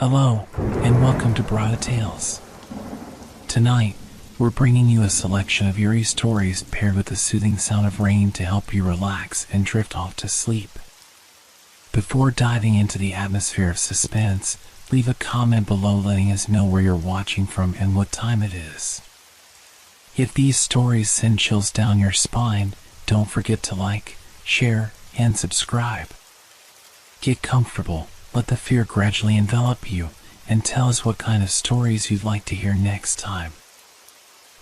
Hello, and welcome to Brada Tales. Tonight, we're bringing you a selection of eerie stories paired with the soothing sound of rain to help you relax and drift off to sleep. Before diving into the atmosphere of suspense, leave a comment below letting us know where you're watching from and what time it is. If these stories send chills down your spine, don't forget to like, share, and subscribe. Get comfortable, let the fear gradually envelop you, and tell us what kind of stories you'd like to hear next time.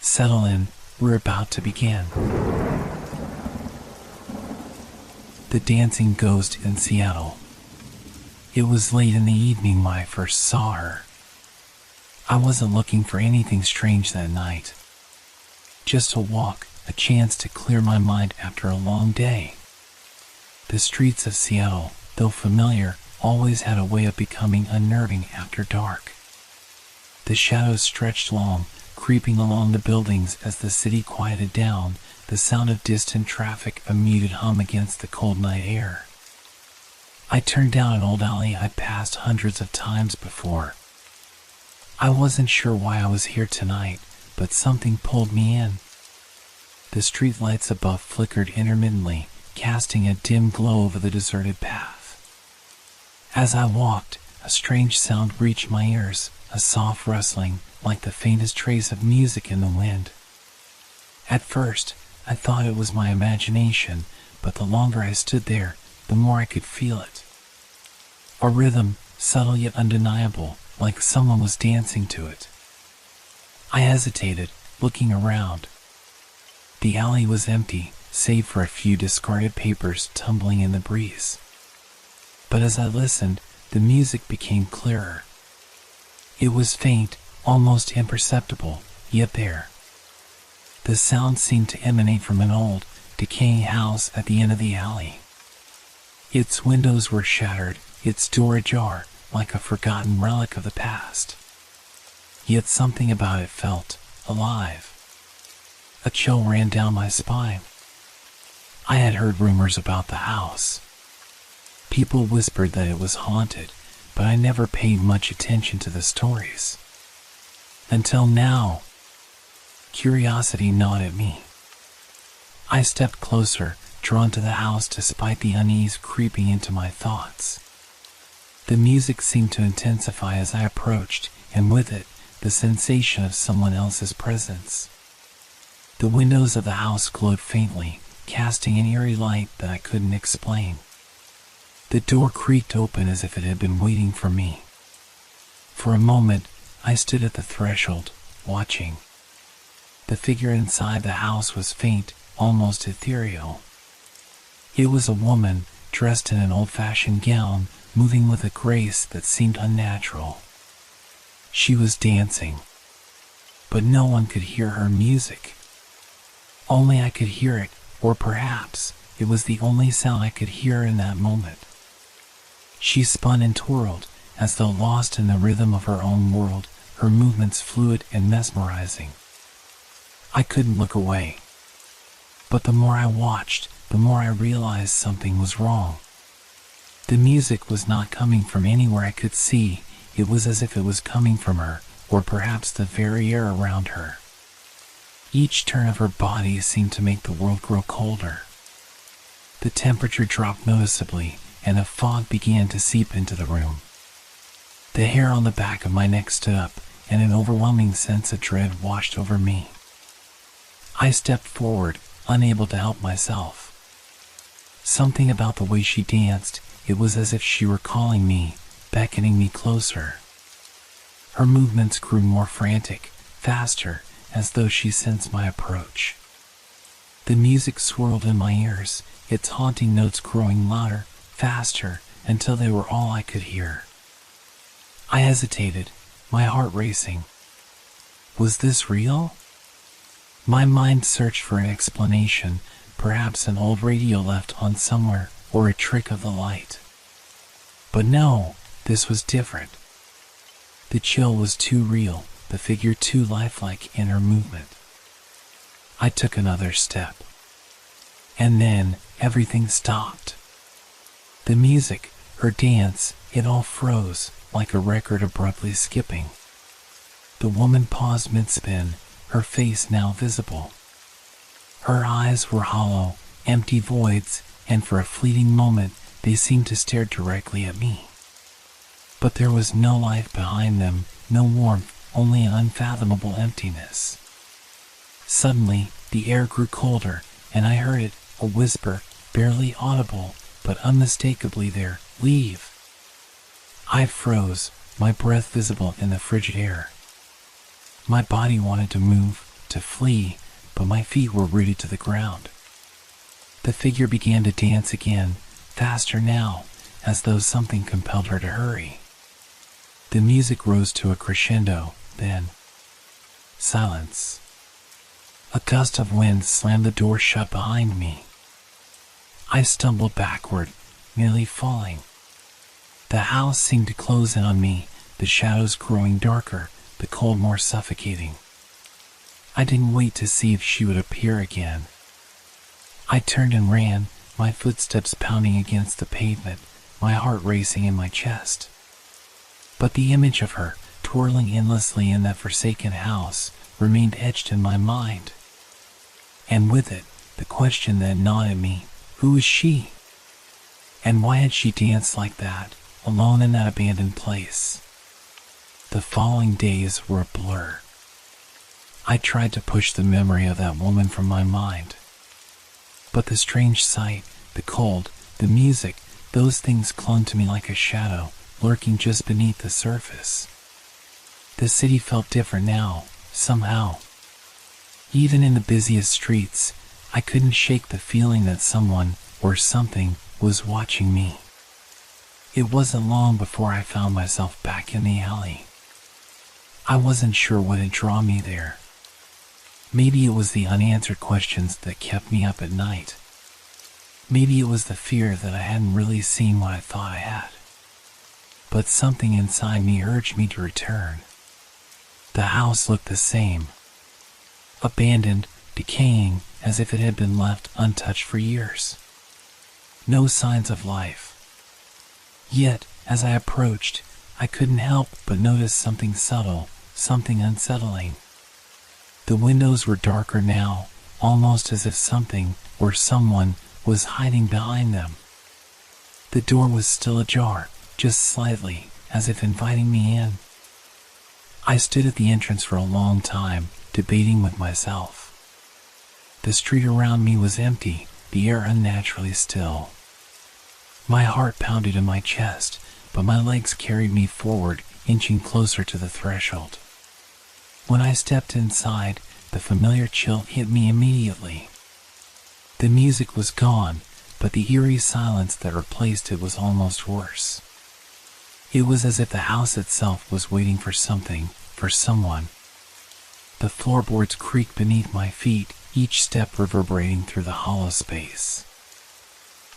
Settle in, we're about to begin. The Dancing Ghost in Seattle. It was late in the evening when I first saw her. I wasn't looking for anything strange that night. Just a walk, a chance to clear my mind after a long day. The streets of Seattle, though familiar, always had a way of becoming unnerving after dark. The shadows stretched long, creeping along the buildings as the city quieted down, the sound of distant traffic a muted hum against the cold night air. I turned down an old alley I'd passed hundreds of times before. I wasn't sure why I was here tonight, but something pulled me in. The street lights above flickered intermittently, casting a dim glow over the deserted path. As I walked, a strange sound reached my ears, a soft rustling, like the faintest trace of music in the wind. At first, I thought it was my imagination, but the longer I stood there, the more I could feel it. A rhythm, subtle yet undeniable, like someone was dancing to it. I hesitated, looking around. The alley was empty, save for a few discarded papers tumbling in the breeze. But as I listened, the music became clearer. It was faint, almost imperceptible, yet there. The sound seemed to emanate from an old, decaying house at the end of the alley. Its windows were shattered, its door ajar, like a forgotten relic of the past. Yet something about it felt alive. A chill ran down my spine. I had heard rumors about the house. People whispered that it was haunted, but I never paid much attention to the stories. Until now. Curiosity gnawed at me. I stepped closer, drawn to the house despite the unease creeping into my thoughts. The music seemed to intensify as I approached, and with it, the sensation of someone else's presence. The windows of the house glowed faintly, casting an eerie light that I couldn't explain. The door creaked open as if it had been waiting for me. For a moment, I stood at the threshold, watching. The figure inside the house was faint, almost ethereal. It was a woman, dressed in an old-fashioned gown, moving with a grace that seemed unnatural. She was dancing, but no one could hear her music. Only I could hear it, or perhaps it was the only sound I could hear in that moment. She spun and twirled, as though lost in the rhythm of her own world, her movements fluid and mesmerizing. I couldn't look away. But the more I watched, the more I realized something was wrong. The music was not coming from anywhere I could see. It was as if it was coming from her, or perhaps the very air around her. Each turn of her body seemed to make the world grow colder. The temperature dropped noticeably, and a fog began to seep into the room. The hair on the back of my neck stood up, and an overwhelming sense of dread washed over me. I stepped forward, unable to help myself. Something about the way she danced, it was as if she were calling me, beckoning me closer. Her movements grew more frantic, faster, as though she sensed my approach. The music swirled in my ears, its haunting notes growing louder, faster, until they were all I could hear. I hesitated, my heart racing. Was this real? My mind searched for an explanation, perhaps an old radio left on somewhere, or a trick of the light. But no, this was different. The chill was too real, the figure too lifelike in her movement. I took another step. And then, everything stopped. The music, her dance, it all froze, like a record abruptly skipping. The woman paused mid-spin, her face now visible. Her eyes were hollow, empty voids, and for a fleeting moment they seemed to stare directly at me. But there was no life behind them, no warmth, only an unfathomable emptiness. Suddenly, the air grew colder, and I heard it, a whisper, barely audible, but unmistakably there, "Leave." I froze, my breath visible in the frigid air. My body wanted to move, to flee, but my feet were rooted to the ground. The figure began to dance again, faster now, as though something compelled her to hurry. The music rose to a crescendo, then silence. A gust of wind slammed the door shut behind me. I stumbled backward, nearly falling. The house seemed to close in on me, the shadows growing darker, the cold more suffocating. I didn't wait to see if she would appear again. I turned and ran, my footsteps pounding against the pavement, my heart racing in my chest. But the image of her, twirling endlessly in that forsaken house, remained etched in my mind. And with it, the question that gnawed at me, who was she? And why had she danced like that, alone in that abandoned place? The following days were a blur. I tried to push the memory of that woman from my mind. But the strange sight, the cold, the music, those things clung to me like a shadow, lurking just beneath the surface. The city felt different now, somehow. Even in the busiest streets, I couldn't shake the feeling that someone, or something, was watching me. It wasn't long before I found myself back in the alley. I wasn't sure what had drawn me there. Maybe it was the unanswered questions that kept me up at night. Maybe it was the fear that I hadn't really seen what I thought I had. But something inside me urged me to return. The house looked the same. Abandoned, decaying, as if it had been left untouched for years. No signs of life. Yet, as I approached, I couldn't help but notice something subtle, something unsettling. The windows were darker now, almost as if something, or someone, was hiding behind them. The door was still ajar, just slightly, as if inviting me in. I stood at the entrance for a long time, debating with myself. The street around me was empty, the air unnaturally still. My heart pounded in my chest, but my legs carried me forward, inching closer to the threshold. When I stepped inside, the familiar chill hit me immediately. The music was gone, but the eerie silence that replaced it was almost worse. It was as if the house itself was waiting for something, for someone. The floorboards creaked beneath my feet, each step reverberating through the hollow space.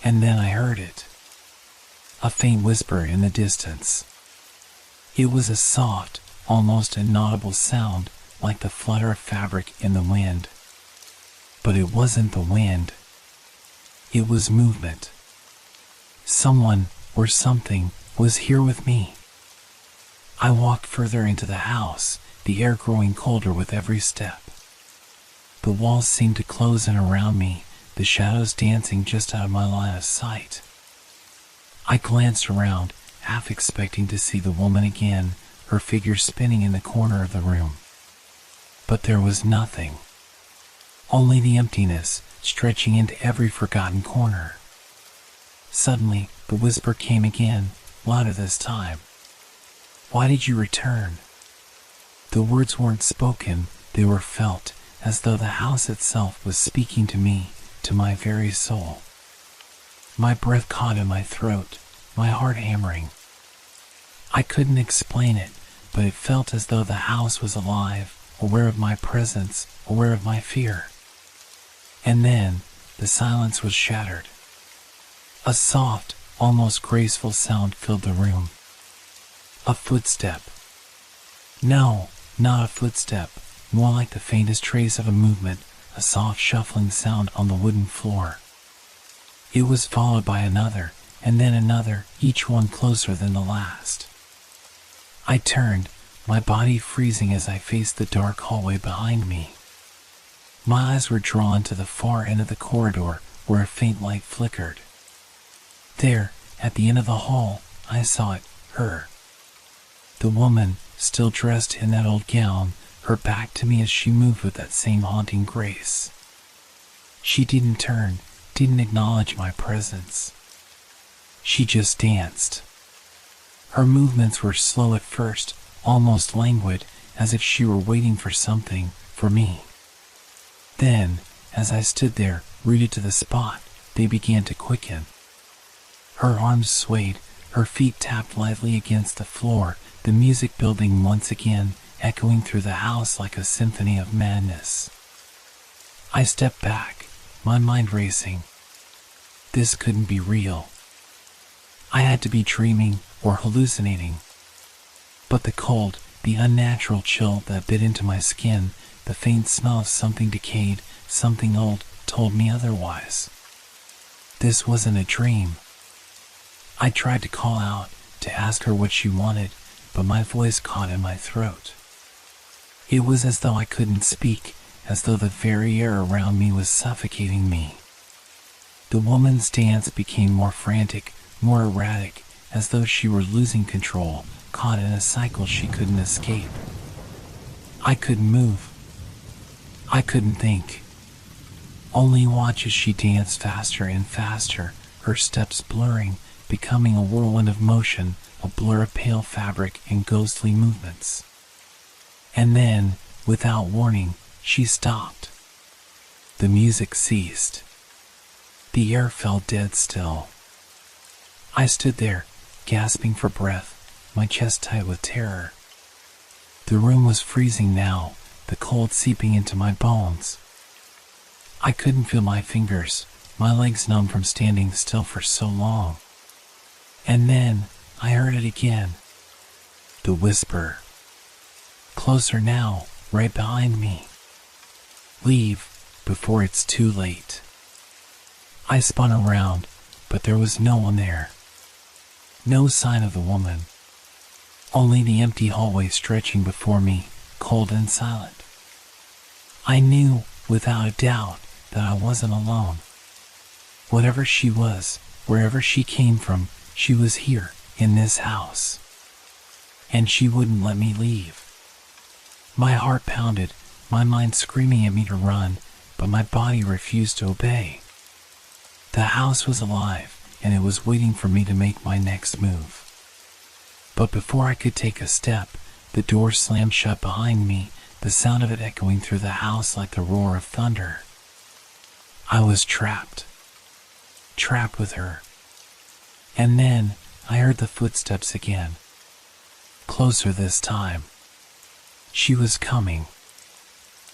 And then I heard it. A faint whisper in the distance. It was a soft, almost inaudible sound, like the flutter of fabric in the wind. But it wasn't the wind. It was movement. Someone, or something, was here with me. I walked further into the house, the air growing colder with every step. The walls seemed to close in around me, the shadows dancing just out of my line of sight. I glanced around, half expecting to see the woman again, her figure spinning in the corner of the room. But there was nothing. Only the emptiness, stretching into every forgotten corner. Suddenly, the whisper came again, louder this time. "Why did you return?" The words weren't spoken, they were felt, as though the house itself was speaking to me, to my very soul. My breath caught in my throat, my heart hammering. I couldn't explain it, but it felt as though the house was alive, aware of my presence, aware of my fear. And then, the silence was shattered. A soft, almost graceful sound filled the room. A footstep. No, not a footstep, more like the faintest trace of a movement, a soft shuffling sound on the wooden floor. It was followed by another, and then another, each one closer than the last. I turned, my body freezing as I faced the dark hallway behind me. My eyes were drawn to the far end of the corridor where a faint light flickered. There, at the end of the hall, I saw it, her. The woman, still dressed in that old gown, her back to me as she moved with that same haunting grace. She didn't turn, didn't acknowledge my presence. She just danced. Her movements were slow at first, almost languid, as if she were waiting for something, for me. Then, as I stood there, rooted to the spot, they began to quicken. Her arms swayed, her feet tapped lightly against the floor, the music building once again, echoing through the house like a symphony of madness. I stepped back, my mind racing. This couldn't be real. I had to be dreaming or hallucinating. But the cold, the unnatural chill that bit into my skin, the faint smell of something decayed, something old, told me otherwise. This wasn't a dream. I tried to call out, to ask her what she wanted, but my voice caught in my throat. It was as though I couldn't speak, as though the very air around me was suffocating me. The woman's dance became more frantic, more erratic, as though she were losing control, caught in a cycle she couldn't escape. I couldn't move. I couldn't think. Only watch as she danced faster and faster, her steps blurring, becoming a whirlwind of motion, a blur of pale fabric and ghostly movements. And then, without warning, she stopped. The music ceased. The air felt dead still. I stood there, gasping for breath, my chest tight with terror. The room was freezing now, the cold seeping into my bones. I couldn't feel my fingers, my legs numb from standing still for so long. And then, I heard it again. The whisper. Closer now, right behind me. Leave, before it's too late. I spun around, but there was no one there. No sign of the woman. Only the empty hallway stretching before me, cold and silent. I knew, without a doubt, that I wasn't alone. Whatever she was, wherever she came from, she was here, in this house. And she wouldn't let me leave. My heart pounded, my mind screaming at me to run, but my body refused to obey. The house was alive, and it was waiting for me to make my next move. But before I could take a step, the door slammed shut behind me, the sound of it echoing through the house like the roar of thunder. I was trapped. Trapped with her. And then I heard the footsteps again. Closer this time. She was coming,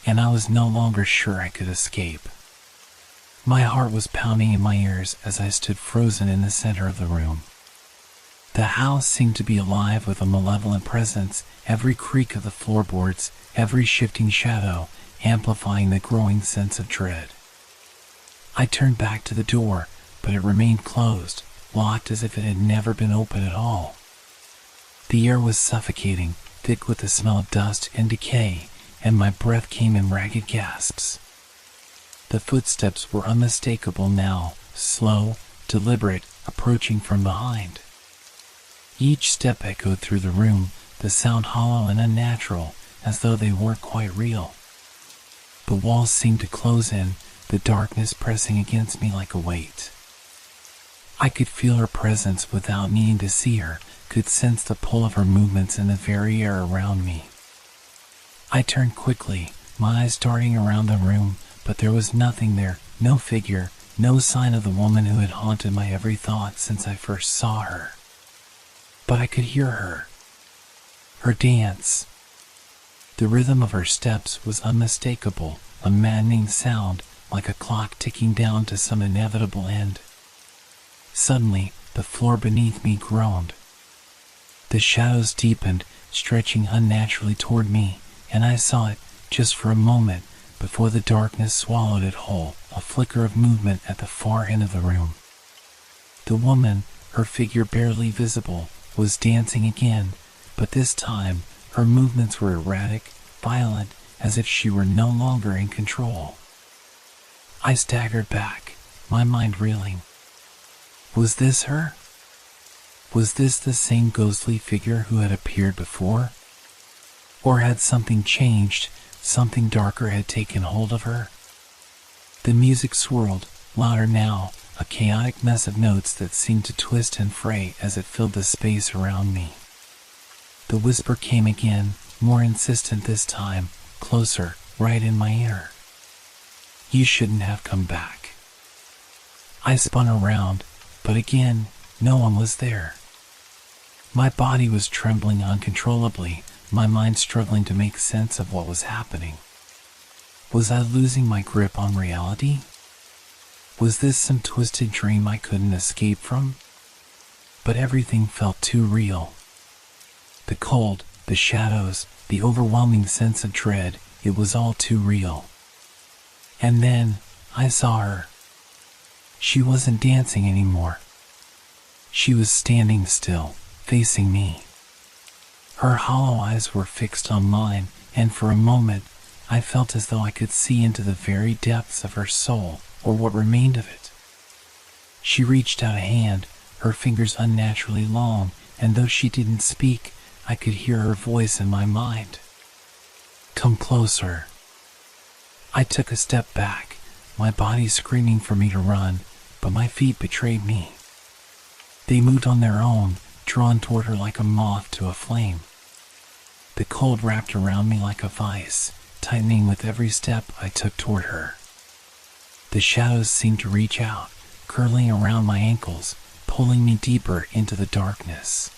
and I was no longer sure I could escape. My heart was pounding in my ears as I stood frozen in the center of the room. The house seemed to be alive with a malevolent presence, every creak of the floorboards, every shifting shadow, amplifying the growing sense of dread. I turned back to the door, but it remained closed, locked as if it had never been open at all. The air was suffocating, thick with the smell of dust and decay, and my breath came in ragged gasps. The footsteps were unmistakable now, slow, deliberate, approaching from behind. Each step echoed through the room, the sound hollow and unnatural, as though they weren't quite real. The walls seemed to close in, the darkness pressing against me like a weight. I could feel her presence without needing to see her, could sense the pull of her movements in the very air around me. I turned quickly, my eyes darting around the room, but there was nothing there, no figure, no sign of the woman who had haunted my every thought since I first saw her. But I could hear her. Her dance. The rhythm of her steps was unmistakable, a maddening sound, like a clock ticking down to some inevitable end. Suddenly, the floor beneath me groaned. The shadows deepened, stretching unnaturally toward me, and I saw it, just for a moment, before the darkness swallowed it whole, a flicker of movement at the far end of the room. The woman, her figure barely visible, was dancing again, but this time her movements were erratic, violent, as if she were no longer in control. I staggered back, my mind reeling. Was this her? Was this the same ghostly figure who had appeared before? Or had something changed, something darker had taken hold of her? The music swirled, louder now, a chaotic mess of notes that seemed to twist and fray as it filled the space around me. The whisper came again, more insistent this time, closer, right in my ear. You shouldn't have come back. I spun around, but again, no one was there. My body was trembling uncontrollably, my mind struggling to make sense of what was happening. Was I losing my grip on reality? Was this some twisted dream I couldn't escape from? But everything felt too real. The cold, the shadows, the overwhelming sense of dread, it was all too real. And then, I saw her. She wasn't dancing anymore. She was standing still, facing me. Her hollow eyes were fixed on mine, and for a moment, I felt as though I could see into the very depths of her soul, or what remained of it. She reached out a hand, her fingers unnaturally long, and though she didn't speak, I could hear her voice in my mind. Come closer. I took a step back, my body screaming for me to run, but my feet betrayed me. They moved on their own, drawn toward her like a moth to a flame. The cold wrapped around me like a vice, tightening with every step I took toward her. The shadows seemed to reach out, curling around my ankles, pulling me deeper into the darkness.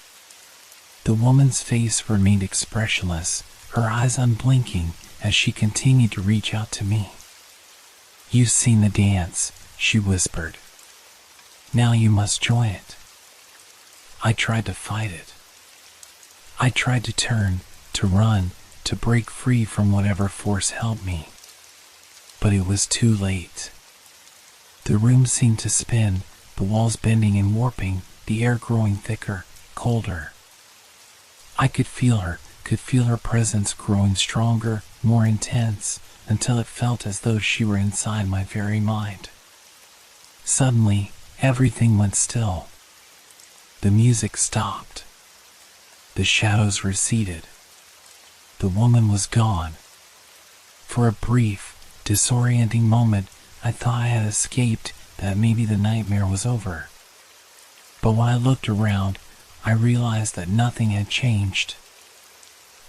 The woman's face remained expressionless, her eyes unblinking as she continued to reach out to me. You've seen the dance, she whispered. Now you must join it. I tried to fight it. I tried to turn, to run, to break free from whatever force held me. But it was too late. The room seemed to spin, the walls bending and warping, the air growing thicker, colder. I could feel her presence growing stronger, more intense, until it felt as though she were inside my very mind. Suddenly, everything went still. The music stopped. The shadows receded. The woman was gone. For a brief, disorienting moment, I thought I had escaped, that maybe the nightmare was over. But when I looked around, I realized that nothing had changed.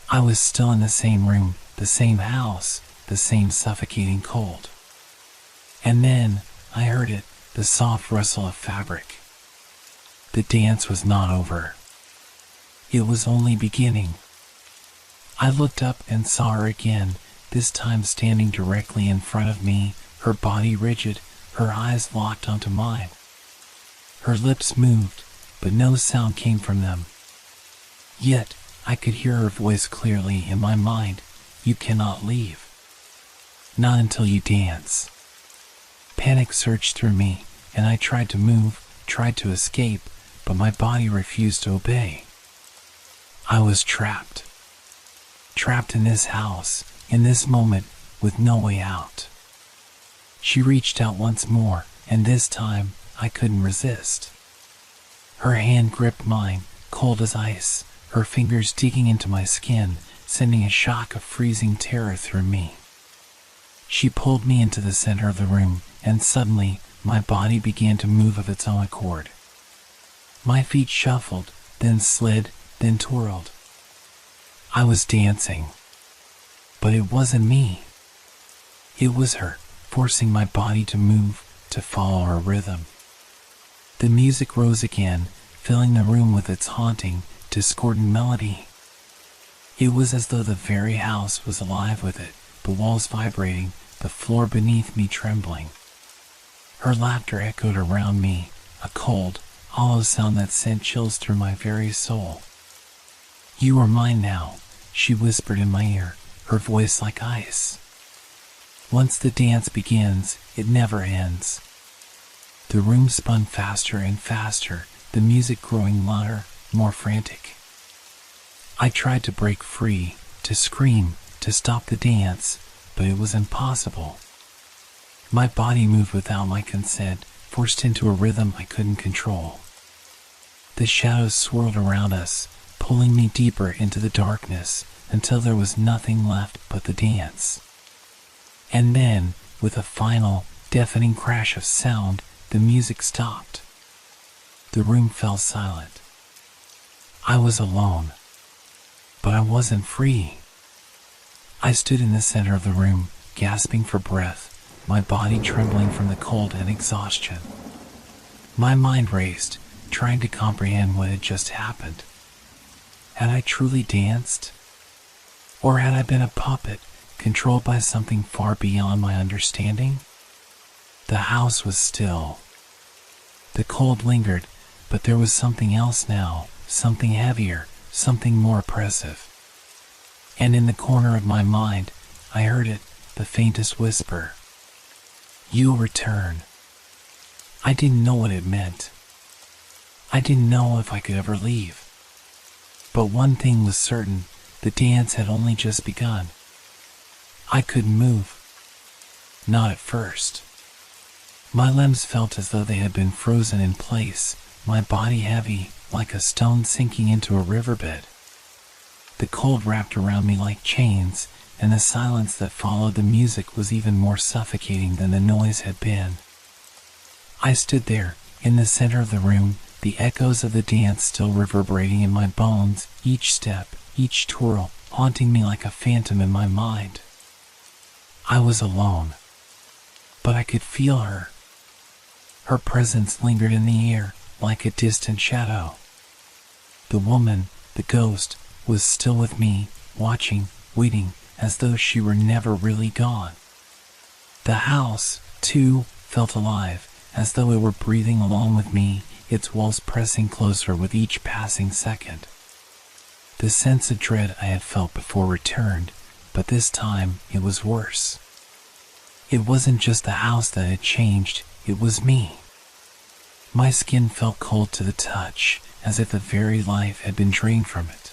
I was still in the same room, the same house, the same suffocating cold. And then, I heard it, the soft rustle of fabric. The dance was not over. It was only beginning. I looked up and saw her again, this time standing directly in front of me, her body rigid, her eyes locked onto mine. Her lips moved, but no sound came from them. Yet, I could hear her voice clearly in my mind. You cannot leave. Not until you dance. Panic surged through me, and I tried to move, tried to escape, but my body refused to obey. I was trapped. Trapped in this house, in this moment, with no way out. She reached out once more, and this time, I couldn't resist. Her hand gripped mine, cold as ice, her fingers digging into my skin, sending a shock of freezing terror through me. She pulled me into the center of the room, and suddenly, my body began to move of its own accord. My feet shuffled, then slid, then twirled. I was dancing. But it wasn't me. It was her, forcing my body to move, to follow her rhythm. The music rose again, filling the room with its haunting, discordant melody. It was as though the very house was alive with it, the walls vibrating, the floor beneath me trembling. Her laughter echoed around me, a cold, hollow sound that sent chills through my very soul. You are mine now, she whispered in my ear, her voice like ice. Once the dance begins, it never ends. The room spun faster and faster, the music growing louder, more frantic. I tried to break free, to scream, to stop the dance, but it was impossible. My body moved without my consent, forced into a rhythm I couldn't control. The shadows swirled around us, pulling me deeper into the darkness until there was nothing left but the dance. And then, with a final, deafening crash of sound, the music stopped. The room fell silent. I was alone, but I wasn't free. I stood in the center of the room, gasping for breath, my body trembling from the cold and exhaustion. My mind raced, trying to comprehend what had just happened. Had I truly danced? Or had I been a puppet, controlled by something far beyond my understanding? The house was still. The cold lingered, but there was something else now, something heavier, something more oppressive. And in the corner of my mind, I heard it, the faintest whisper. "You'll return." I didn't know what it meant. I didn't know if I could ever leave. But one thing was certain, the dance had only just begun. I couldn't move. Not at first. My limbs felt as though they had been frozen in place, my body heavy, like a stone sinking into a riverbed. The cold wrapped around me like chains, and the silence that followed the music was even more suffocating than the noise had been. I stood there, in the center of the room, the echoes of the dance still reverberating in my bones, each step, each twirl, haunting me like a phantom in my mind. I was alone, but I could feel her. Her presence lingered in the air, like a distant shadow. The woman, the ghost, was still with me, watching, waiting, as though she were never really gone. The house, too, felt alive, as though it were breathing along with me, its walls pressing closer with each passing second. The sense of dread I had felt before returned, but this time it was worse. It wasn't just the house that had changed, it was me. My skin felt cold to the touch, as if the very life had been drained from it.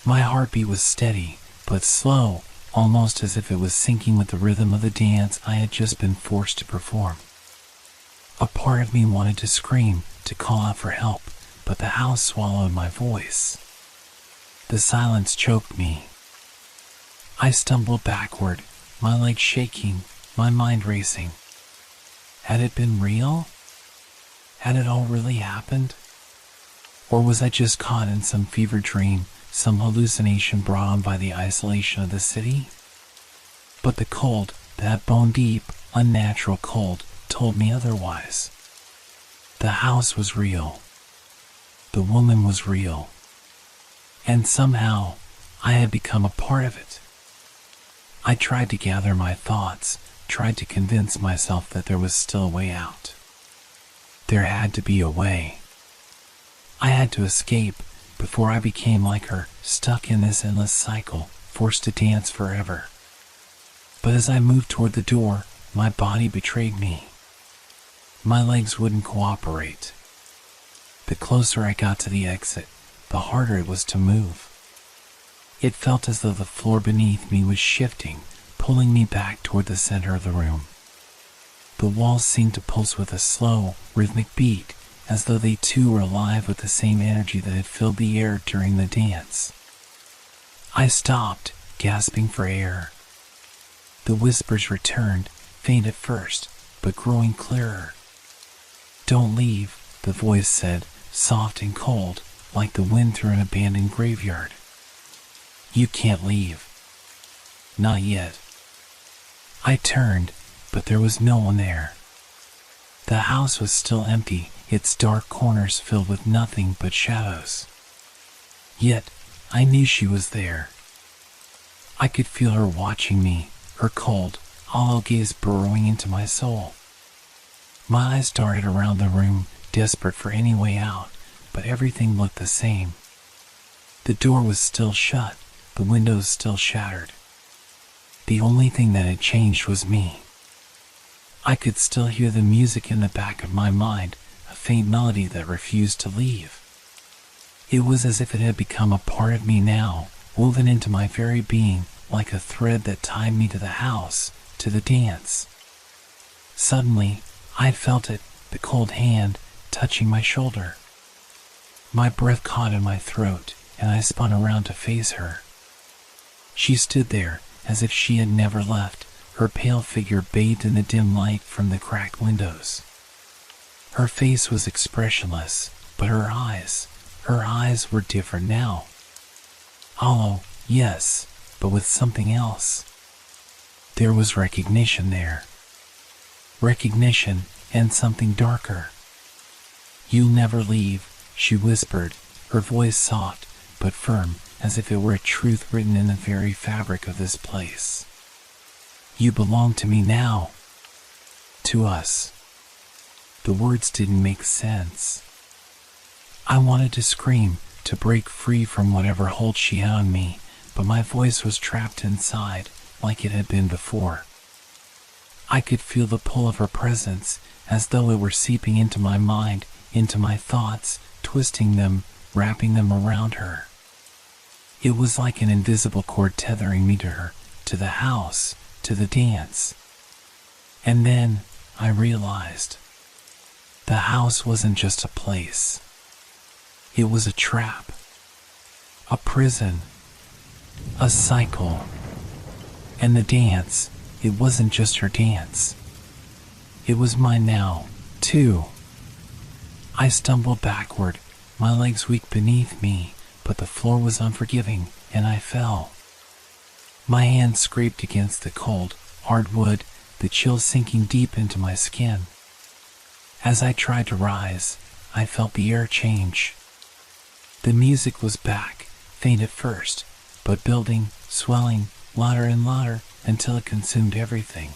My heartbeat was steady, but slow, almost as if it was syncing with the rhythm of the dance I had just been forced to perform. A part of me wanted to scream, to call out for help, but the house swallowed my voice. The silence choked me. I stumbled backward, my legs shaking, my mind racing. Had it been real? Had it all really happened? Or was I just caught in some fever dream, some hallucination brought on by the isolation of the city? But the cold, that bone-deep, unnatural cold, told me otherwise. The house was real. The woman was real. And somehow, I had become a part of it. I tried to gather my thoughts, tried to convince myself that there was still a way out. There had to be a way. I had to escape before I became like her, stuck in this endless cycle, forced to dance forever. But as I moved toward the door, my body betrayed me. My legs wouldn't cooperate. The closer I got to the exit, the harder it was to move. It felt as though the floor beneath me was shifting, pulling me back toward the center of the room. The walls seemed to pulse with a slow, rhythmic beat, as though they too were alive with the same energy that had filled the air during the dance. I stopped, gasping for air. The whispers returned, faint at first, but growing clearer. "Don't leave," the voice said, soft and cold, like the wind through an abandoned graveyard. "You can't leave. Not yet." I turned, but there was no one there. The house was still empty, its dark corners filled with nothing but shadows. Yet, I knew she was there. I could feel her watching me, her cold, hollow gaze burrowing into my soul. My eyes darted around the room, desperate for any way out, but everything looked the same. The door was still shut, the windows still shattered. The only thing that had changed was me. I could still hear the music in the back of my mind, a faint melody that refused to leave. It was as if it had become a part of me now, woven into my very being, like a thread that tied me to the house, to the dance. Suddenly, I felt it, the cold hand, touching my shoulder. My breath caught in my throat, and I spun around to face her. She stood there, as if she had never left, her pale figure bathed in the dim light from the cracked windows. Her face was expressionless, but her eyes were different now. Hollow, yes, but with something else. There was recognition there. Recognition and something darker. "You'll never leave," she whispered, her voice soft but firm, as if it were a truth written in the very fabric of this place. "You belong to me now. To us." The words didn't make sense. I wanted to scream, to break free from whatever hold she had on me, but my voice was trapped inside, like it had been before. I could feel the pull of her presence, as though it were seeping into my mind, into my thoughts, twisting them, wrapping them around her. It was like an invisible cord tethering me to her, to the house, to the dance. And then I realized the house wasn't just a place. It was a trap, a prison, a cycle. And the dance, it wasn't just her dance. It was mine now, too. I stumbled backward, my legs weak beneath me, but the floor was unforgiving, and I fell. My hands scraped against the cold, hard wood, the chill sinking deep into my skin. As I tried to rise, I felt the air change. The music was back, faint at first, but building, swelling, louder and louder, until it consumed everything.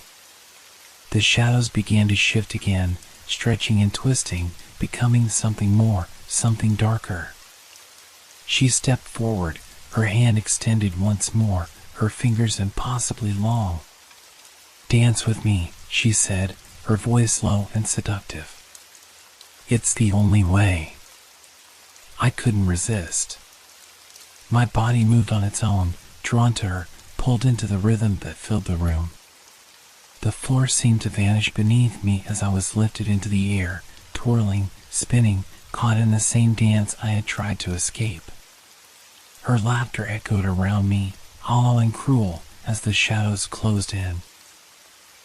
The shadows began to shift again, stretching and twisting, becoming something more, something darker. She stepped forward, her hand extended once more, her fingers impossibly long. "Dance with me," she said, her voice low and seductive. "It's the only way." I couldn't resist. My body moved on its own, drawn to her, pulled into the rhythm that filled the room. The floor seemed to vanish beneath me as I was lifted into the air, twirling, spinning, caught in the same dance I had tried to escape. Her laughter echoed around me, hollow and cruel, as the shadows closed in.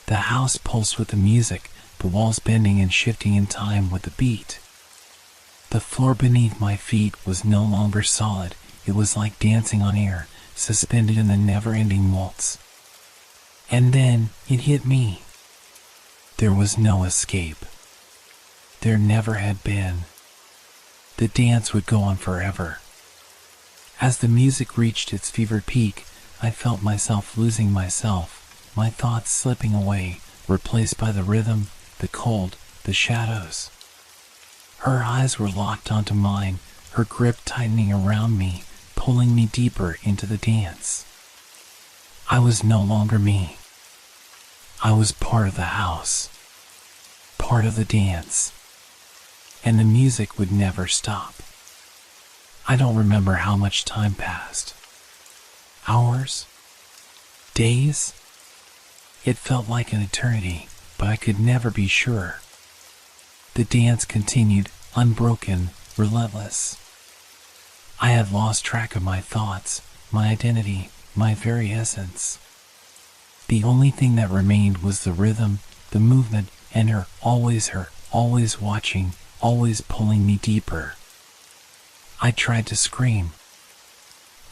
The house pulsed with the music, the walls bending and shifting in time with the beat. The floor beneath my feet was no longer solid. It was like dancing on air, suspended in the never-ending waltz. And then it hit me. There was no escape. There never had been. The dance would go on forever. As the music reached its fevered peak, I felt myself losing myself, my thoughts slipping away, replaced by the rhythm, the cold, the shadows. Her eyes were locked onto mine, her grip tightening around me, pulling me deeper into the dance. I was no longer me. I was part of the house, part of the dance, and the music would never stop. I don't remember how much time passed. Hours? Days? It felt like an eternity, but I could never be sure. The dance continued, unbroken, relentless. I had lost track of my thoughts, my identity, my very essence. The only thing that remained was the rhythm, the movement, and her, always watching, always pulling me deeper. I tried to scream.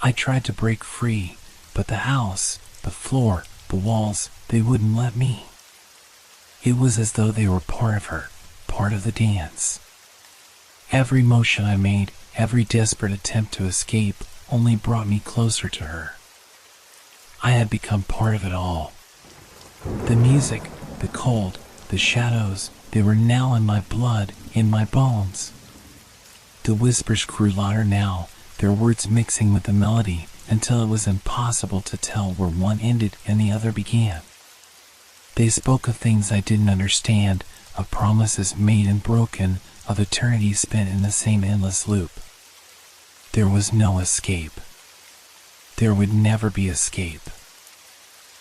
I tried to break free, but the house, the floor, the walls, they wouldn't let me. It was as though they were part of her, part of the dance. Every motion I made, every desperate attempt to escape, only brought me closer to her. I had become part of it all. The music, the cold, the shadows, they were now in my blood, in my bones. The whispers grew louder now, their words mixing with the melody, until it was impossible to tell where one ended and the other began. They spoke of things I didn't understand, of promises made and broken, of eternity spent in the same endless loop. There was no escape. There would never be escape.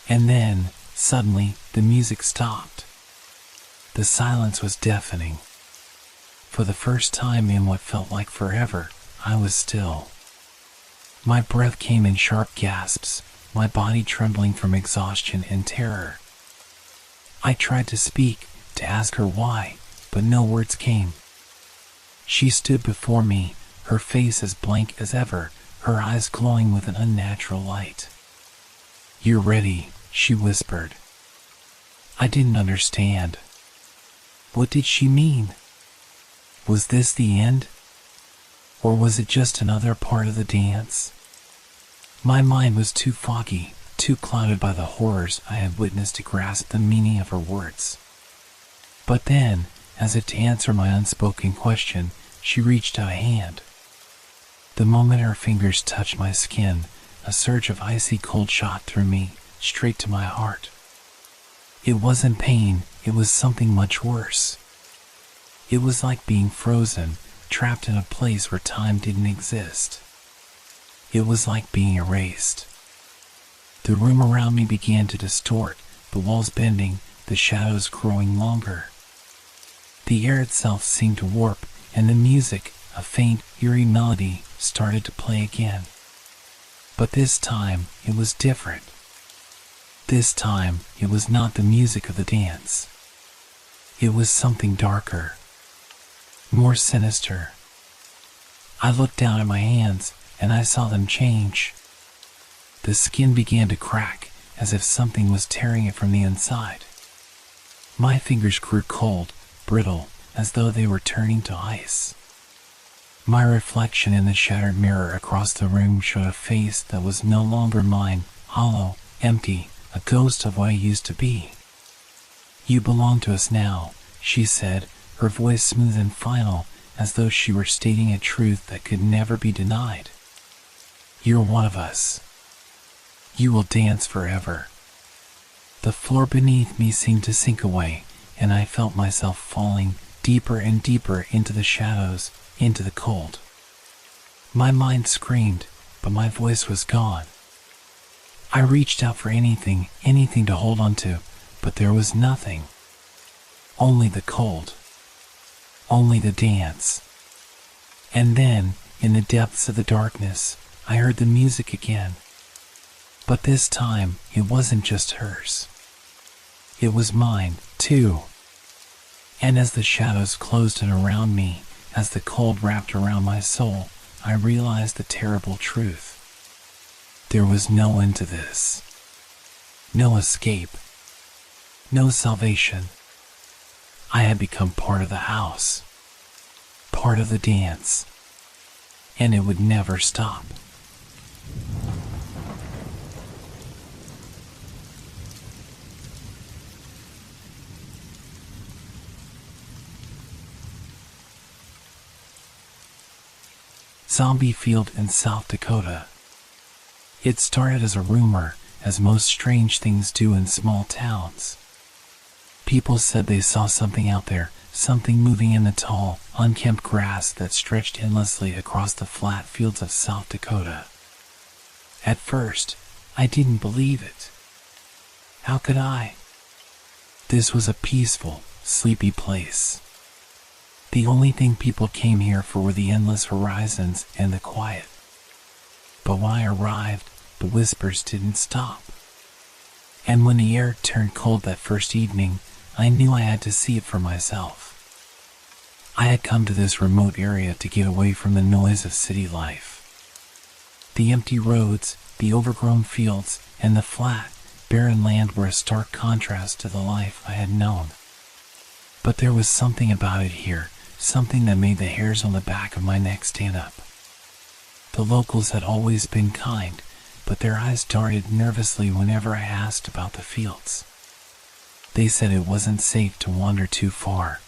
And then, suddenly, the music stopped. The silence was deafening. For the first time in what felt like forever, I was still. My breath came in sharp gasps, my body trembling from exhaustion and terror. I tried to speak, to ask her why, but no words came. She stood before me, her face as blank as ever, her eyes glowing with an unnatural light. "You're ready," she whispered. I didn't understand. What did she mean? Was this the end? Or was it just another part of the dance? My mind was too foggy, too clouded by the horrors I had witnessed to grasp the meaning of her words. But then, as if to answer my unspoken question, she reached out a hand. The moment her fingers touched my skin, a surge of icy cold shot through me, straight to my heart. It wasn't pain, it was something much worse. It was like being frozen, trapped in a place where time didn't exist. It was like being erased. The room around me began to distort, the walls bending, the shadows growing longer. The air itself seemed to warp, and the music, a faint, eerie melody, started to play again. But this time, it was different. This time, it was not the music of the dance. It was something darker, more sinister. I looked down at my hands, and I saw them change. The skin began to crack, as if something was tearing it from the inside. My fingers grew cold, brittle, as though they were turning to ice. My reflection in the shattered mirror across the room showed a face that was no longer mine, hollow, empty, a ghost of what I used to be. "You belong to us now," she said, her voice smooth and final, as though she were stating a truth that could never be denied. "You're one of us. You will dance forever." The floor beneath me seemed to sink away, and I felt myself falling deeper and deeper into the shadows, into the cold. My mind screamed, but my voice was gone. I reached out for anything to hold on to, but there was nothing. Only the cold. Only the dance. And then, in the depths of the darkness, I heard the music again. But this time, it wasn't just hers. It was mine, too. And as the shadows closed in around me, as the cold wrapped around my soul, I realized the terrible truth. There was no end to this. No escape. No salvation. I had become part of the house. Part of the dance. And it would never stop. Zombie Field in South Dakota. It started as a rumor, as most strange things do in small towns. People said they saw something out there, something moving in the tall, unkempt grass that stretched endlessly across the flat fields of South Dakota. At first, I didn't believe it. How could I? This was a peaceful, sleepy place. The only thing people came here for were the endless horizons and the quiet. But when I arrived, the whispers didn't stop. And when the air turned cold that first evening, I knew I had to see it for myself. I had come to this remote area to get away from the noise of city life. The empty roads, the overgrown fields, and the flat, barren land were a stark contrast to the life I had known. But there was something about it here, something that made the hairs on the back of my neck stand up. The locals had always been kind, but their eyes darted nervously whenever I asked about the fields. They said it wasn't safe to wander too far.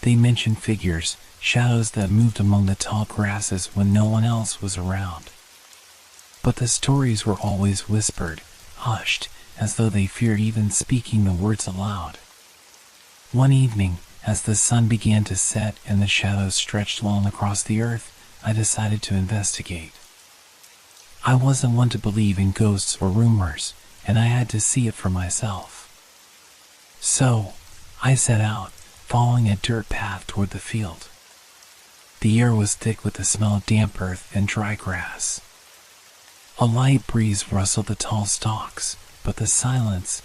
They mentioned figures, shadows that moved among the tall grasses when no one else was around. But the stories were always whispered, hushed, as though they feared even speaking the words aloud. One evening, as the sun began to set and the shadows stretched long across the earth, I decided to investigate. I wasn't one to believe in ghosts or rumors, and I had to see it for myself. So, I set out, following a dirt path toward the field. The air was thick with the smell of damp earth and dry grass. A light breeze rustled the tall stalks, but the silence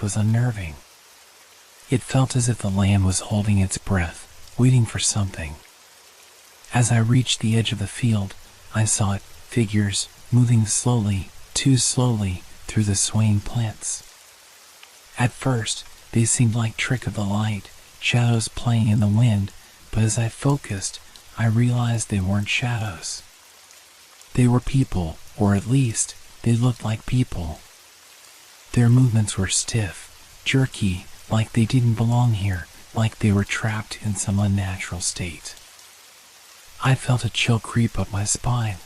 was unnerving. It felt as if the land was holding its breath, waiting for something. As I reached the edge of the field, I saw it, figures, moving slowly, too slowly, through the swaying plants. At first, they seemed like trick of the light, shadows playing in the wind, but as I focused, I realized they weren't shadows. They were people, or at least, they looked like people. Their movements were stiff, jerky, like they didn't belong here, like they were trapped in some unnatural state. I felt a chill creep up my spine.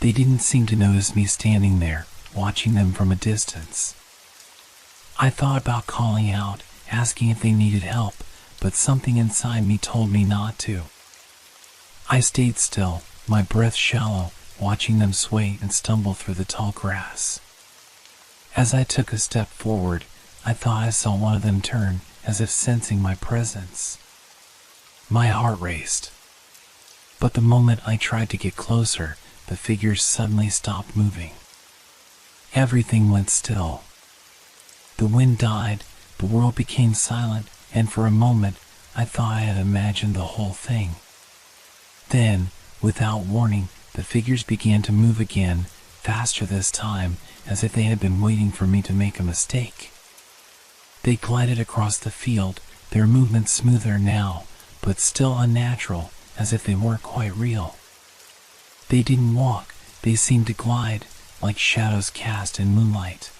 They didn't seem to notice me standing there, watching them from a distance. I thought about calling out, asking if they needed help, but something inside me told me not to. I stayed still, my breath shallow, watching them sway and stumble through the tall grass. As I took a step forward, I thought I saw one of them turn, as if sensing my presence. My heart raced. But the moment I tried to get closer, the figures suddenly stopped moving. Everything went still. The wind died, the world became silent, and for a moment, I thought I had imagined the whole thing. Then, without warning, the figures began to move again, faster this time, as if they had been waiting for me to make a mistake. They glided across the field, their movements smoother now, but still unnatural, as if they weren't quite real. They didn't walk, they seemed to glide, like shadows cast in moonlight.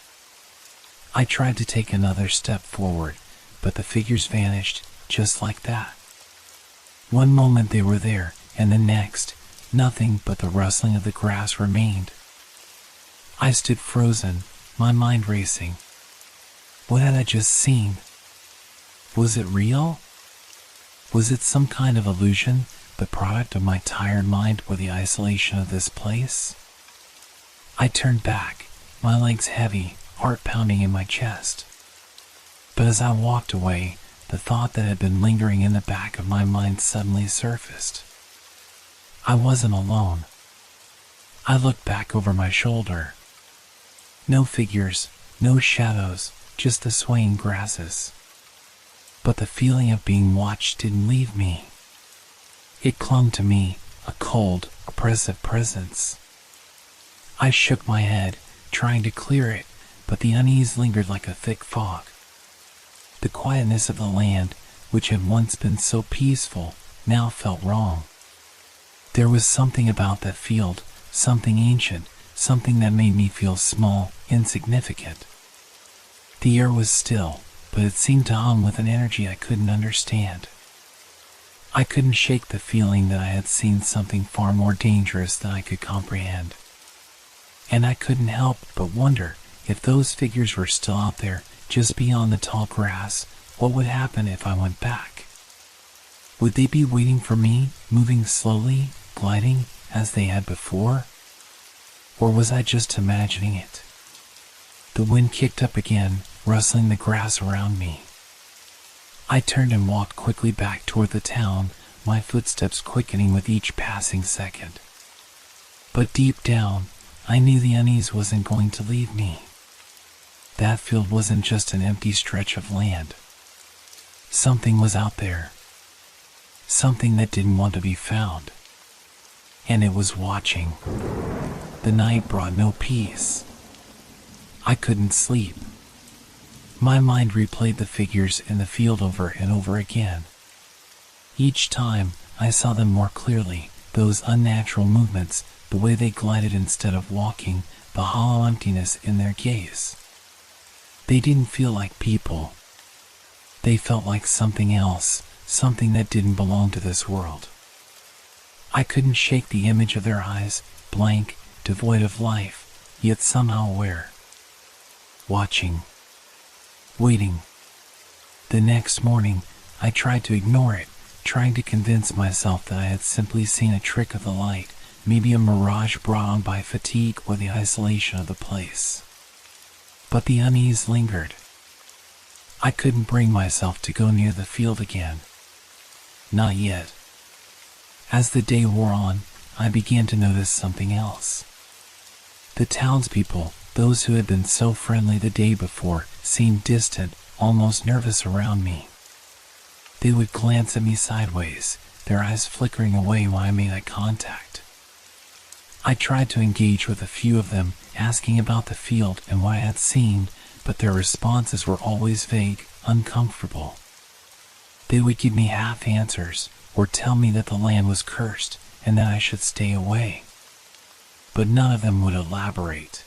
I tried to take another step forward, but the figures vanished, just like that. One moment they were there, and the next, nothing but the rustling of the grass remained. I stood frozen, my mind racing. What had I just seen? Was it real? Was it some kind of illusion, the product of my tired mind or the isolation of this place? I turned back, my legs heavy, heart pounding in my chest. But as I walked away, the thought that had been lingering in the back of my mind suddenly surfaced. I wasn't alone. I looked back over my shoulder. No figures, no shadows, just the swaying grasses. But the feeling of being watched didn't leave me. It clung to me, a cold, oppressive presence. I shook my head, trying to clear it, but the unease lingered like a thick fog. The quietness of the land, which had once been so peaceful, now felt wrong. There was something about that field, something ancient, something that made me feel small, insignificant. The air was still, but it seemed to hum with an energy I couldn't understand. I couldn't shake the feeling that I had seen something far more dangerous than I could comprehend. And I couldn't help but wonder, if those figures were still out there, just beyond the tall grass, what would happen if I went back? Would they be waiting for me, moving slowly, gliding, as they had before? Or was I just imagining it? The wind kicked up again, rustling the grass around me. I turned and walked quickly back toward the town, my footsteps quickening with each passing second. But deep down, I knew the unease wasn't going to leave me. That field wasn't just an empty stretch of land. Something was out there. Something that didn't want to be found. And it was watching. The night brought no peace. I couldn't sleep. My mind replayed the figures in the field over and over again. Each time, I saw them more clearly, those unnatural movements, the way they glided instead of walking, the hollow emptiness in their gaze. They didn't feel like people. They felt like something else, something that didn't belong to this world. I couldn't shake the image of their eyes, blank, devoid of life, yet somehow aware. Watching. Waiting. The next morning, I tried to ignore it, trying to convince myself that I had simply seen a trick of the light, maybe a mirage brought on by fatigue or the isolation of the place. But the unease lingered. I couldn't bring myself to go near the field again. Not yet. As the day wore on, I began to notice something else. The townspeople, those who had been so friendly the day before, seemed distant, almost nervous around me. They would glance at me sideways, their eyes flickering away when I made eye contact. I tried to engage with a few of them, asking about the field and what I had seen, but their responses were always vague, uncomfortable. They would give me half answers, or tell me that the land was cursed and that I should stay away. But none of them would elaborate.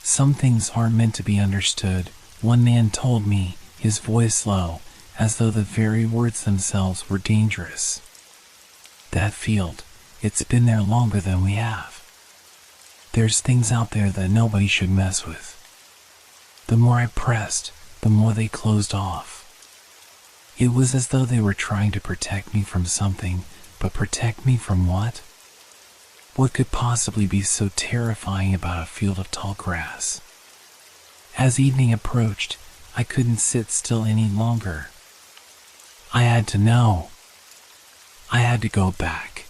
Some things aren't meant to be understood, one man told me, his voice low, as though the very words themselves were dangerous. That field, it's been there longer than we have. There's things out there that nobody should mess with. The more I pressed, the more they closed off. It was as though they were trying to protect me from something, but protect me from what? What could possibly be so terrifying about a field of tall grass? As evening approached, I couldn't sit still any longer. I had to know. I had to go back.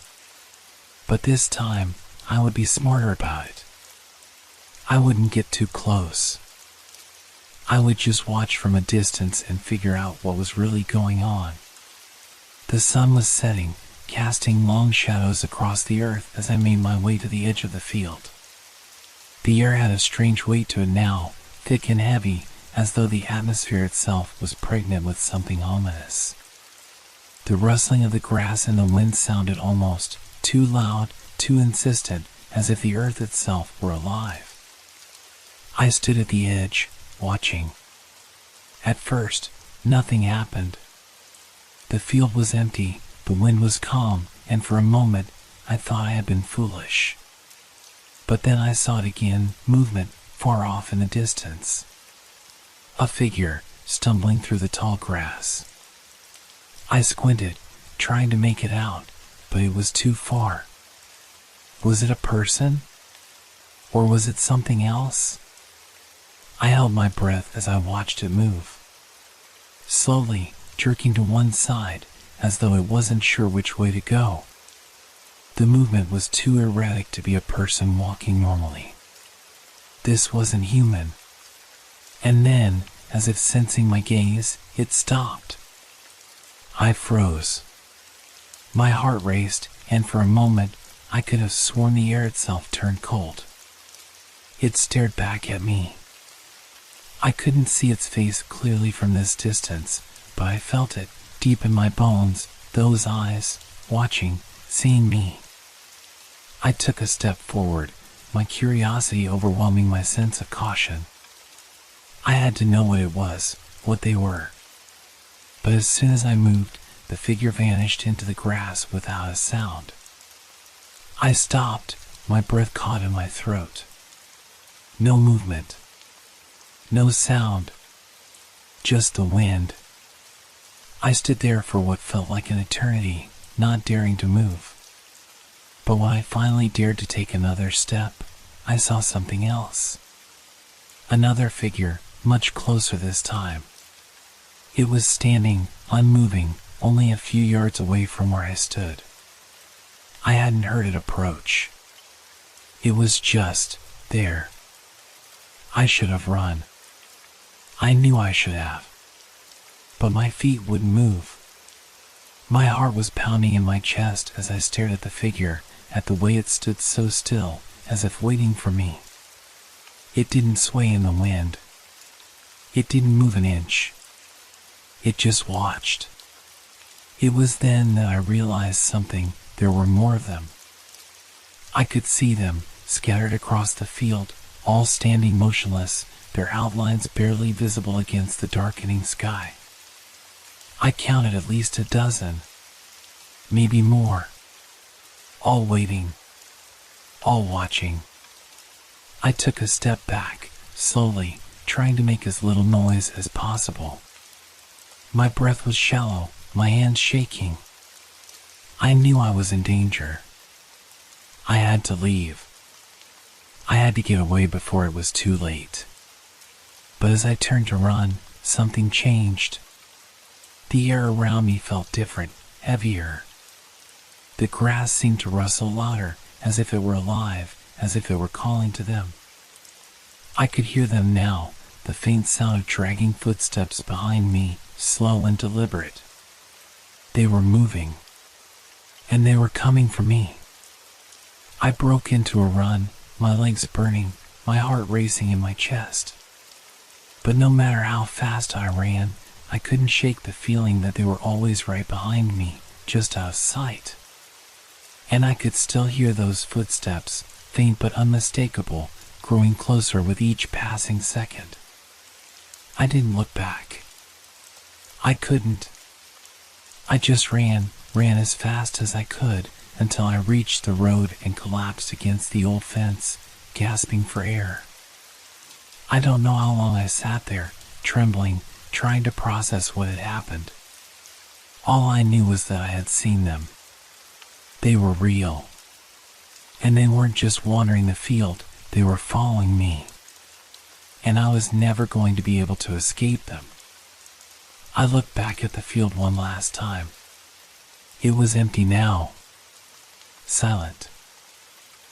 But this time, I would be smarter about it. I wouldn't get too close. I would just watch from a distance and figure out what was really going on. The sun was setting, casting long shadows across the earth as I made my way to the edge of the field. The air had a strange weight to it now, thick and heavy, as though the atmosphere itself was pregnant with something ominous. The rustling of the grass in the wind sounded almost too loud, too insistent, as if the earth itself were alive. I stood at the edge, watching. At first, nothing happened. The field was empty, the wind was calm, and for a moment, I thought I had been foolish. But then I saw it again, movement, far off in the distance. A figure, stumbling through the tall grass. I squinted, trying to make it out, but it was too far. Was it a person? Or was it something else? I held my breath as I watched it move. Slowly, jerking to one side, as though it wasn't sure which way to go. The movement was too erratic to be a person walking normally. This wasn't human. And then, as if sensing my gaze, it stopped. I froze. My heart raced, and for a moment, I could have sworn the air itself turned cold. It stared back at me. I couldn't see its face clearly from this distance, but I felt it, deep in my bones, those eyes, watching, seeing me. I took a step forward, my curiosity overwhelming my sense of caution. I had to know what it was, what they were. But as soon as I moved, the figure vanished into the grass without a sound. I stopped, my breath caught in my throat. No movement. No sound. Just the wind. I stood there for what felt like an eternity, not daring to move. But when I finally dared to take another step, I saw something else. Another figure, much closer this time. It was standing, unmoving, only a few yards away from where I stood. I hadn't heard it approach. It was just there. I should have run. I knew I should have. But my feet wouldn't move. My heart was pounding in my chest as I stared at the figure, at the way it stood so still, as if waiting for me. It didn't sway in the wind. It didn't move an inch. It just watched. It was then that I realized something. There were more of them. I could see them, scattered across the field, all standing motionless, their outlines barely visible against the darkening sky. I counted at least a dozen, maybe more, all waiting, all watching. I took a step back, slowly, trying to make as little noise as possible. My breath was shallow, my hands shaking. I knew I was in danger. I had to leave. I had to get away before it was too late. But as I turned to run, something changed. The air around me felt different, heavier. The grass seemed to rustle louder, as if it were alive, as if it were calling to them. I could hear them now, the faint sound of dragging footsteps behind me, slow and deliberate. They were moving, and they were coming for me. I broke into a run, my legs burning, my heart racing in my chest. But no matter how fast I ran, I couldn't shake the feeling that they were always right behind me, just out of sight. And I could still hear those footsteps, faint but unmistakable, growing closer with each passing second. I didn't look back. I couldn't. I just ran as fast as I could until I reached the road and collapsed against the old fence, gasping for air. I don't know how long I sat there, trembling, trying to process what had happened. All I knew was that I had seen them. They were real. And they weren't just wandering the field, they were following me. And I was never going to be able to escape them. I looked back at the field one last time. It was empty now. Silent.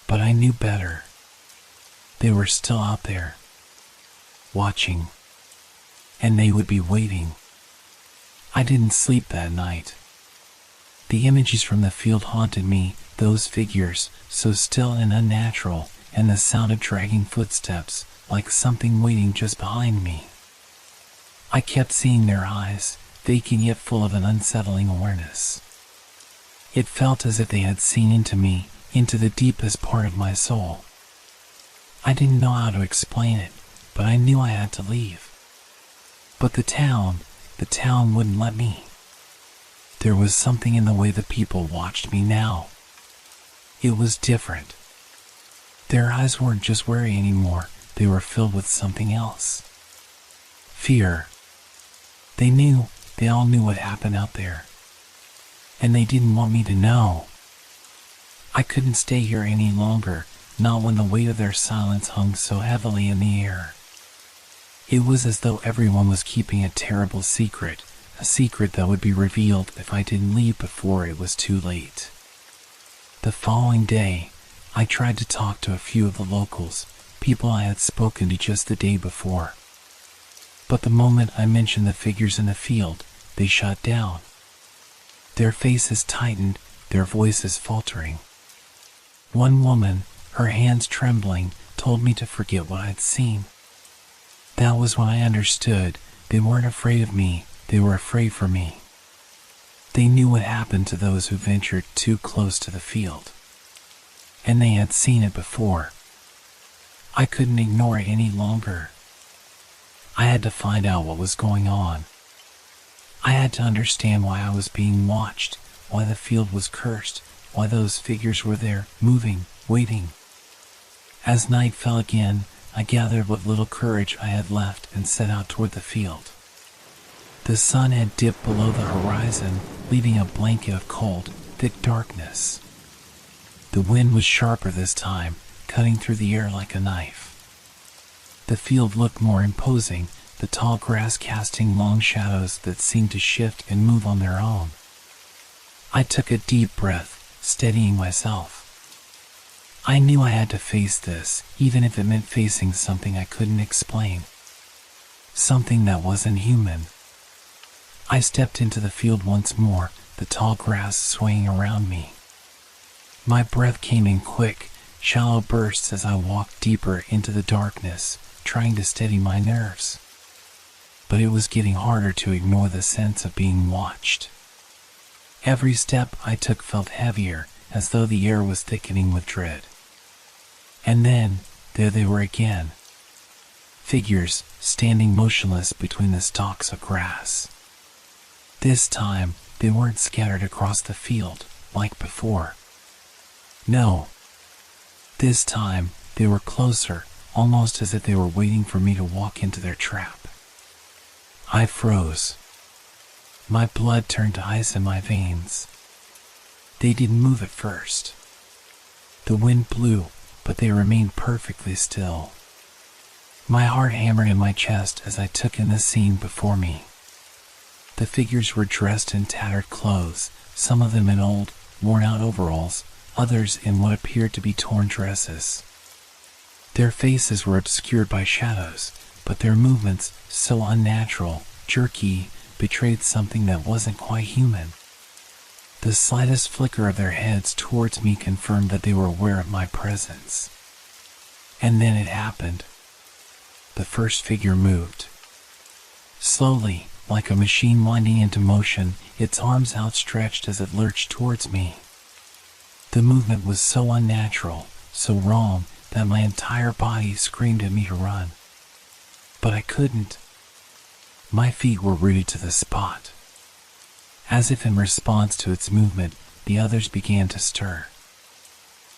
But I knew better. They were still out there. Watching. And they would be waiting. I didn't sleep that night. The images from the field haunted me, those figures, so still and unnatural, and the sound of dragging footsteps, like something waiting just behind me. I kept seeing their eyes, vacant yet full of an unsettling awareness. It felt as if they had seen into me, into the deepest part of my soul. I didn't know how to explain it, but I knew I had to leave. But the town wouldn't let me. There was something in the way the people watched me now. It was different. Their eyes weren't just wary anymore, they were filled with something else. Fear. They all knew what happened out there. And they didn't want me to know. I couldn't stay here any longer, not when the weight of their silence hung so heavily in the air. It was as though everyone was keeping a terrible secret, a secret that would be revealed if I didn't leave before it was too late. The following day, I tried to talk to a few of the locals, people I had spoken to just the day before. But the moment I mentioned the figures in the field, they shut down. Their faces tightened, their voices faltering. One woman, her hands trembling, told me to forget what I'd seen. That was when I understood. They weren't afraid of me, they were afraid for me. They knew what happened to those who ventured too close to the field. And they had seen it before. I couldn't ignore it any longer. I had to find out what was going on. I had to understand why I was being watched, why the field was cursed, why those figures were there, moving, waiting. As night fell again, I gathered what little courage I had left and set out toward the field. The sun had dipped below the horizon, leaving a blanket of cold, thick darkness. The wind was sharper this time, cutting through the air like a knife. The field looked more imposing, the tall grass casting long shadows that seemed to shift and move on their own. I took a deep breath, steadying myself. I knew I had to face this, even if it meant facing something I couldn't explain. Something that wasn't human. I stepped into the field once more, the tall grass swaying around me. My breath came in quick, shallow bursts as I walked deeper into the darkness, trying to steady my nerves. But it was getting harder to ignore the sense of being watched. Every step I took felt heavier, as though the air was thickening with dread. And then, there they were again. Figures standing motionless between the stalks of grass. This time, they weren't scattered across the field, like before. No. This time, they were closer, almost as if they were waiting for me to walk into their trap. I froze. My blood turned to ice in my veins. They didn't move at first. The wind blew, but they remained perfectly still. My heart hammered in my chest as I took in the scene before me. The figures were dressed in tattered clothes, some of them in old, worn-out overalls, others in what appeared to be torn dresses. Their faces were obscured by shadows, but their movements, so unnatural, jerky, betrayed something that wasn't quite human. The slightest flicker of their heads towards me confirmed that they were aware of my presence. And then it happened. The first figure moved. Slowly, like a machine winding into motion, its arms outstretched as it lurched towards me. The movement was so unnatural, so wrong, that my entire body screamed at me to run. But I couldn't. My feet were rooted to the spot. As if in response to its movement, the others began to stir.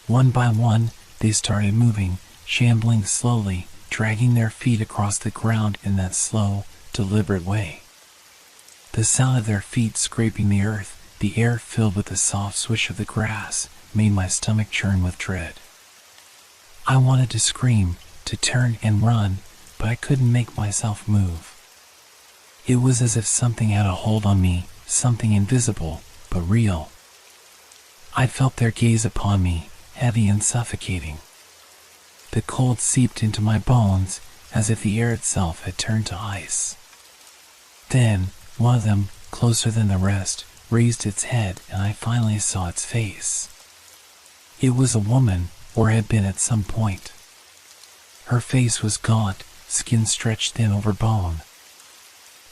One by one, they started moving, shambling slowly, dragging their feet across the ground in that slow, deliberate way. The sound of their feet scraping the earth, the air filled with the soft swish of the grass, made my stomach churn with dread. I wanted to scream, to turn and run, but I couldn't make myself move. It was as if something had a hold on me, something invisible, but real. I felt their gaze upon me, heavy and suffocating. The cold seeped into my bones, as if the air itself had turned to ice. Then, one of them, closer than the rest, raised its head and I finally saw its face. It was a woman, or had been at some point. Her face was gaunt, skin stretched thin over bone.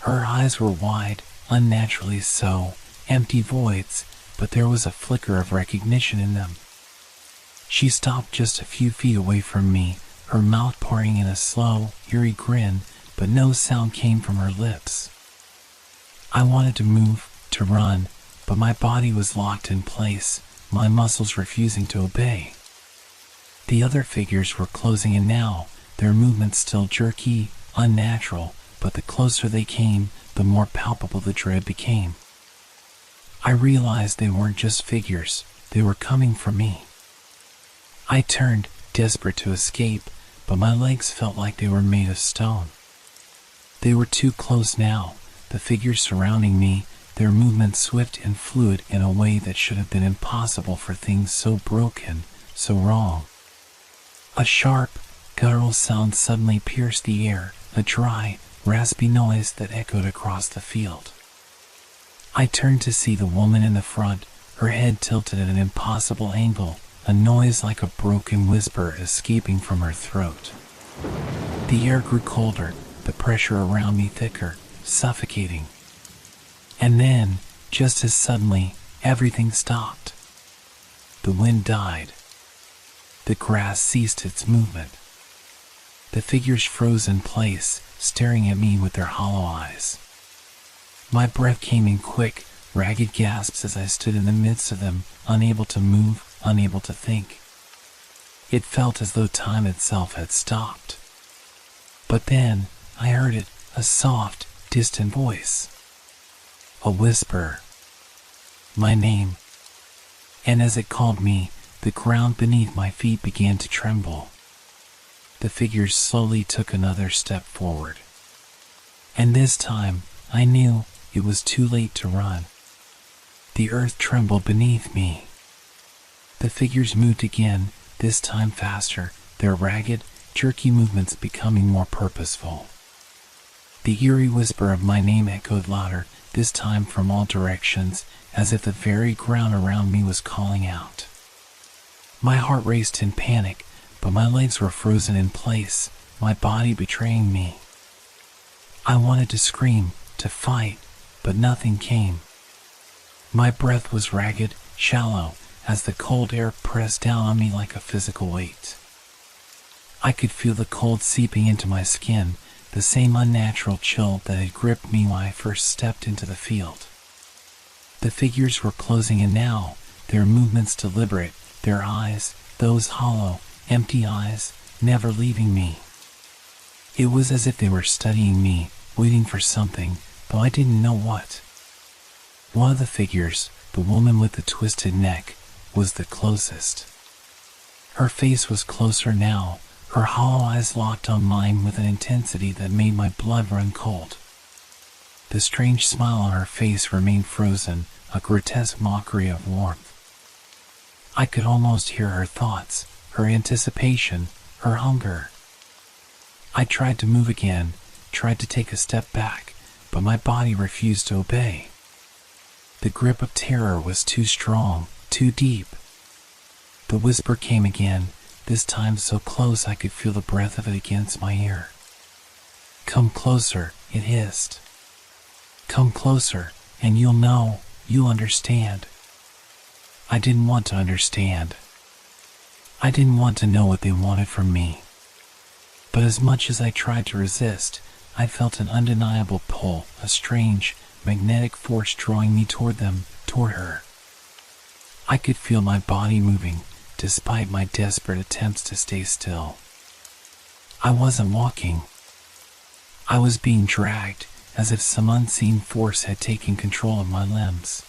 Her eyes were wide, unnaturally so, empty voids, but there was a flicker of recognition in them. She stopped just a few feet away from me, her mouth pouring in a slow, eerie grin, but no sound came from her lips. I wanted to move, to run, but my body was locked in place, my muscles refusing to obey. The other figures were closing in now, their movements still jerky, unnatural, but the closer they came, the more palpable the dread became. I realized they weren't just figures, they were coming for me. I turned, desperate to escape, but my legs felt like they were made of stone. They were too close now, the figures surrounding me, their movements swift and fluid in a way that should have been impossible for things so broken, so wrong. A sharp, guttural sound suddenly pierced the air, a dry, raspy noise that echoed across the field. I turned to see the woman in the front, her head tilted at an impossible angle, a noise like a broken whisper escaping from her throat. The air grew colder, the pressure around me thicker, suffocating. And then, just as suddenly, everything stopped. The wind died. The grass ceased its movement. The figures froze in place, staring at me with their hollow eyes. My breath came in quick, ragged gasps as I stood in the midst of them, unable to move, unable to think. It felt as though time itself had stopped. But then, I heard it, a soft, distant voice. A whisper. My name. And as it called me, the ground beneath my feet began to tremble. The figures slowly took another step forward. And this time, I knew it was too late to run. The earth trembled beneath me. The figures moved again, this time faster, their ragged, jerky movements becoming more purposeful. The eerie whisper of my name echoed louder, this time from all directions, as if the very ground around me was calling out. My heart raced in panic, but my legs were frozen in place, my body betraying me. I wanted to scream, to fight, but nothing came. My breath was ragged, shallow, as the cold air pressed down on me like a physical weight. I could feel the cold seeping into my skin, the same unnatural chill that had gripped me when I first stepped into the field. The figures were closing in now, their movements deliberate, their eyes, those hollow, empty eyes, never leaving me. It was as if they were studying me, waiting for something, though I didn't know what. One of the figures, the woman with the twisted neck, was the closest. Her face was closer now, her hollow eyes locked on mine with an intensity that made my blood run cold. The strange smile on her face remained frozen, a grotesque mockery of warmth. I could almost hear her thoughts, her anticipation, her hunger. I tried to move again, tried to take a step back, but my body refused to obey. The grip of terror was too strong, too deep. The whisper came again, this time so close I could feel the breath of it against my ear. "Come closer," it hissed. "Come closer, and you'll know, you'll understand." I didn't want to understand. I didn't want to know what they wanted from me. But as much as I tried to resist, I felt an undeniable pull, a strange, magnetic force drawing me toward them, toward her. I could feel my body moving, despite my desperate attempts to stay still. I wasn't walking. I was being dragged, as if some unseen force had taken control of my limbs.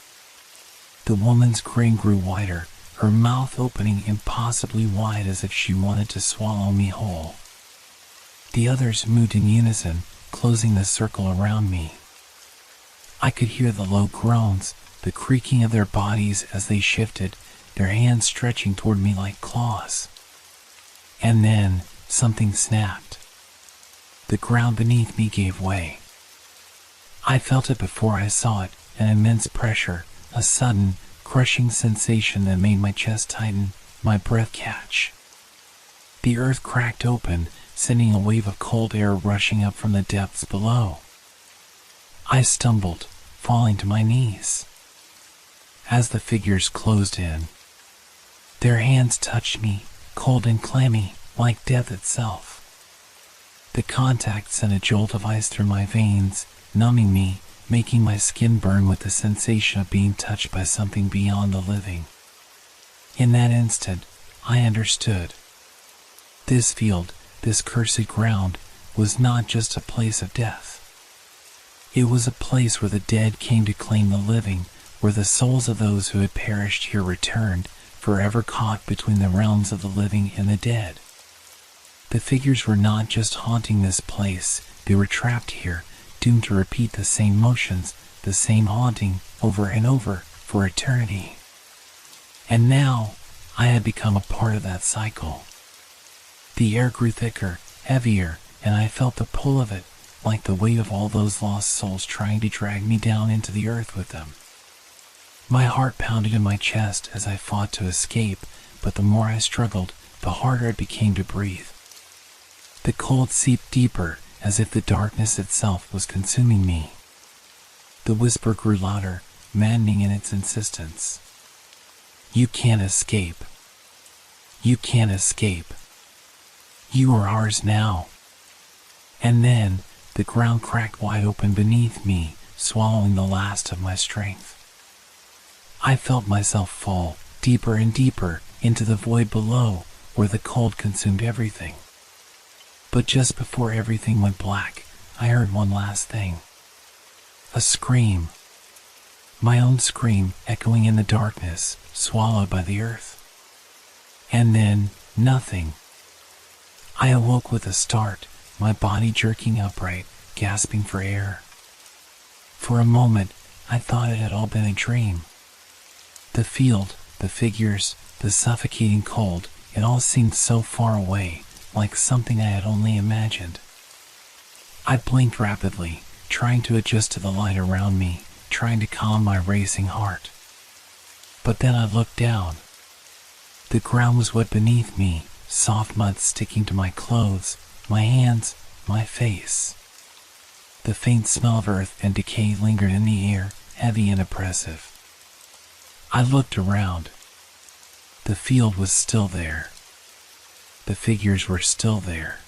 The woman's grin grew wider, her mouth opening impossibly wide as if she wanted to swallow me whole. The others moved in unison, closing the circle around me. I could hear the low groans, the creaking of their bodies as they shifted, their hands stretching toward me like claws. And then, something snapped. The ground beneath me gave way. I felt it before I saw it, an immense pressure, a sudden, crushing sensation that made my chest tighten, my breath catch. The earth cracked open, sending a wave of cold air rushing up from the depths below. I stumbled, falling to my knees. As the figures closed in, their hands touched me, cold and clammy, like death itself. The contact sent a jolt of ice through my veins, numbing me, making my skin burn with the sensation of being touched by something beyond the living. In that instant, I understood. This field, this cursed ground, was not just a place of death. It was a place where the dead came to claim the living, where the souls of those who had perished here returned, forever caught between the realms of the living and the dead. The figures were not just haunting this place, they were trapped here, doomed to repeat the same motions, the same haunting, over and over, for eternity. And now, I had become a part of that cycle. The air grew thicker, heavier, and I felt the pull of it, like the weight of all those lost souls trying to drag me down into the earth with them. My heart pounded in my chest as I fought to escape, but the more I struggled, the harder it became to breathe. The cold seeped deeper, as if the darkness itself was consuming me. The whisper grew louder, maddening in its insistence. "You can't escape. You can't escape. You are ours now." And then, the ground cracked wide open beneath me, swallowing the last of my strength. I felt myself fall, deeper and deeper, into the void below, where the cold consumed everything. But just before everything went black, I heard one last thing. A scream. My own scream, echoing in the darkness, swallowed by the earth. And then, nothing. I awoke with a start, my body jerking upright, gasping for air. For a moment, I thought it had all been a dream. The field, the figures, the suffocating cold, it all seemed so far away, like something I had only imagined. I blinked rapidly, trying to adjust to the light around me, trying to calm my racing heart. But then I looked down. The ground was wet beneath me, soft mud sticking to my clothes, my hands, my face. The faint smell of earth and decay lingered in the air, heavy and oppressive. I looked around. The field was still there. The figures were still there.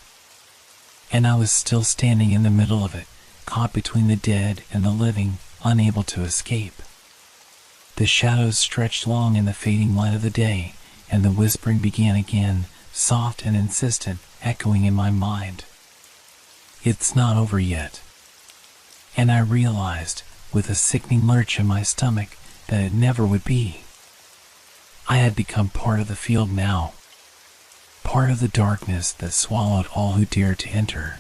And I was still standing in the middle of it, caught between the dead and the living, unable to escape. The shadows stretched long in the fading light of the day, and the whispering began again, soft and insistent, echoing in my mind. "It's not over yet." And I realized, with a sickening lurch in my stomach that it never would be. I had become part of the field now, part of the darkness that swallowed all who dared to enter,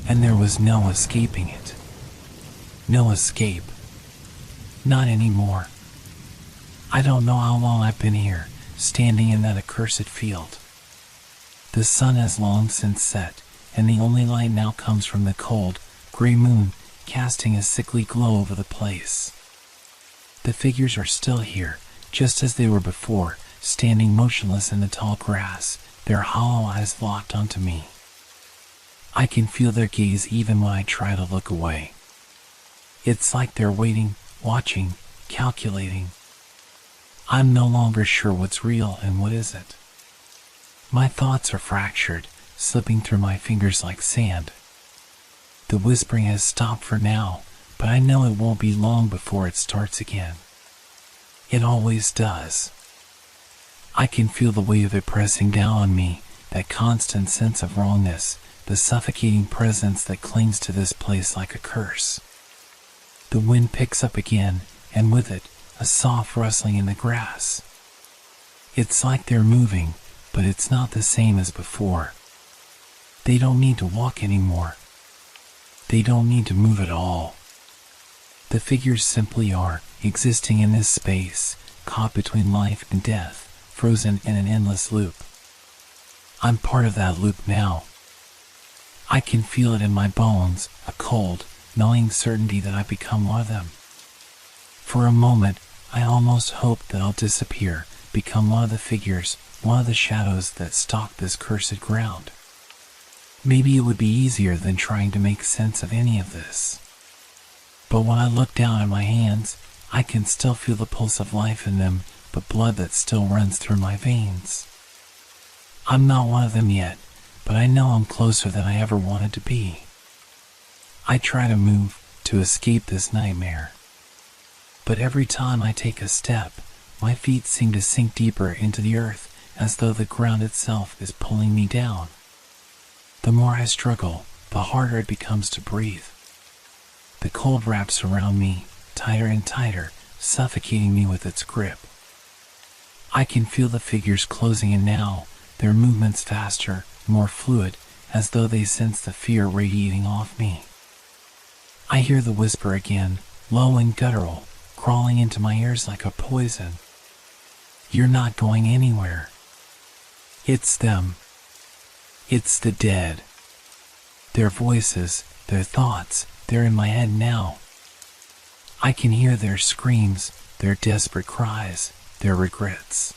and there was no escaping it. No escape. Not anymore. I don't know how long I've been here, standing in that accursed field. The sun has long since set, and the only light now comes from the cold, gray moon, casting a sickly glow over the place. The figures are still here, just as they were before, standing motionless in the tall grass, their hollow eyes locked onto me. I can feel their gaze even when I try to look away. It's like they're waiting, watching, calculating. I'm no longer sure what's real and what isn't. My thoughts are fractured, slipping through my fingers like sand. The whispering has stopped for now, but I know it won't be long before it starts again. It always does. I can feel the weight of it pressing down on me, that constant sense of wrongness, the suffocating presence that clings to this place like a curse. The wind picks up again, and with it, a soft rustling in the grass. It's like they're moving, but it's not the same as before. They don't need to walk anymore. They don't need to move at all. The figures simply are, existing in this space, caught between life and death, frozen in an endless loop. I'm part of that loop now. I can feel it in my bones, a cold, gnawing certainty that I've become one of them. For a moment, I almost hoped that I'll disappear, become one of the figures, one of the shadows that stalk this cursed ground. Maybe it would be easier than trying to make sense of any of this. But when I look down at my hands, I can still feel the pulse of life in them, but blood that still runs through my veins. I'm not one of them yet, but I know I'm closer than I ever wanted to be. I try to move, to escape this nightmare. But every time I take a step, my feet seem to sink deeper into the earth, as though the ground itself is pulling me down. The more I struggle, the harder it becomes to breathe. The cold wraps around me, tighter and tighter, suffocating me with its grip. I can feel the figures closing in now, their movements faster, more fluid, as though they sense the fear radiating off me. I hear the whisper again, low and guttural, crawling into my ears like a poison. You're not going anywhere. It's them. It's the dead. Their voices, their thoughts, they're in my head now. I can hear their screams, their desperate cries, their regrets.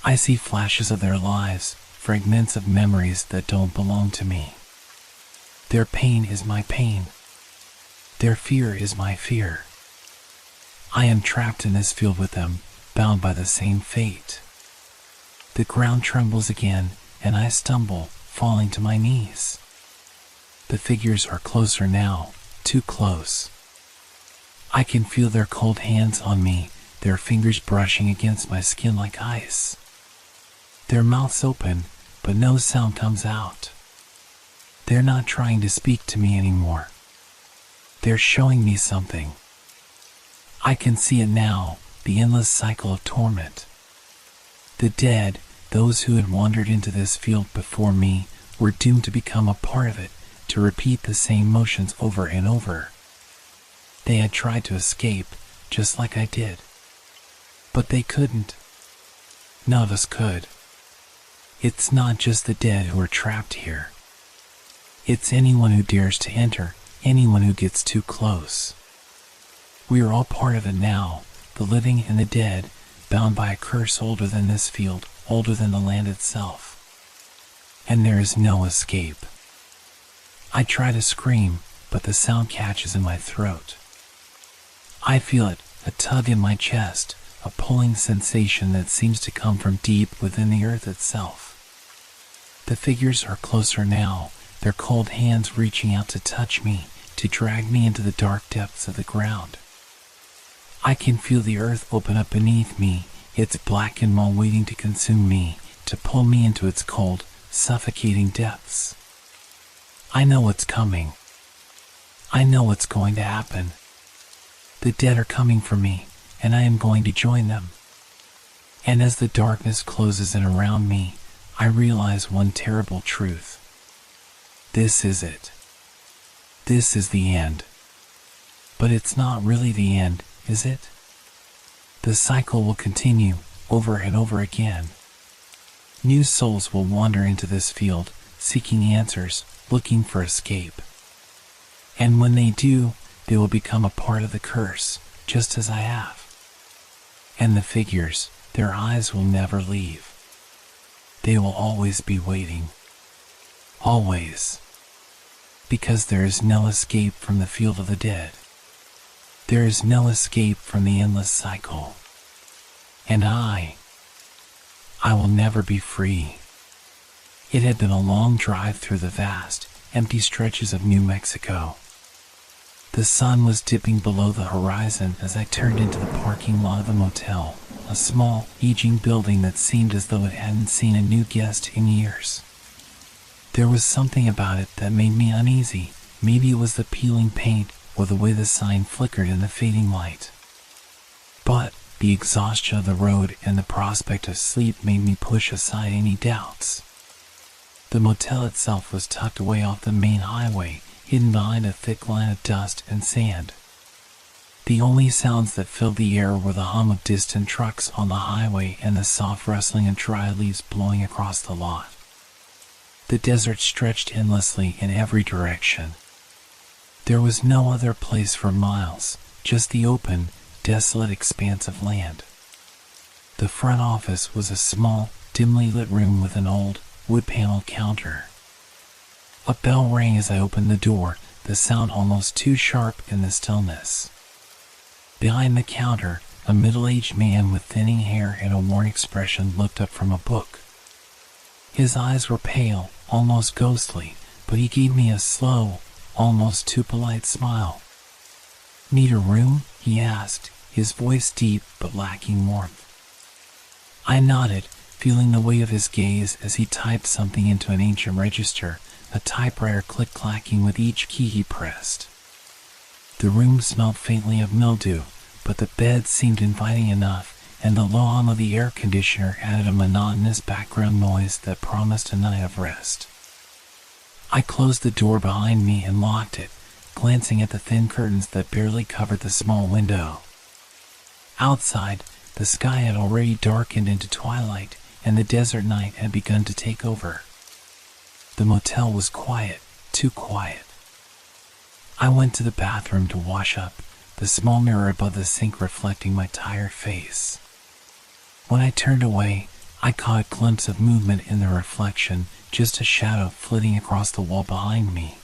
I see flashes of their lives, fragments of memories that don't belong to me. Their pain is my pain. Their fear is my fear. I am trapped in this field with them, bound by the same fate. The ground trembles again, and I stumble, falling to my knees. The figures are closer now, too close. I can feel their cold hands on me, their fingers brushing against my skin like ice. Their mouths open, but no sound comes out. They're not trying to speak to me anymore. They're showing me something. I can see it now, the endless cycle of torment. The dead, those who had wandered into this field before me, were doomed to become a part of it, to repeat the same motions over and over. They had tried to escape, just like I did. But they couldn't. None of us could. It's not just the dead who are trapped here. It's anyone who dares to enter, anyone who gets too close. We are all part of it now, the living and the dead, bound by a curse older than this field, older than the land itself. And there is no escape. I try to scream, but the sound catches in my throat. I feel it, a tug in my chest, a pulling sensation that seems to come from deep within the earth itself. The figures are closer now, their cold hands reaching out to touch me, to drag me into the dark depths of the ground. I can feel the earth open up beneath me, its blackened maw waiting to consume me, to pull me into its cold, suffocating depths. I know what's coming. I know what's going to happen. The dead are coming for me, and I am going to join them. And as the darkness closes in around me, I realize one terrible truth. This is it. This is the end. But it's not really the end, is it? The cycle will continue, over and over again. New souls will wander into this field, seeking answers, looking for escape. And when they do, they will become a part of the curse, just as I have. And the figures, their eyes will never leave. They will always be waiting. Always. Because there is no escape from the field of the dead. There is no escape from the endless cycle. And I will never be free. It had been a long drive through the vast, empty stretches of New Mexico. The sun was dipping below the horizon as I turned into the parking lot of a motel, a small, aging building that seemed as though it hadn't seen a new guest in years. There was something about it that made me uneasy. Maybe it was the peeling paint or the way the sign flickered in the fading light. But the exhaustion of the road and the prospect of sleep made me push aside any doubts. The motel itself was tucked away off the main highway, hidden behind a thick line of dust and sand. The only sounds that filled the air were the hum of distant trucks on the highway and the soft rustling of dry leaves blowing across the lot. The desert stretched endlessly in every direction. There was no other place for miles, just the open, desolate expanse of land. The front office was a small, dimly lit room with an old, wood-paneled counter. A bell rang as I opened the door, the sound almost too sharp in the stillness. Behind the counter, a middle-aged man with thinning hair and a worn expression looked up from a book. His eyes were pale, almost ghostly, but he gave me a slow, almost too polite smile. "Need a room?" he asked, his voice deep but lacking warmth. I nodded, feeling the weight of his gaze as he typed something into an ancient register, a typewriter click-clacking with each key he pressed. The room smelled faintly of mildew, but the bed seemed inviting enough, and the low hum of the air conditioner added a monotonous background noise that promised a night of rest. I closed the door behind me and locked it, glancing at the thin curtains that barely covered the small window. Outside, the sky had already darkened into twilight, and the desert night had begun to take over. The motel was quiet, too quiet. I went to the bathroom to wash up, the small mirror above the sink reflecting my tired face. When I turned away, I caught a glimpse of movement in the reflection, just a shadow flitting across the wall behind me.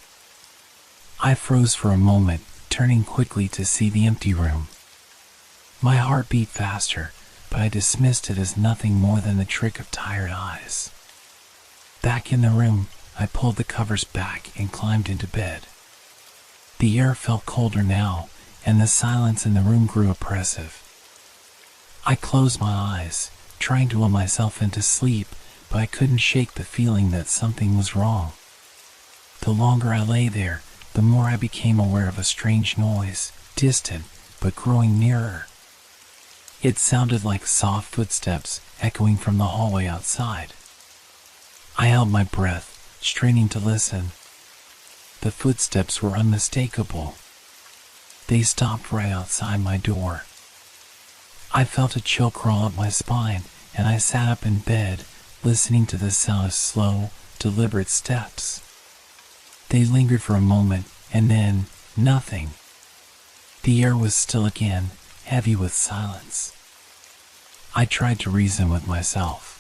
I froze for a moment, turning quickly to see the empty room. My heart beat faster, but I dismissed it as nothing more than the trick of tired eyes. Back in the room, I pulled the covers back and climbed into bed. The air felt colder now, and the silence in the room grew oppressive. I closed my eyes, trying to will myself into sleep, but I couldn't shake the feeling that something was wrong. The longer I lay there, the more I became aware of a strange noise, distant, but growing nearer. It sounded like soft footsteps echoing from the hallway outside. I held my breath, straining to listen. The footsteps were unmistakable. They stopped right outside my door. I felt a chill crawl up my spine, and I sat up in bed, listening to the sound of slow, deliberate steps. They lingered for a moment, and then, nothing. The air was still again, heavy with silence. I tried to reason with myself.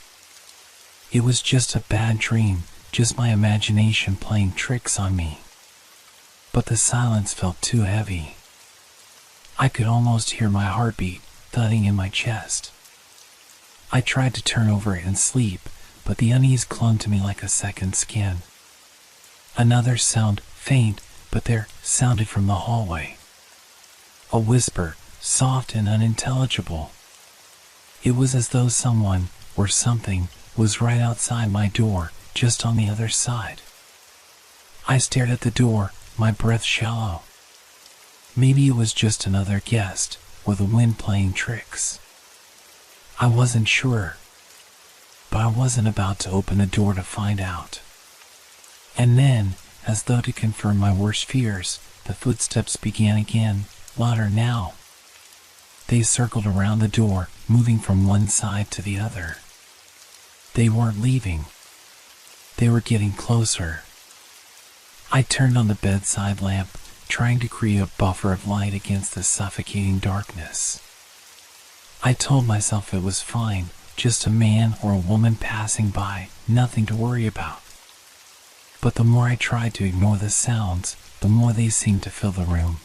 It was just a bad dream, just my imagination playing tricks on me. But the silence felt too heavy. I could almost hear my heartbeat thudding in my chest. I tried to turn over and sleep, but the unease clung to me like a second skin. Another sound, faint, but there, sounded from the hallway. A whisper, soft and unintelligible. It was as though someone, or something, was right outside my door, just on the other side. I stared at the door, my breath shallow. Maybe it was just another guest, or the wind playing tricks. I wasn't sure, but I wasn't about to open the door to find out. And then, as though to confirm my worst fears, the footsteps began again, louder now. They circled around the door, moving from one side to the other. They weren't leaving. They were getting closer. I turned on the bedside lamp, trying to create a buffer of light against the suffocating darkness. I told myself it was fine, just a man or a woman passing by, nothing to worry about. But the more I tried to ignore the sounds, the more they seemed to fill the room.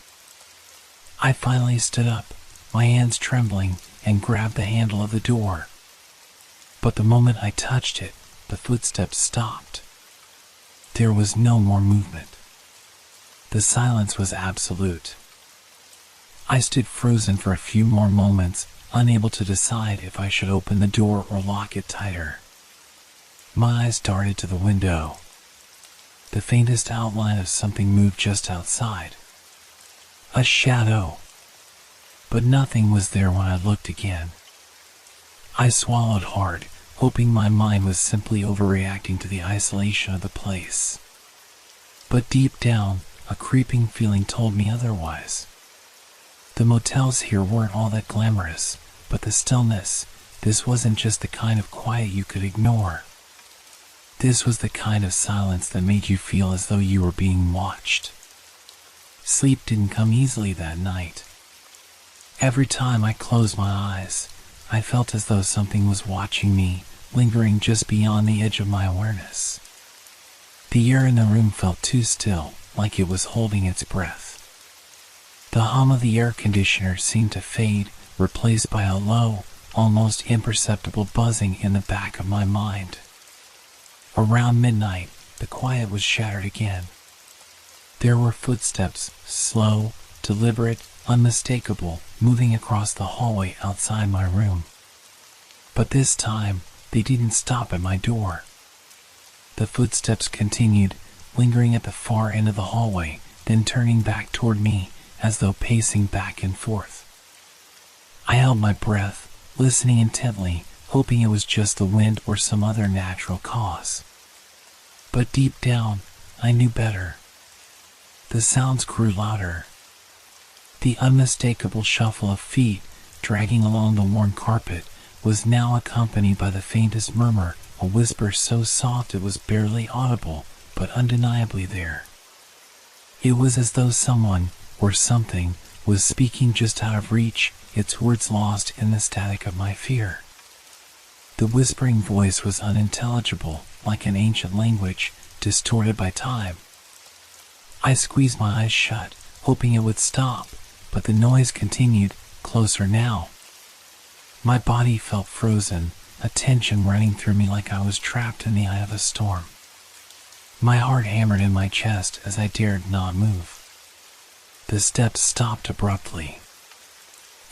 I finally stood up, my hands trembling, and grabbed the handle of the door. But the moment I touched it, the footsteps stopped. There was no more movement. The silence was absolute. I stood frozen for a few more moments, unable to decide if I should open the door or lock it tighter. My eyes darted to the window. The faintest outline of something moved just outside. A shadow. But nothing was there when I looked again. I swallowed hard, hoping my mind was simply overreacting to the isolation of the place. But deep down, a creeping feeling told me otherwise. The motels here weren't all that glamorous, but the stillness, this wasn't just the kind of quiet you could ignore. This was the kind of silence that made you feel as though you were being watched. Sleep didn't come easily that night. Every time I closed my eyes, I felt as though something was watching me, lingering just beyond the edge of my awareness. The air in the room felt too still, like it was holding its breath. The hum of the air conditioner seemed to fade, replaced by a low, almost imperceptible buzzing in the back of my mind. Around midnight, the quiet was shattered again. There were footsteps, slow, deliberate, unmistakable, moving across the hallway outside my room. But this time, they didn't stop at my door. The footsteps continued, lingering at the far end of the hallway, then turning back toward me, as though pacing back and forth. I held my breath, listening intently, hoping it was just the wind or some other natural cause. But deep down, I knew better. The sounds grew louder. The unmistakable shuffle of feet, dragging along the worn carpet, was now accompanied by the faintest murmur, a whisper so soft it was barely audible, but undeniably there. It was as though someone, or something, was speaking just out of reach, its words lost in the static of my fear. The whispering voice was unintelligible, like an ancient language, distorted by time. I squeezed my eyes shut, hoping it would stop, but the noise continued, closer now. My body felt frozen, a tension running through me like I was trapped in the eye of a storm. My heart hammered in my chest as I dared not move. The steps stopped abruptly.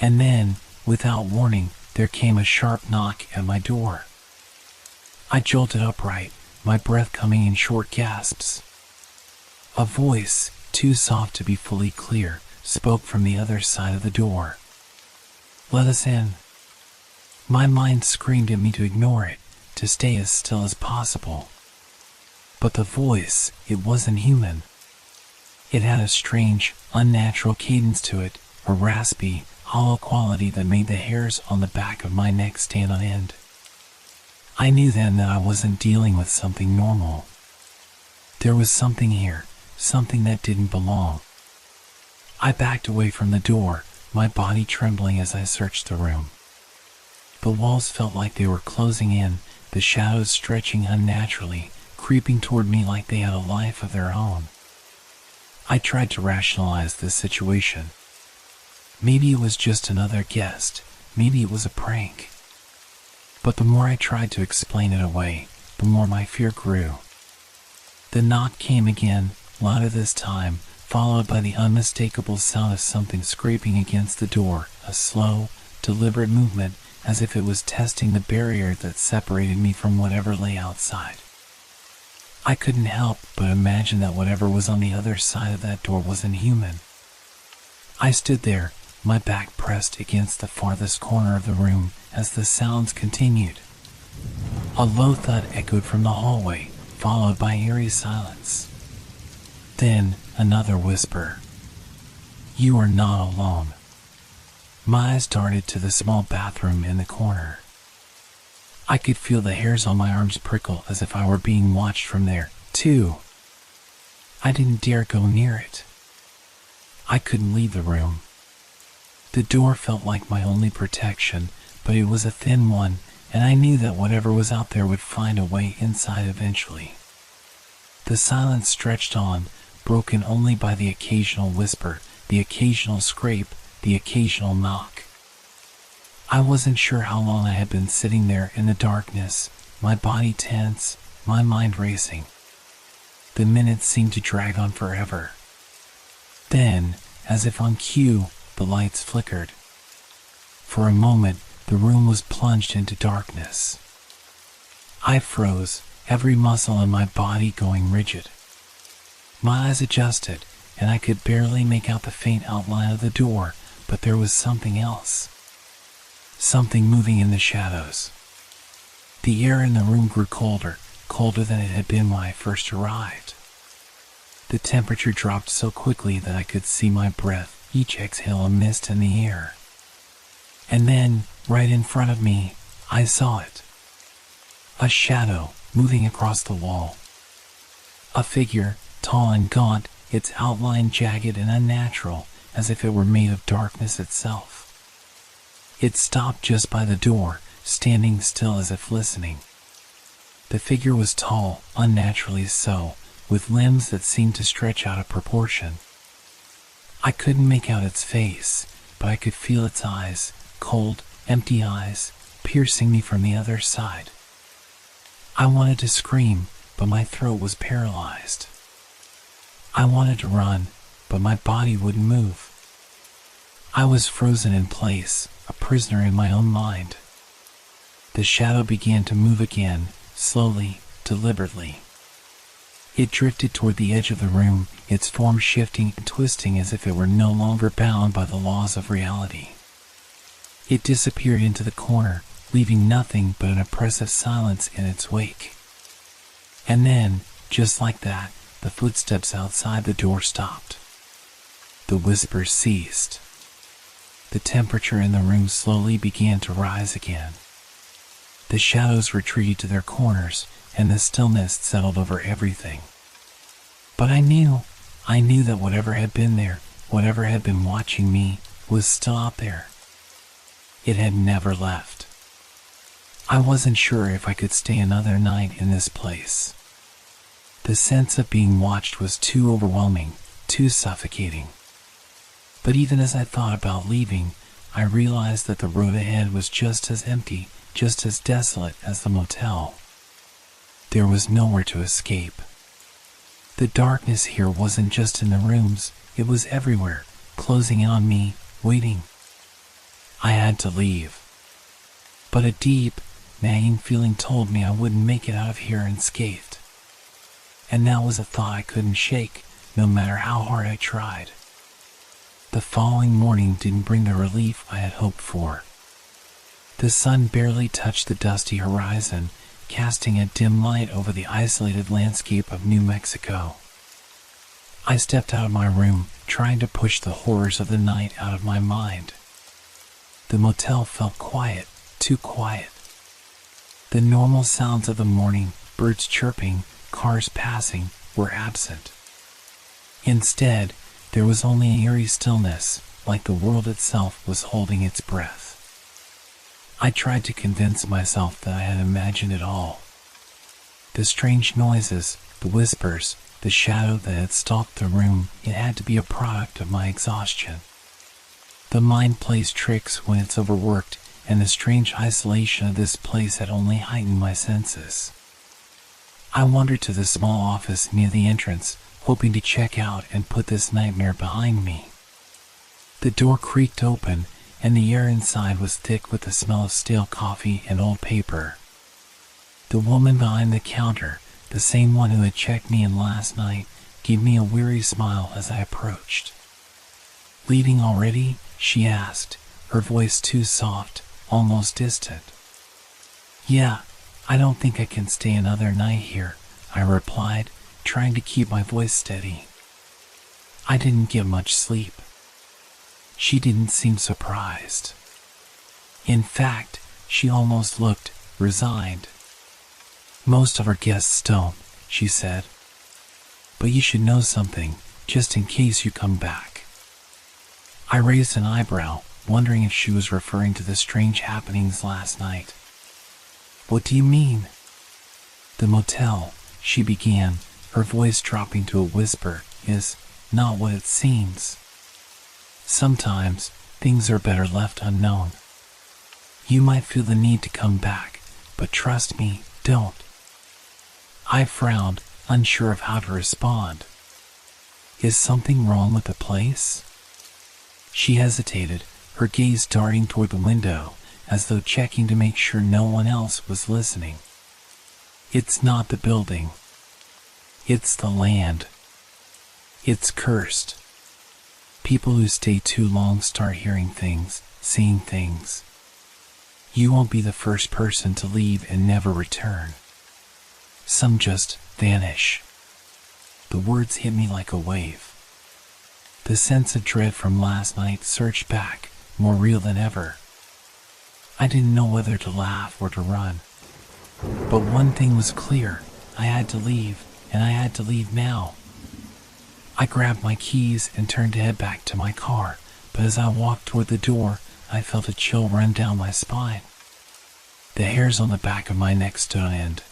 And then, without warning, there came a sharp knock at my door. I jolted upright, my breath coming in short gasps. A voice, too soft to be fully clear, spoke from the other side of the door. "Let us in." My mind screamed at me to ignore it, to stay as still as possible. But the voice, it wasn't human. It had a strange, unnatural cadence to it, a raspy, hollow quality that made the hairs on the back of my neck stand on end. I knew then that I wasn't dealing with something normal. There was something here, something that didn't belong. I backed away from the door, my body trembling as I searched the room. The walls felt like they were closing in, the shadows stretching unnaturally, creeping toward me like they had a life of their own. I tried to rationalize this situation. Maybe it was just another guest, maybe it was a prank. But the more I tried to explain it away, the more my fear grew. The knock came again, louder this time, followed by the unmistakable sound of something scraping against the door, a slow, deliberate movement, as if it was testing the barrier that separated me from whatever lay outside. I couldn't help but imagine that whatever was on the other side of that door wasn't human. I stood there, my back pressed against the farthest corner of the room as the sounds continued. A low thud echoed from the hallway, followed by eerie silence. Then, another whisper. "You are not alone." My eyes darted to the small bathroom in the corner. I could feel the hairs on my arms prickle as if I were being watched from there, too. I didn't dare go near it. I couldn't leave the room. The door felt like my only protection, but it was a thin one, and I knew that whatever was out there would find a way inside eventually. The silence stretched on, broken only by the occasional whisper, the occasional scrape, the occasional knock. I wasn't sure how long I had been sitting there in the darkness, my body tense, my mind racing. The minutes seemed to drag on forever. Then, as if on cue, the lights flickered. For a moment, the room was plunged into darkness. I froze, every muscle in my body going rigid. My eyes adjusted, and I could barely make out the faint outline of the door, but there was something else. Something moving in the shadows. The air in the room grew colder, colder than it had been when I first arrived. The temperature dropped so quickly that I could see my breath, each exhale a mist in the air. And then, right in front of me, I saw it. A shadow moving across the wall. A figure, tall and gaunt, its outline jagged and unnatural, as if it were made of darkness itself. It stopped just by the door, standing still as if listening. The figure was tall, unnaturally so, with limbs that seemed to stretch out of proportion. I couldn't make out its face, but I could feel its eyes, cold, empty eyes, piercing me from the other side. I wanted to scream, but my throat was paralyzed. I wanted to run, but my body wouldn't move. I was frozen in place, a prisoner in my own mind. The shadow began to move again, slowly, deliberately. It drifted toward the edge of the room, its form shifting and twisting as if it were no longer bound by the laws of reality. It disappeared into the corner, leaving nothing but an oppressive silence in its wake. And then, just like that, the footsteps outside the door stopped. The whispers ceased. The temperature in the room slowly began to rise again. The shadows retreated to their corners, and the stillness settled over everything. But I knew that whatever had been there, whatever had been watching me, was still out there. It had never left. I wasn't sure if I could stay another night in this place. The sense of being watched was too overwhelming, too suffocating. But even as I thought about leaving, I realized that the road ahead was just as empty, just as desolate as the motel. There was nowhere to escape. The darkness here wasn't just in the rooms, it was everywhere, closing in on me, waiting. I had to leave. But a deep, nagging feeling told me I wouldn't make it out of here unscathed. And that was a thought I couldn't shake, no matter how hard I tried. The following morning didn't bring the relief I had hoped for. The sun barely touched the dusty horizon, casting a dim light over the isolated landscape of New Mexico. I stepped out of my room, trying to push the horrors of the night out of my mind. The motel felt quiet, too quiet. The normal sounds of the morning, birds chirping, cars passing, were absent. Instead, there was only an eerie stillness, like the world itself was holding its breath. I tried to convince myself that I had imagined it all. The strange noises, the whispers, the shadow that had stalked the room, it had to be a product of my exhaustion. The mind plays tricks when it's overworked, and the strange isolation of this place had only heightened my senses. I wandered to the small office near the entrance, hoping to check out and put this nightmare behind me. The door creaked open, and the air inside was thick with the smell of stale coffee and old paper. The woman behind the counter, the same one who had checked me in last night, gave me a weary smile as I approached. Leaving already? She asked, her voice too soft, almost distant. Yeah, I don't think I can stay another night here, I replied, trying to keep my voice steady. I didn't get much sleep. She didn't seem surprised. In fact, she almost looked resigned. Most of our guests don't, she said. But you should know something, just in case you come back. I raised an eyebrow, wondering if she was referring to the strange happenings last night. What do you mean? The motel, she began, her voice dropping to a whisper, is not what it seems. Sometimes, things are better left unknown. You might feel the need to come back, but trust me, don't. I frowned, unsure of how to respond. Is something wrong with the place? She hesitated, her gaze darting toward the window, as though checking to make sure no one else was listening. It's not the building. It's the land. It's cursed. People who stay too long start hearing things, seeing things. You won't be the first person to leave and never return. Some just vanish. The words hit me like a wave. The sense of dread from last night surged back, more real than ever. I didn't know whether to laugh or to run. But one thing was clear, I had to leave, and I had to leave now. I grabbed my keys and turned to head back to my car, but as I walked toward the door, I felt a chill run down my spine. The hairs on the back of my neck stood on end.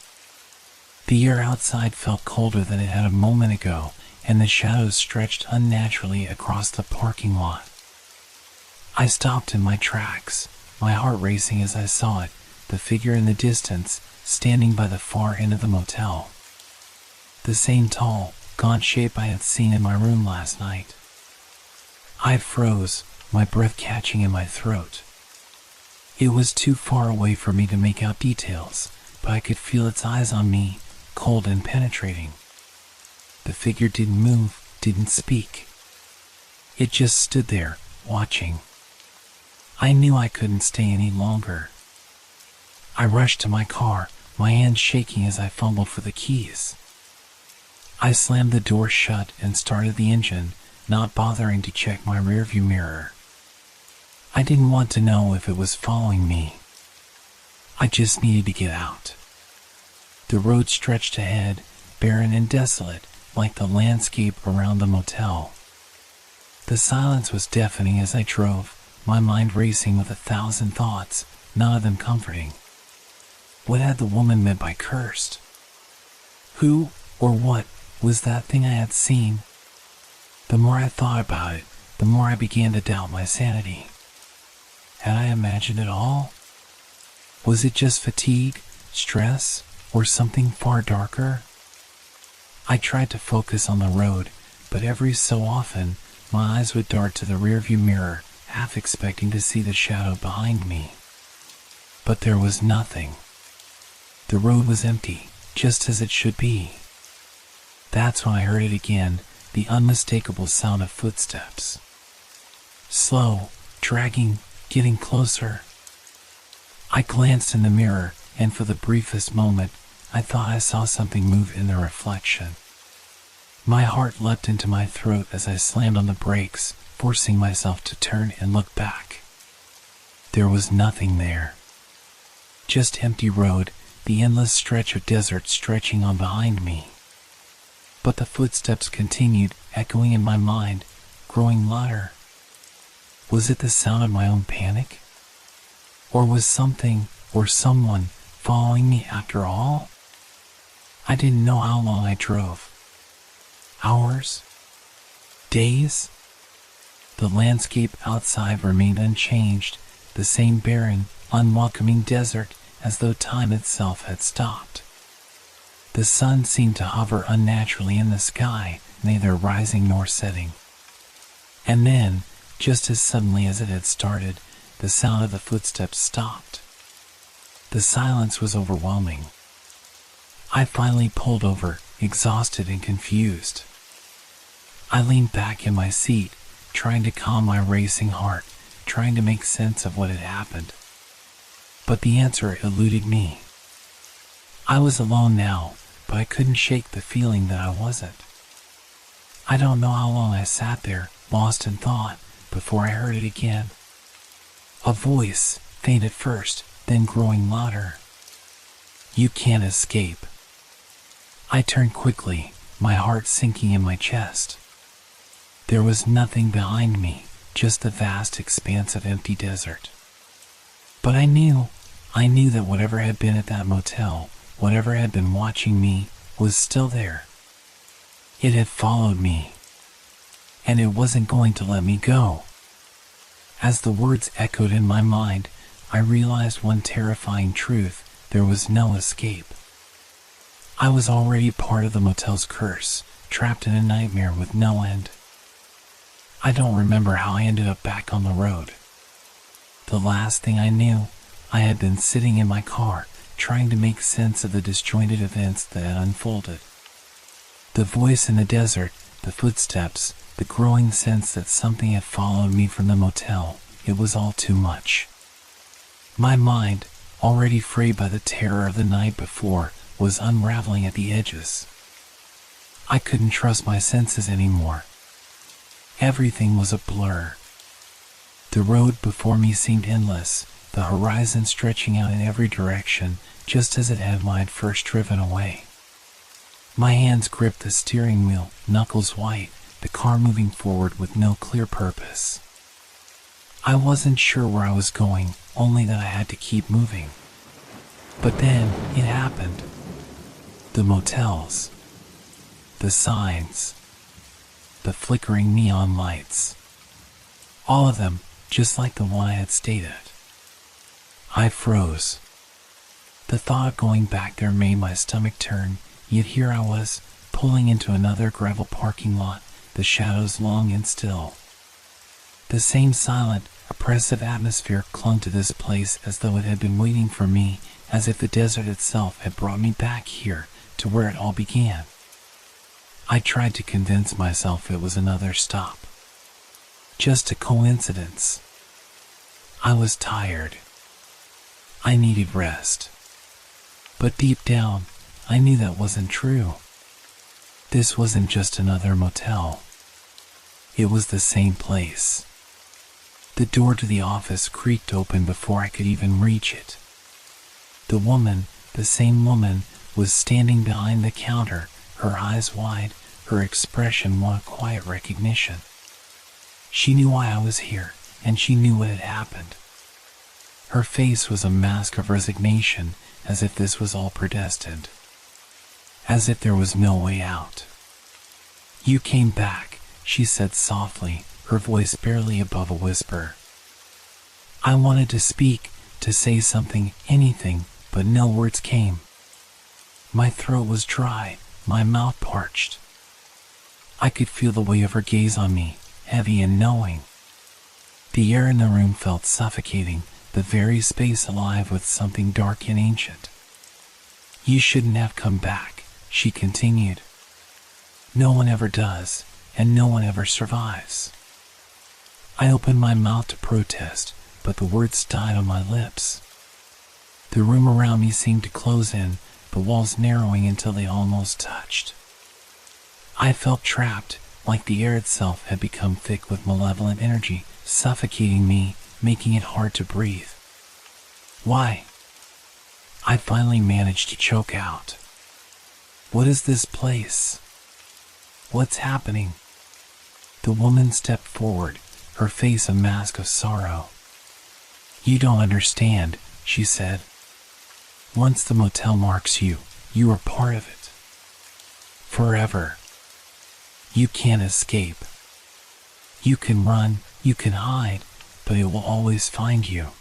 The air outside felt colder than it had a moment ago, and the shadows stretched unnaturally across the parking lot. I stopped in my tracks, my heart racing as I saw it, the figure in the distance, standing by the far end of the motel. The same tall, gaunt shape I had seen in my room last night. I froze, my breath catching in my throat. It was too far away for me to make out details, but I could feel its eyes on me, cold and penetrating. The figure didn't move, didn't speak. It just stood there, watching. I knew I couldn't stay any longer. I rushed to my car, my hands shaking as I fumbled for the keys. I slammed the door shut and started the engine, not bothering to check my rearview mirror. I didn't want to know if it was following me. I just needed to get out. The road stretched ahead, barren and desolate, like the landscape around the motel. The silence was deafening as I drove, my mind racing with 1,000 thoughts, none of them comforting. What had the woman meant by cursed? Who, or what, was that thing I had seen? The more I thought about it, the more I began to doubt my sanity. Had I imagined it all? Was it just fatigue, stress, or something far darker? I tried to focus on the road, but every so often, my eyes would dart to the rearview mirror, half expecting to see the shadow behind me. But there was nothing. The road was empty, just as it should be. That's when I heard it again, the unmistakable sound of footsteps. Slow, dragging, getting closer. I glanced in the mirror, and for the briefest moment, I thought I saw something move in the reflection. My heart leapt into my throat as I slammed on the brakes, forcing myself to turn and look back. There was nothing there. Just empty road, the endless stretch of desert stretching on behind me. But the footsteps continued, echoing in my mind, growing louder. Was it the sound of my own panic? Or was something, or someone, following me after all? I didn't know how long I drove. Hours? Days? The landscape outside remained unchanged, the same barren, unwelcoming desert, as though time itself had stopped. The sun seemed to hover unnaturally in the sky, neither rising nor setting. And then, just as suddenly as it had started, the sound of the footsteps stopped. The silence was overwhelming. I finally pulled over, exhausted and confused. I leaned back in my seat, trying to calm my racing heart, trying to make sense of what had happened. But the answer eluded me. I was alone now, but I couldn't shake the feeling that I wasn't. I don't know how long I sat there, lost in thought, before I heard it again. A voice, faint at first, then growing louder. "You can't escape." I turned quickly, my heart sinking in my chest. There was nothing behind me, just the vast expanse of empty desert. But I knew that whatever had been at that motel, whatever had been watching me, was still there. It had followed me, and it wasn't going to let me go. As the words echoed in my mind, I realized one terrifying truth: there was no escape. I was already part of the motel's curse, trapped in a nightmare with no end. I don't remember how I ended up back on the road. The last thing I knew, I had been sitting in my car, trying to make sense of the disjointed events that had unfolded. The voice in the desert, the footsteps, the growing sense that something had followed me from the motel, it was all too much. My mind, already frayed by the terror of the night before, was unraveling at the edges. I couldn't trust my senses anymore. Everything was a blur. The road before me seemed endless, the horizon stretching out in every direction, just as it had when I'd first driven away. My hands gripped the steering wheel, knuckles white, the car moving forward with no clear purpose. I wasn't sure where I was going, only that I had to keep moving. But then, it happened. The motels. The signs. The flickering neon lights. All of them, just like the one I had stayed at. I froze. The thought of going back there made my stomach turn, yet here I was, pulling into another gravel parking lot, the shadows long and still. The same silent, oppressive atmosphere clung to this place as though it had been waiting for me, as if the desert itself had brought me back here, to where it all began. I tried to convince myself it was another stop. Just a coincidence. I was tired. I needed rest. But deep down, I knew that wasn't true. This wasn't just another motel. It was the same place. The door to the office creaked open before I could even reach it. The woman, the same woman, was standing behind the counter, her eyes wide, her expression one of quiet recognition. She knew why I was here, and she knew what had happened. Her face was a mask of resignation, as if this was all predestined. As if there was no way out. "You came back," she said softly, her voice barely above a whisper. I wanted to speak, to say something, anything, but no words came. My throat was dry, my mouth parched. I could feel the weight of her gaze on me, heavy and knowing. The air in the room felt suffocating, the very space alive with something dark and ancient. "You shouldn't have come back," she continued. "No one ever does, and no one ever survives." I opened my mouth to protest, but the words died on my lips. The room around me seemed to close in, the walls narrowing until they almost touched. I felt trapped, like the air itself had become thick with malevolent energy, suffocating me, making it hard to breathe. "Why?" I finally managed to choke out. "What is this place? What's happening?" The woman stepped forward, her face a mask of sorrow. "You don't understand," she said. "Once the motel marks you, you are part of it. Forever. You can't escape. You can run, you can hide, but it will always find you."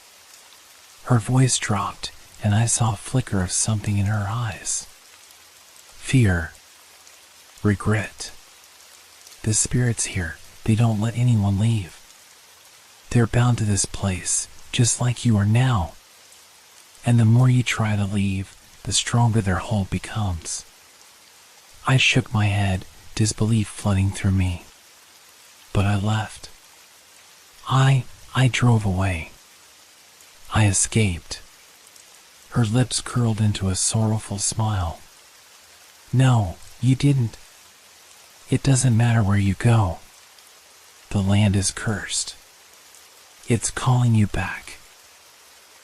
Her voice dropped, and I saw a flicker of something in her eyes. Fear. Regret. The spirits here, they don't let anyone leave. They're bound to this place, just like you are now. And the more you try to leave, the stronger their hold becomes. I shook my head, disbelief flooding through me. But I left. I drove away. I escaped. Her lips curled into a sorrowful smile. No, you didn't. It doesn't matter where you go. The land is cursed. It's calling you back.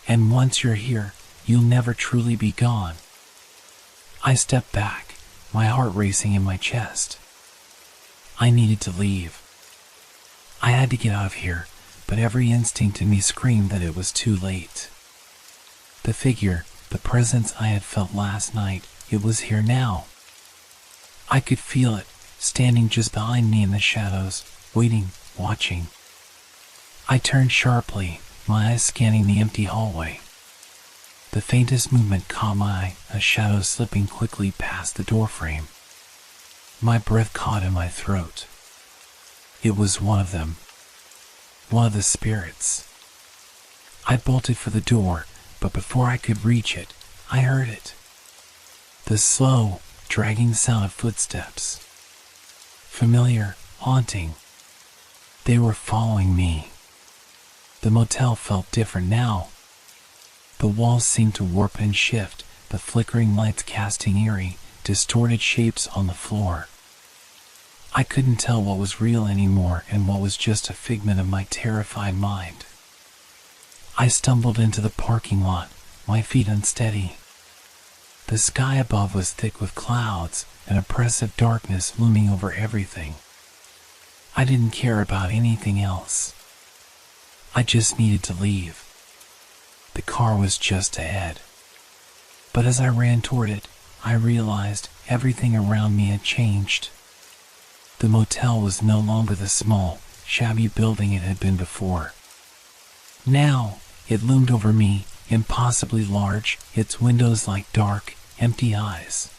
And once you're here, you'll never truly be gone. I stepped back, my heart racing in my chest. I needed to leave. I had to get out of here, but every instinct in me screamed that it was too late. The figure, the presence I had felt last night, it was here now. I could feel it, standing just behind me in the shadows, waiting, watching. I turned sharply, my eyes scanning the empty hallway. The faintest movement caught my eye, a shadow slipping quickly past the doorframe. My breath caught in my throat. It was one of them. One of the spirits. I bolted for the door, but before I could reach it, I heard it. The slow, dragging sound of footsteps. Familiar, haunting. They were following me. The motel felt different now. The walls seemed to warp and shift, the flickering lights casting eerie, distorted shapes on the floor. I couldn't tell what was real anymore and what was just a figment of my terrified mind. I stumbled into the parking lot, my feet unsteady. The sky above was thick with clouds, an oppressive darkness looming over everything. I didn't care about anything else. I just needed to leave. The car was just ahead. But as I ran toward it, I realized everything around me had changed. The motel was no longer the small, shabby building it had been before. Now, it loomed over me, impossibly large, its windows like dark, empty eyes.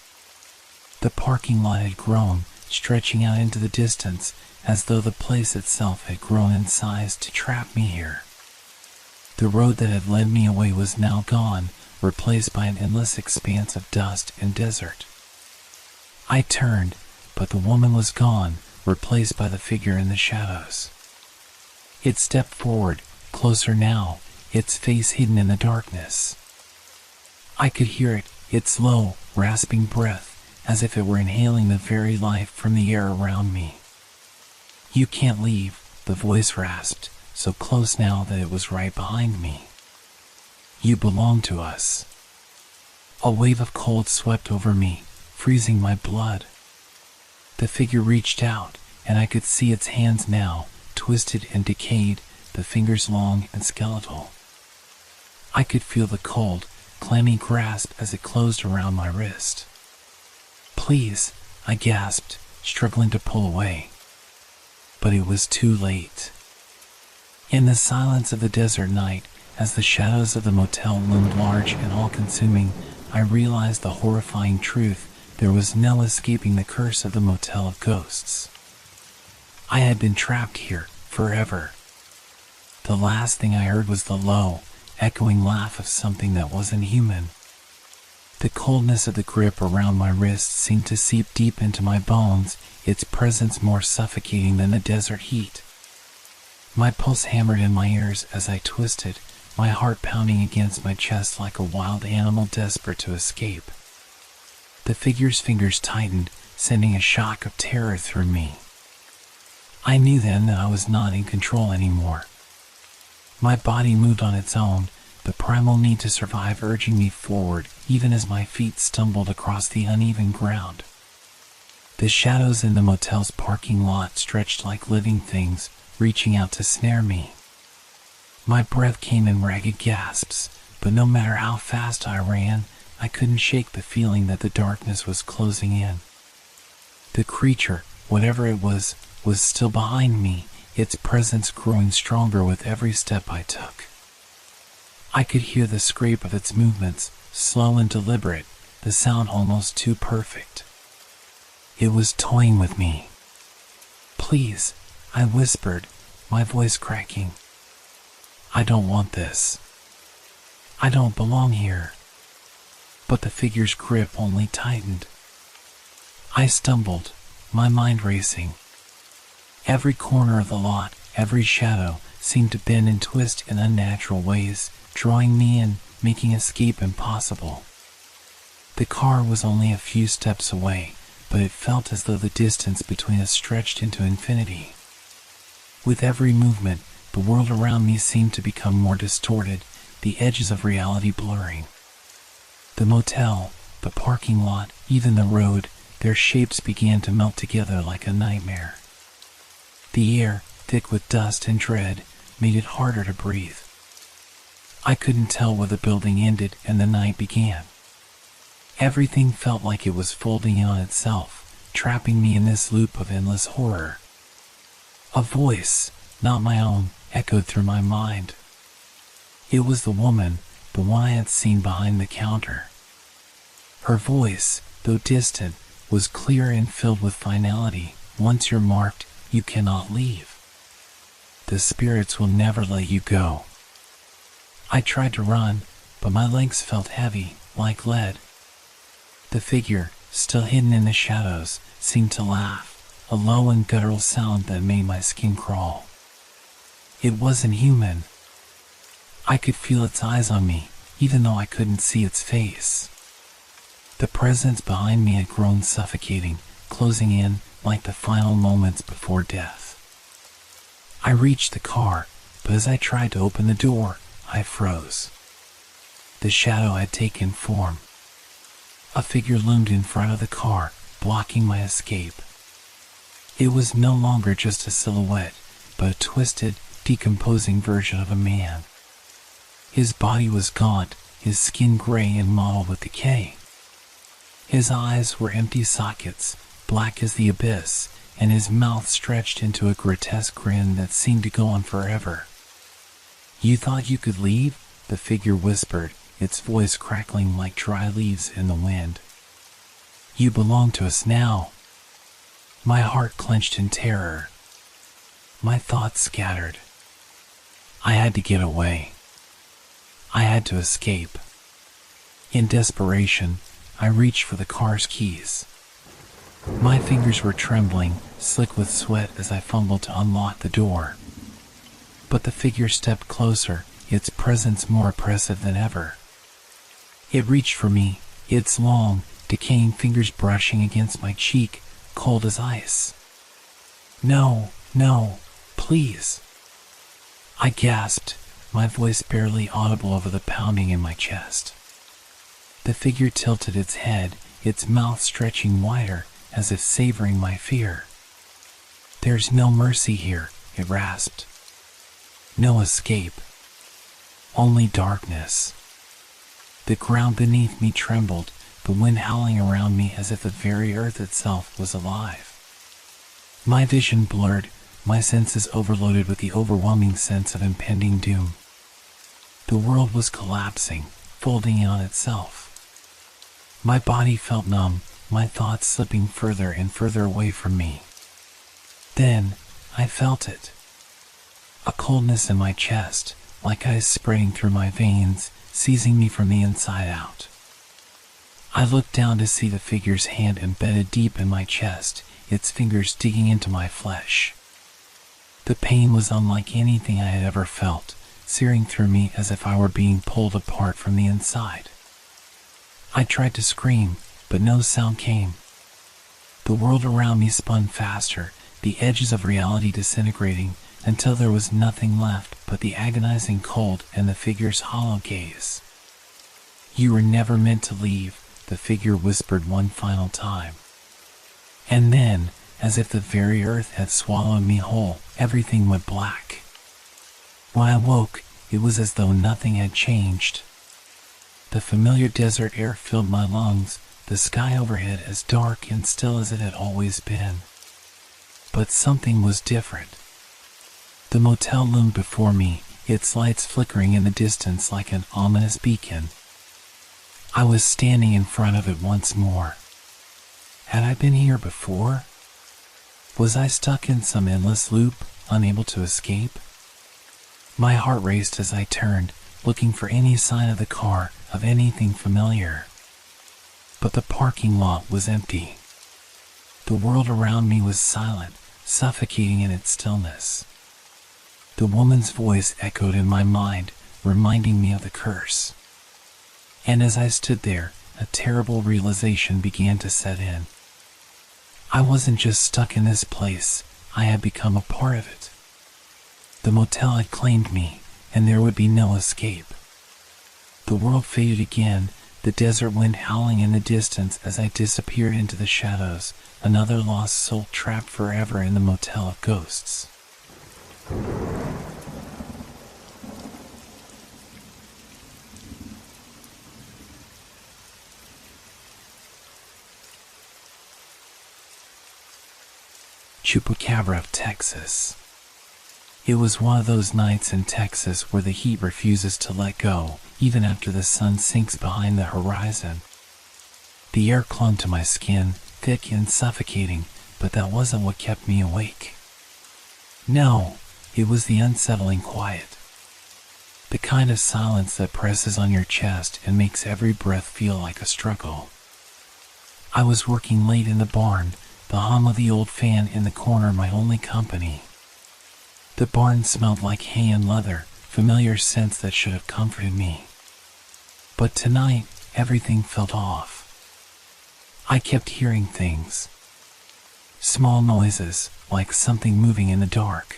The parking lot had grown, stretching out into the distance, as though the place itself had grown in size to trap me here. The road that had led me away was now gone, replaced by an endless expanse of dust and desert. I turned, but the woman was gone, replaced by the figure in the shadows. It stepped forward, closer now, its face hidden in the darkness. I could hear it, its low, rasping breath, as if it were inhaling the very life from the air around me. You can't leave, the voice rasped, so close now that it was right behind me. You belong to us. A wave of cold swept over me, freezing my blood. The figure reached out, and I could see its hands now, twisted and decayed, the fingers long and skeletal. I could feel the cold, clammy grasp as it closed around my wrist. Please, I gasped, struggling to pull away. But it was too late. In the silence of the desert night, as the shadows of the motel loomed large and all-consuming, I realized the horrifying truth: there was no escaping the curse of the Motel of Ghosts. I had been trapped here, forever. The last thing I heard was the low, echoing laugh of something that wasn't human. The coldness of the grip around my wrist seemed to seep deep into my bones, its presence more suffocating than the desert heat. My pulse hammered in my ears as I twisted, my heart pounding against my chest like a wild animal desperate to escape. The figure's fingers tightened, sending a shock of terror through me. I knew then that I was not in control anymore. My body moved on its own, the primal need to survive urging me forward, even as my feet stumbled across the uneven ground. The shadows in the motel's parking lot stretched like living things, reaching out to snare me. My breath came in ragged gasps, but no matter how fast I ran, I couldn't shake the feeling that the darkness was closing in. The creature, whatever it was still behind me, its presence growing stronger with every step I took. I could hear the scrape of its movements, slow and deliberate, the sound almost too perfect. It was toying with me. Please, I whispered, my voice cracking. I don't want this. I don't belong here. But the figure's grip only tightened. I stumbled, my mind racing. Every corner of the lot, every shadow, seemed to bend and twist in unnatural ways, drawing me in, making escape impossible. The car was only a few steps away, but it felt as though the distance between us stretched into infinity. With every movement, the world around me seemed to become more distorted, the edges of reality blurring. The motel, the parking lot, even the road, their shapes began to melt together like a nightmare. The air, thick with dust and dread, made it harder to breathe. I couldn't tell where the building ended and the night began. Everything felt like it was folding in on itself, trapping me in this loop of endless horror. A voice, not my own, echoed through my mind. It was the woman, the one I had seen behind the counter. Her voice, though distant, was clear and filled with finality. Once you're marked, you cannot leave. The spirits will never let you go. I tried to run, but my legs felt heavy, like lead. The figure, still hidden in the shadows, seemed to laugh, a low and guttural sound that made my skin crawl. It wasn't human. I could feel its eyes on me, even though I couldn't see its face. The presence behind me had grown suffocating, closing in like the final moments before death. I reached the car, but as I tried to open the door, I froze. The shadow had taken form. A figure loomed in front of the car, blocking my escape. It was no longer just a silhouette, but a twisted, decomposing version of a man. His body was gaunt, his skin gray and mottled with decay. His eyes were empty sockets, black as the abyss, and his mouth stretched into a grotesque grin that seemed to go on forever. "You thought you could leave?" the figure whispered, its voice crackling like dry leaves in the wind. "You belong to us now." My heart clenched in terror. My thoughts scattered. I had to get away. I had to escape. In desperation, I reached for the car's keys. My fingers were trembling, slick with sweat as I fumbled to unlock the door. But the figure stepped closer, its presence more oppressive than ever. It reached for me, its long, decaying fingers brushing against my cheek, cold as ice. "No, no, please." I gasped, my voice barely audible over the pounding in my chest. The figure tilted its head, its mouth stretching wider, as if savoring my fear. "There's no mercy here," it rasped. "No escape. Only darkness." The ground beneath me trembled, the wind howling around me as if the very earth itself was alive. My vision blurred, my senses overloaded with the overwhelming sense of impending doom. The world was collapsing, folding in on itself. My body felt numb, my thoughts slipping further and further away from me. Then, I felt it. A coldness in my chest, like ice spreading through my veins, seizing me from the inside out. I looked down to see the figure's hand embedded deep in my chest, its fingers digging into my flesh. The pain was unlike anything I had ever felt, searing through me as if I were being pulled apart from the inside. I tried to scream, but no sound came. The world around me spun faster, the edges of reality disintegrating, until there was nothing left but the agonizing cold and the figure's hollow gaze. "You were never meant to leave," the figure whispered one final time. And then, as if the very earth had swallowed me whole, everything went black. When I woke, it was as though nothing had changed. The familiar desert air filled my lungs, the sky overhead as dark and still as it had always been. But something was different. The motel loomed before me, its lights flickering in the distance like an ominous beacon. I was standing in front of it once more. Had I been here before? Was I stuck in some endless loop, unable to escape? My heart raced as I turned, looking for any sign of the car, of anything familiar. But the parking lot was empty. The world around me was silent, suffocating in its stillness. The woman's voice echoed in my mind, reminding me of the curse. And as I stood there, a terrible realization began to set in. I wasn't just stuck in this place, I had become a part of it. The motel had claimed me, and there would be no escape. The world faded again, the desert wind howling in the distance as I disappeared into the shadows, another lost soul trapped forever in the motel of ghosts. Chupacabra of Texas. It was one of those nights in Texas where the heat refuses to let go, even after the sun sinks behind the horizon. The air clung to my skin, thick and suffocating, but that wasn't what kept me awake. No, it was the unsettling quiet. The kind of silence that presses on your chest and makes every breath feel like a struggle. I was working late in the barn, the hum of the old fan in the corner my only company. The barn smelled like hay and leather, familiar scents that should have comforted me. But tonight, everything felt off. I kept hearing things. Small noises, like something moving in the dark.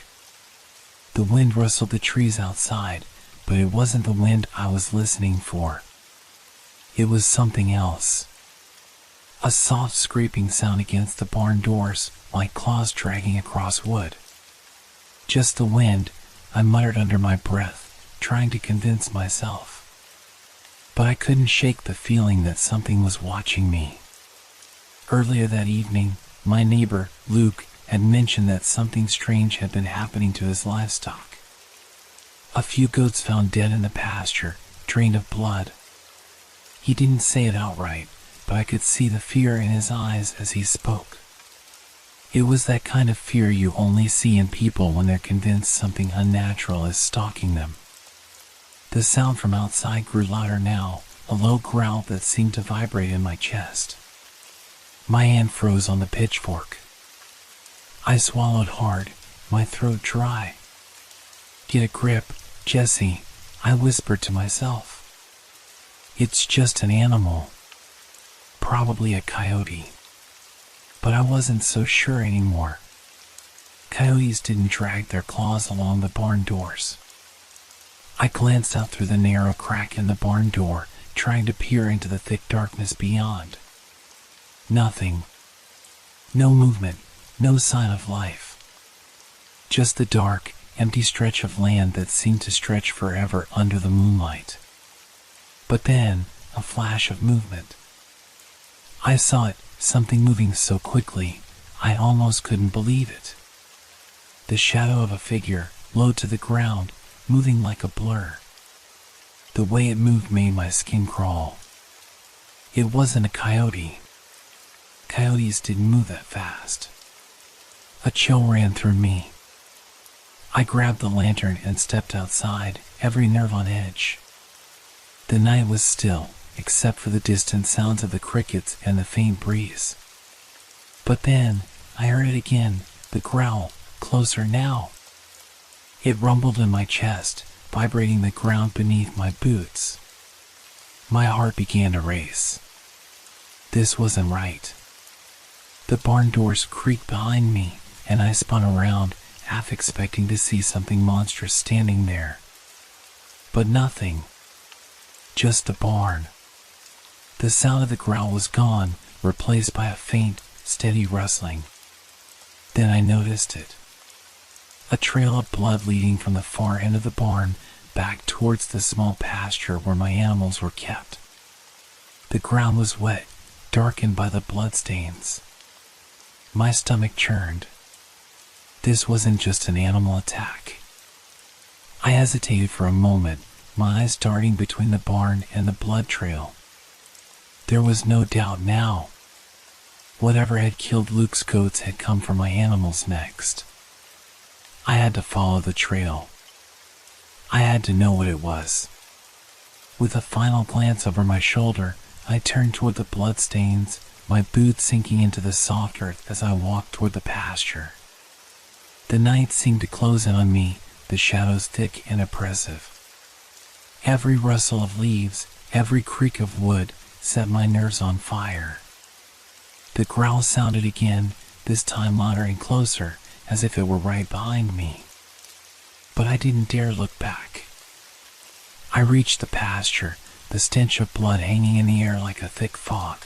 The wind rustled the trees outside, but it wasn't the wind I was listening for. It was something else. A soft scraping sound against the barn doors, like claws dragging across wood. Just the wind, I muttered under my breath, trying to convince myself. But I couldn't shake the feeling that something was watching me. Earlier that evening, my neighbor, Luke, had mentioned that something strange had been happening to his livestock. A few goats found dead in the pasture, drained of blood. He didn't say it outright, but I could see the fear in his eyes as he spoke. It was that kind of fear you only see in people when they're convinced something unnatural is stalking them. The sound from outside grew louder now, a low growl that seemed to vibrate in my chest. My hand froze on the pitchfork. I swallowed hard, my throat dry. "Get a grip, Jesse," I whispered to myself. "It's just an animal. Probably a coyote." But I wasn't so sure anymore. Coyotes didn't drag their claws along the barn doors. I glanced out through the narrow crack in the barn door, trying to peer into the thick darkness beyond. Nothing. No movement, no sign of life. Just the dark, empty stretch of land that seemed to stretch forever under the moonlight. But then, a flash of movement. I saw it, something moving so quickly, I almost couldn't believe it. The shadow of a figure, low to the ground, moving like a blur. The way it moved made my skin crawl. It wasn't a coyote. Coyotes didn't move that fast. A chill ran through me. I grabbed the lantern and stepped outside, every nerve on edge. The night was still, except for the distant sounds of the crickets and the faint breeze. But then, I heard it again, the growl, closer now. It rumbled in my chest, vibrating the ground beneath my boots. My heart began to race. This wasn't right. The barn doors creaked behind me, and I spun around, half expecting to see something monstrous standing there. But nothing. Just the barn. The sound of the growl was gone, replaced by a faint, steady rustling. Then I noticed it. A trail of blood leading from the far end of the barn back towards the small pasture where my animals were kept. The ground was wet, darkened by the bloodstains. My stomach churned. This wasn't just an animal attack. I hesitated for a moment, my eyes darting between the barn and the blood trail. There was no doubt now. Whatever had killed Luke's goats had come for my animals next. I had to follow the trail. I had to know what it was. With a final glance over my shoulder, I turned toward the bloodstains, my boots sinking into the soft earth as I walked toward the pasture. The night seemed to close in on me, the shadows thick and oppressive. Every rustle of leaves, every creak of wood set my nerves on fire. The growl sounded again, this time louder and closer, as if it were right behind me. But I didn't dare look back. I reached the pasture, the stench of blood hanging in the air like a thick fog.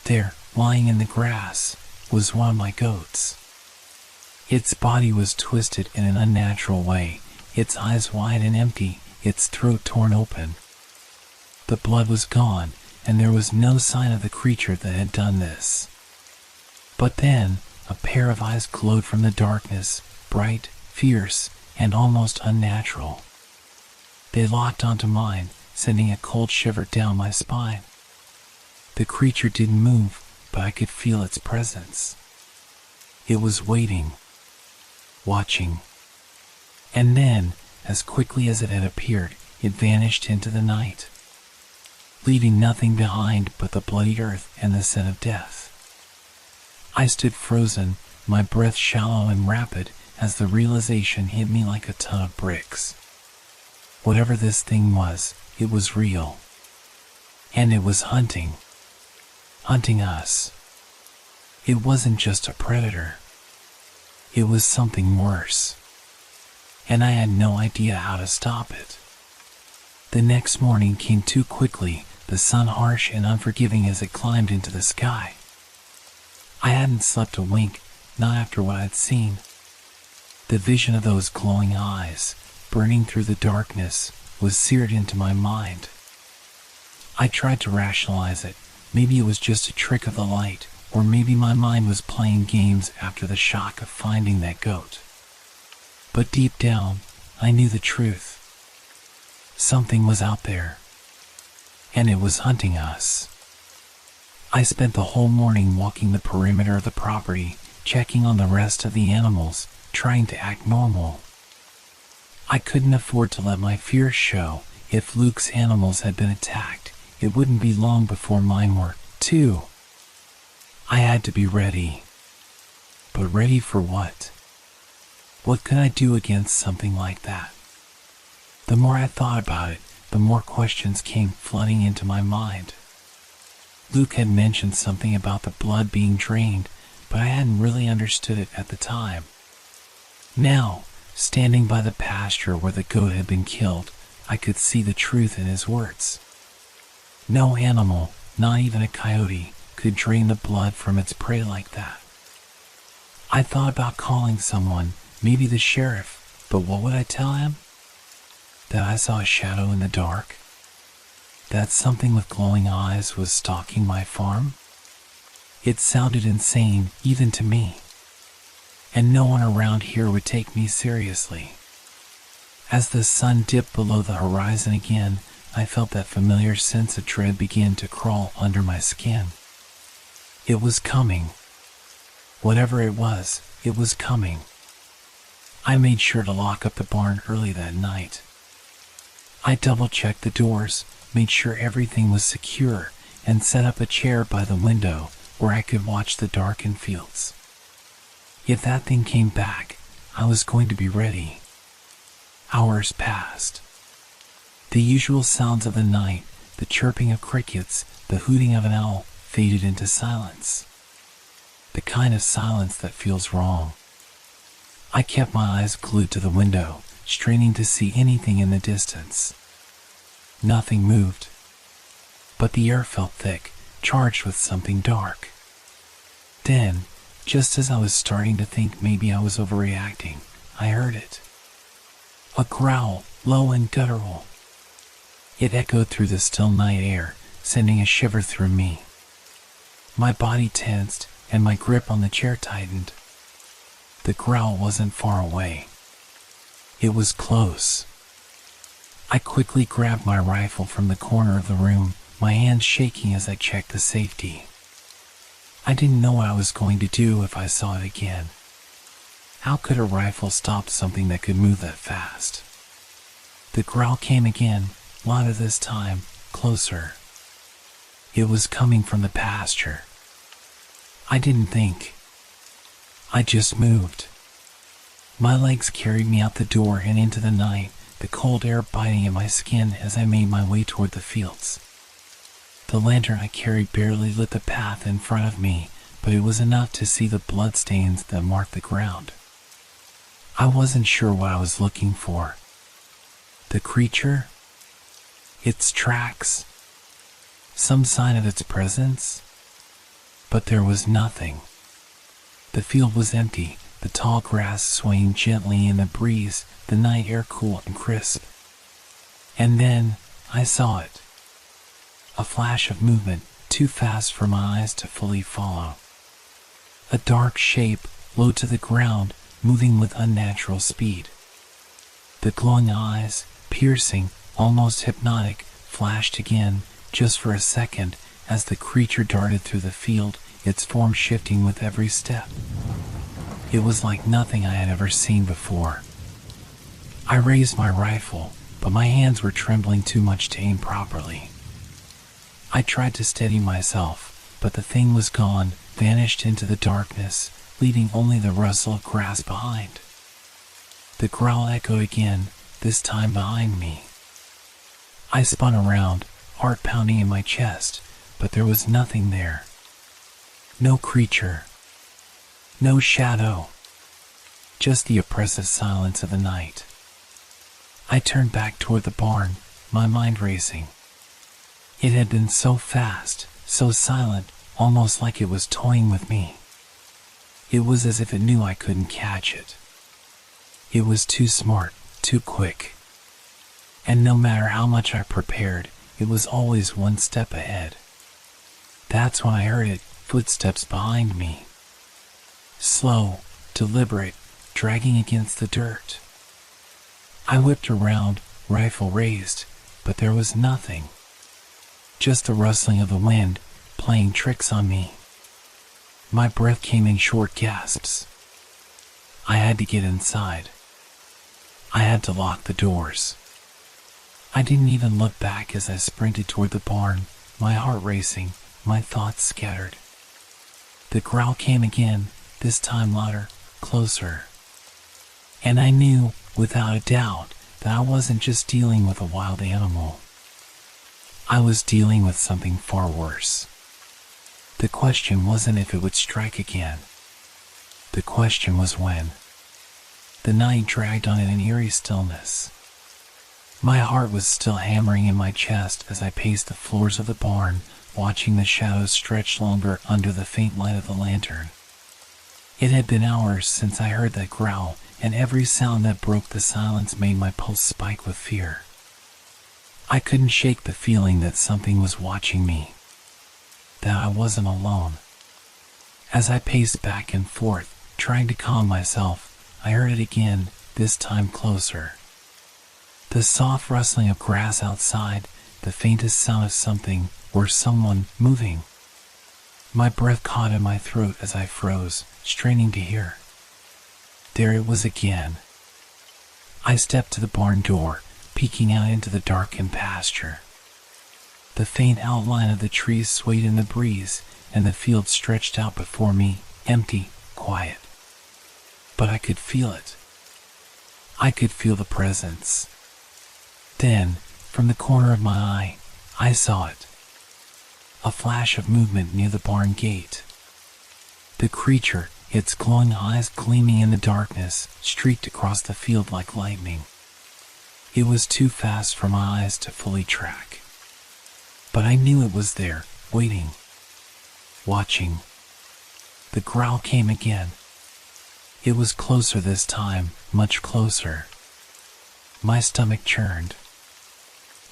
There, lying in the grass, was one of my goats. Its body was twisted in an unnatural way, its eyes wide and empty, its throat torn open. The blood was gone, and there was no sign of the creature that had done this. But then, a pair of eyes glowed from the darkness, bright, fierce, and almost unnatural. They locked onto mine, sending a cold shiver down my spine. The creature didn't move, but I could feel its presence. It was waiting, watching. And then, as quickly as it had appeared, it vanished into the night, leaving nothing behind but the bloody earth and the scent of death. I stood frozen, my breath shallow and rapid, as the realization hit me like a ton of bricks. Whatever this thing was, it was real. And it was hunting us. It wasn't just a predator. It was something worse. And I had no idea how to stop it. The next morning came too quickly, the sun harsh and unforgiving as it climbed into the sky. I hadn't slept a wink, not after what I'd seen. The vision of those glowing eyes, burning through the darkness, was seared into my mind. I tried to rationalize it. Maybe it was just a trick of the light, or maybe my mind was playing games after the shock of finding that goat. But deep down, I knew the truth. Something was out there, and it was hunting us. I spent the whole morning walking the perimeter of the property, checking on the rest of the animals, trying to act normal. I couldn't afford to let my fears show. If Luke's animals had been attacked, it wouldn't be long before mine were, too. I had to be ready. But ready for what? What could I do against something like that? The more I thought about it, the more questions came flooding into my mind. Luke had mentioned something about the blood being drained, but I hadn't really understood it at the time. Now, standing by the pasture where the goat had been killed, I could see the truth in his words. No animal, not even a coyote, could drain the blood from its prey like that. I thought about calling someone, maybe the sheriff, but what would I tell him? That I saw a shadow in the dark? That something with glowing eyes was stalking my farm? It sounded insane, even to me. And no one around here would take me seriously. As the sun dipped below the horizon again, I felt that familiar sense of dread begin to crawl under my skin. It was coming. Whatever it was coming. I made sure to lock up the barn early that night. I double-checked the doors, made sure everything was secure, and set up a chair by the window where I could watch the darkened fields. If that thing came back, I was going to be ready. Hours passed. The usual sounds of the night, the chirping of crickets, the hooting of an owl, faded into silence. The kind of silence that feels wrong. I kept my eyes glued to the window, straining to see anything in the distance. Nothing moved. But the air felt thick, charged with something dark. Then, just as I was starting to think maybe I was overreacting, I heard it. A growl, low and guttural. It echoed through the still night air, sending a shiver through me. My body tensed, and my grip on the chair tightened. The growl wasn't far away. It was close. I quickly grabbed my rifle from the corner of the room, my hands shaking as I checked the safety. I didn't know what I was going to do if I saw it again. How could a rifle stop something that could move that fast? The growl came again, louder this time, closer. It was coming from the pasture. I didn't think. I just moved. My legs carried me out the door and into the night, the cold air biting at my skin as I made my way toward the fields. The lantern I carried barely lit the path in front of me, but it was enough to see the bloodstains that marked the ground. I wasn't sure what I was looking for. The creature? Its tracks? Some sign of its presence? But there was nothing. The field was empty, the tall grass swaying gently in the breeze, the night air cool and crisp. And then I saw it. A flash of movement, too fast for my eyes to fully follow. A dark shape, low to the ground, moving with unnatural speed. The glowing eyes, piercing, almost hypnotic, flashed again, just for a second, as the creature darted through the field, its form shifting with every step. It was like nothing I had ever seen before. I raised my rifle, but my hands were trembling too much to aim properly. I tried to steady myself, but the thing was gone, vanished into the darkness, leaving only the rustle of grass behind. The growl echoed again, this time behind me. I spun around, heart pounding in my chest, but there was nothing there. No creature. No shadow. Just the oppressive silence of the night. I turned back toward the barn, my mind racing. It had been so fast, so silent, almost like it was toying with me. It was as if it knew I couldn't catch it. It was too smart, too quick. And no matter how much I prepared, it was always one step ahead. That's when I heard it, footsteps behind me. Slow, deliberate, dragging against the dirt. I whipped around, rifle raised, but there was nothing. Just the rustling of the wind, playing tricks on me. My breath came in short gasps. I had to get inside. I had to lock the doors. I didn't even look back as I sprinted toward the barn, my heart racing, my thoughts scattered. The growl came again, this time louder, closer. And I knew, without a doubt, that I wasn't just dealing with a wild animal. I was dealing with something far worse. The question wasn't if it would strike again. The question was when. The night dragged on in an eerie stillness. My heart was still hammering in my chest as I paced the floors of the barn, watching the shadows stretch longer under the faint light of the lantern. It had been hours since I heard that growl, and every sound that broke the silence made my pulse spike with fear. I couldn't shake the feeling that something was watching me, that I wasn't alone. As I paced back and forth, trying to calm myself, I heard it again, this time closer. The soft rustling of grass outside, the faintest sound of something, or someone, moving. My breath caught in my throat as I froze, straining to hear. There it was again. I stepped to the barn door, peeking out into the darkened pasture. The faint outline of the trees swayed in the breeze, and the field stretched out before me, empty, quiet. But I could feel it. I could feel the presence. Then, from the corner of my eye, I saw it. A flash of movement near the barn gate. The creature, its glowing eyes gleaming in the darkness, streaked across the field like lightning. It was too fast for my eyes to fully track. But I knew it was there, waiting, watching. The growl came again. It was closer this time, much closer. My stomach churned.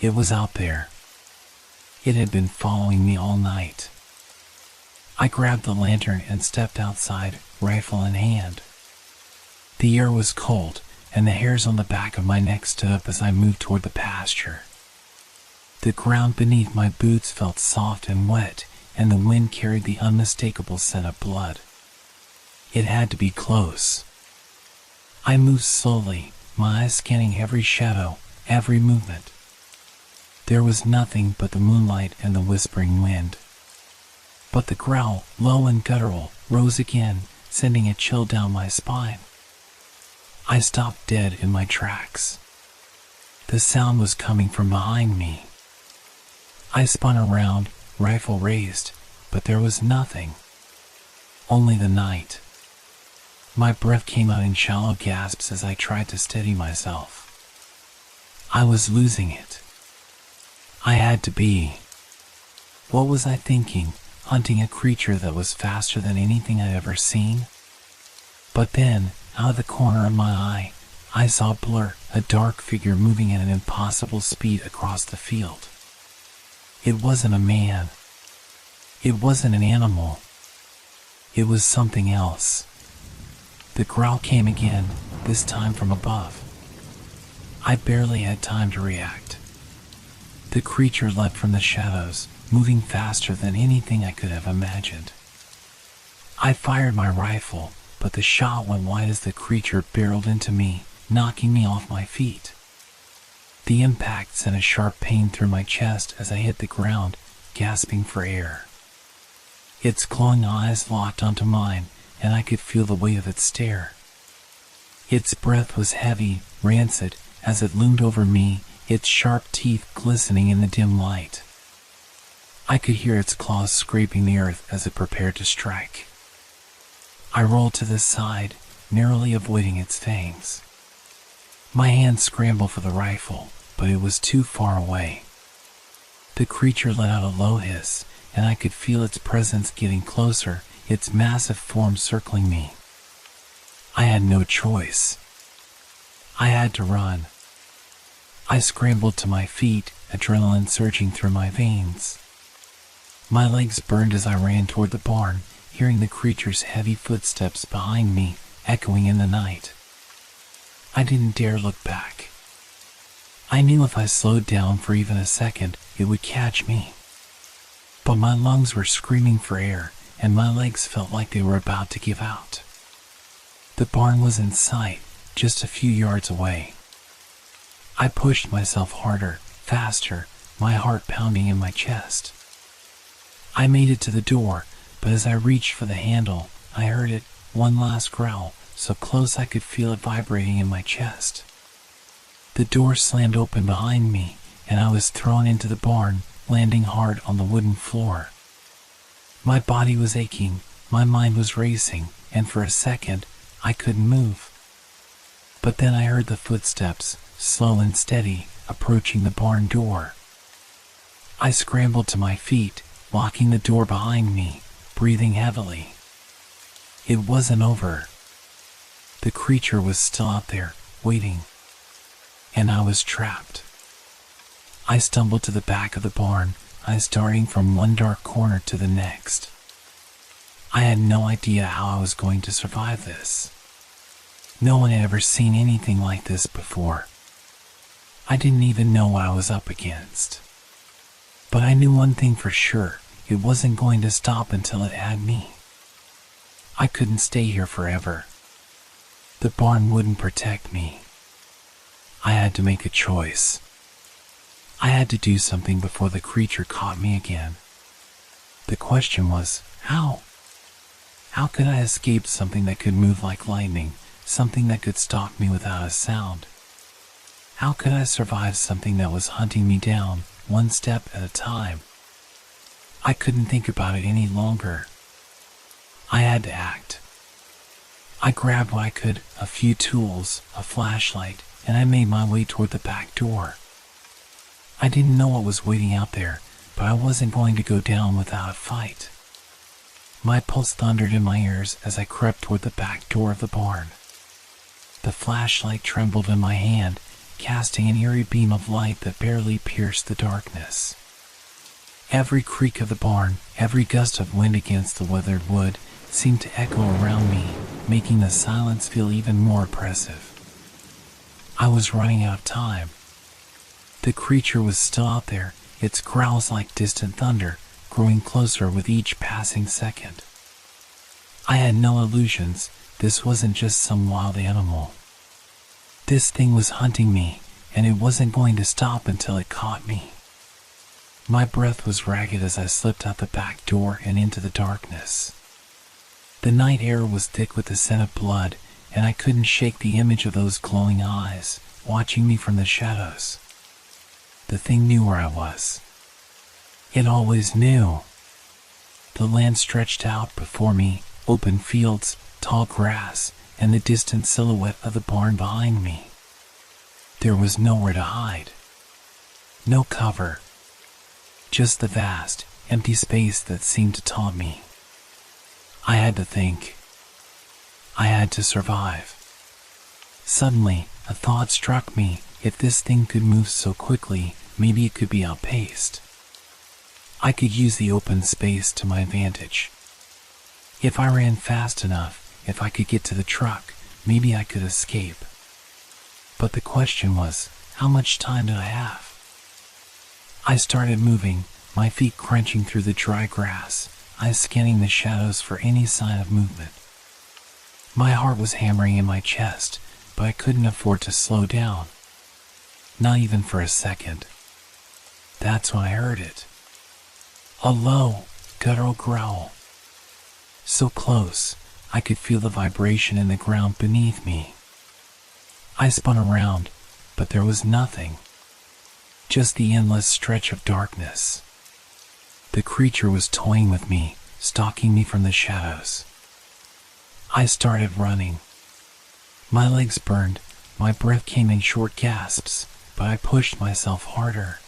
It was out there. It had been following me all night. I grabbed the lantern and stepped outside, rifle in hand. The air was cold, and the hairs on the back of my neck stood up as I moved toward the pasture. The ground beneath my boots felt soft and wet, and the wind carried the unmistakable scent of blood. It had to be close. I moved slowly, my eyes scanning every shadow, every movement. There was nothing but the moonlight and the whispering wind. But the growl, low and guttural, rose again, sending a chill down my spine. I stopped dead in my tracks. The sound was coming from behind me. I spun around, rifle raised, but there was nothing. Only the night. My breath came out in shallow gasps as I tried to steady myself. I was losing it. I had to be. What was I thinking, hunting a creature that was faster than anything I'd ever seen? But then, out of the corner of my eye, I saw a blur, a dark figure moving at an impossible speed across the field. It wasn't a man. It wasn't an animal. It was something else. The growl came again, this time from above. I barely had time to react. The creature leapt from the shadows, moving faster than anything I could have imagined. I fired my rifle, but the shot went wide as the creature barreled into me, knocking me off my feet. The impact sent a sharp pain through my chest as I hit the ground, gasping for air. Its glowing eyes locked onto mine, and I could feel the weight of its stare. Its breath was heavy, rancid, as it loomed over me, its sharp teeth glistening in the dim light. I could hear its claws scraping the earth as it prepared to strike. I rolled to the side, narrowly avoiding its fangs. My hand scrambled for the rifle, but it was too far away. The creature let out a low hiss, and I could feel its presence getting closer, its massive form circling me. I had no choice. I had to run. I scrambled to my feet, adrenaline surging through my veins. My legs burned as I ran toward the barn, hearing the creature's heavy footsteps behind me, echoing in the night. I didn't dare look back. I knew if I slowed down for even a second, it would catch me. But my lungs were screaming for air, and my legs felt like they were about to give out. The barn was in sight, just a few yards away. I pushed myself harder, faster, my heart pounding in my chest. I made it to the door, but as I reached for the handle, I heard it, one last growl, so close I could feel it vibrating in my chest. The door slammed open behind me, and I was thrown into the barn, landing hard on the wooden floor. My body was aching, my mind was racing, and for a second, I couldn't move. But then I heard the footsteps, slow and steady, approaching the barn door. I scrambled to my feet, locking the door behind me, breathing heavily. It wasn't over. The creature was still out there, waiting. And I was trapped. I stumbled to the back of the barn, eyes darting from one dark corner to the next. I had no idea how I was going to survive this. No one had ever seen anything like this before. I didn't even know what I was up against. But I knew one thing for sure, it wasn't going to stop until it had me. I couldn't stay here forever. The barn wouldn't protect me. I had to make a choice. I had to do something before the creature caught me again. The question was, how? How could I escape something that could move like lightning, something that could stalk me without a sound? How could I survive something that was hunting me down, one step at a time? I couldn't think about it any longer. I had to act. I grabbed what I could, a few tools, a flashlight, and I made my way toward the back door. I didn't know what was waiting out there, but I wasn't going to go down without a fight. My pulse thundered in my ears as I crept toward the back door of the barn. The flashlight trembled in my hand, casting an eerie beam of light that barely pierced the darkness. Every creak of the barn, every gust of wind against the weathered wood, seemed to echo around me, making the silence feel even more oppressive. I was running out of time. The creature was still out there, its growls like distant thunder, growing closer with each passing second. I had no illusions, this wasn't just some wild animal. This thing was hunting me, and it wasn't going to stop until it caught me. My breath was ragged as I slipped out the back door and into the darkness. The night air was thick with the scent of blood, and I couldn't shake the image of those glowing eyes watching me from the shadows. The thing knew where I was. It always knew. The land stretched out before me, open fields, tall grass, and the distant silhouette of the barn behind me. There was nowhere to hide. No cover. Just the vast, empty space that seemed to taunt me. I had to think. I had to survive. Suddenly, a thought struck me. If this thing could move so quickly, maybe it could be outpaced. I could use the open space to my advantage. If I ran fast enough, if I could get to the truck, maybe I could escape. But the question was, how much time did I have? I started moving, my feet crunching through the dry grass, eyes scanning the shadows for any sign of movement. My heart was hammering in my chest, but I couldn't afford to slow down. Not even for a second. That's when I heard it. A low, guttural growl. So close, I could feel the vibration in the ground beneath me. I spun around, but there was nothing. Just the endless stretch of darkness. The creature was toying with me, stalking me from the shadows. I started running. My legs burned, my breath came in short gasps, but I pushed myself harder.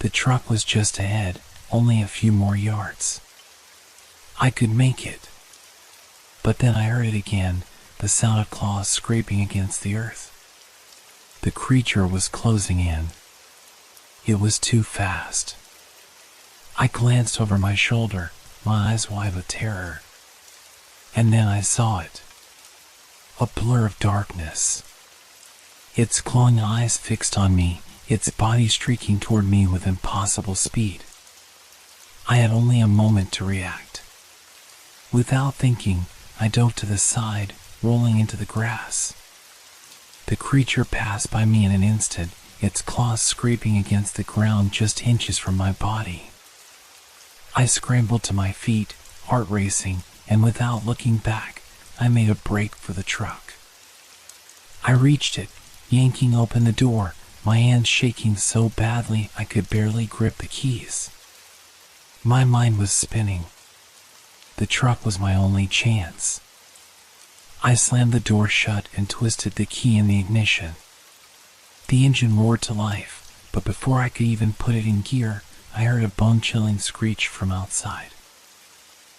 The truck was just ahead, only a few more yards. I could make it. But then I heard it again, the sound of claws scraping against the earth. The creature was closing in. It was too fast. I glanced over my shoulder, my eyes wide with terror. And then I saw it. A blur of darkness. Its glowing eyes fixed on me, its body streaking toward me with impossible speed. I had only a moment to react. Without thinking, I dove to the side, rolling into the grass. The creature passed by me in an instant, its claws scraping against the ground just inches from my body. I scrambled to my feet, heart racing, and without looking back, I made a break for the truck. I reached it, yanking open the door, my hands shaking so badly I could barely grip the keys. My mind was spinning. The truck was my only chance. I slammed the door shut and twisted the key in the ignition. The engine roared to life, but before I could even put it in gear, I heard a bone-chilling screech from outside.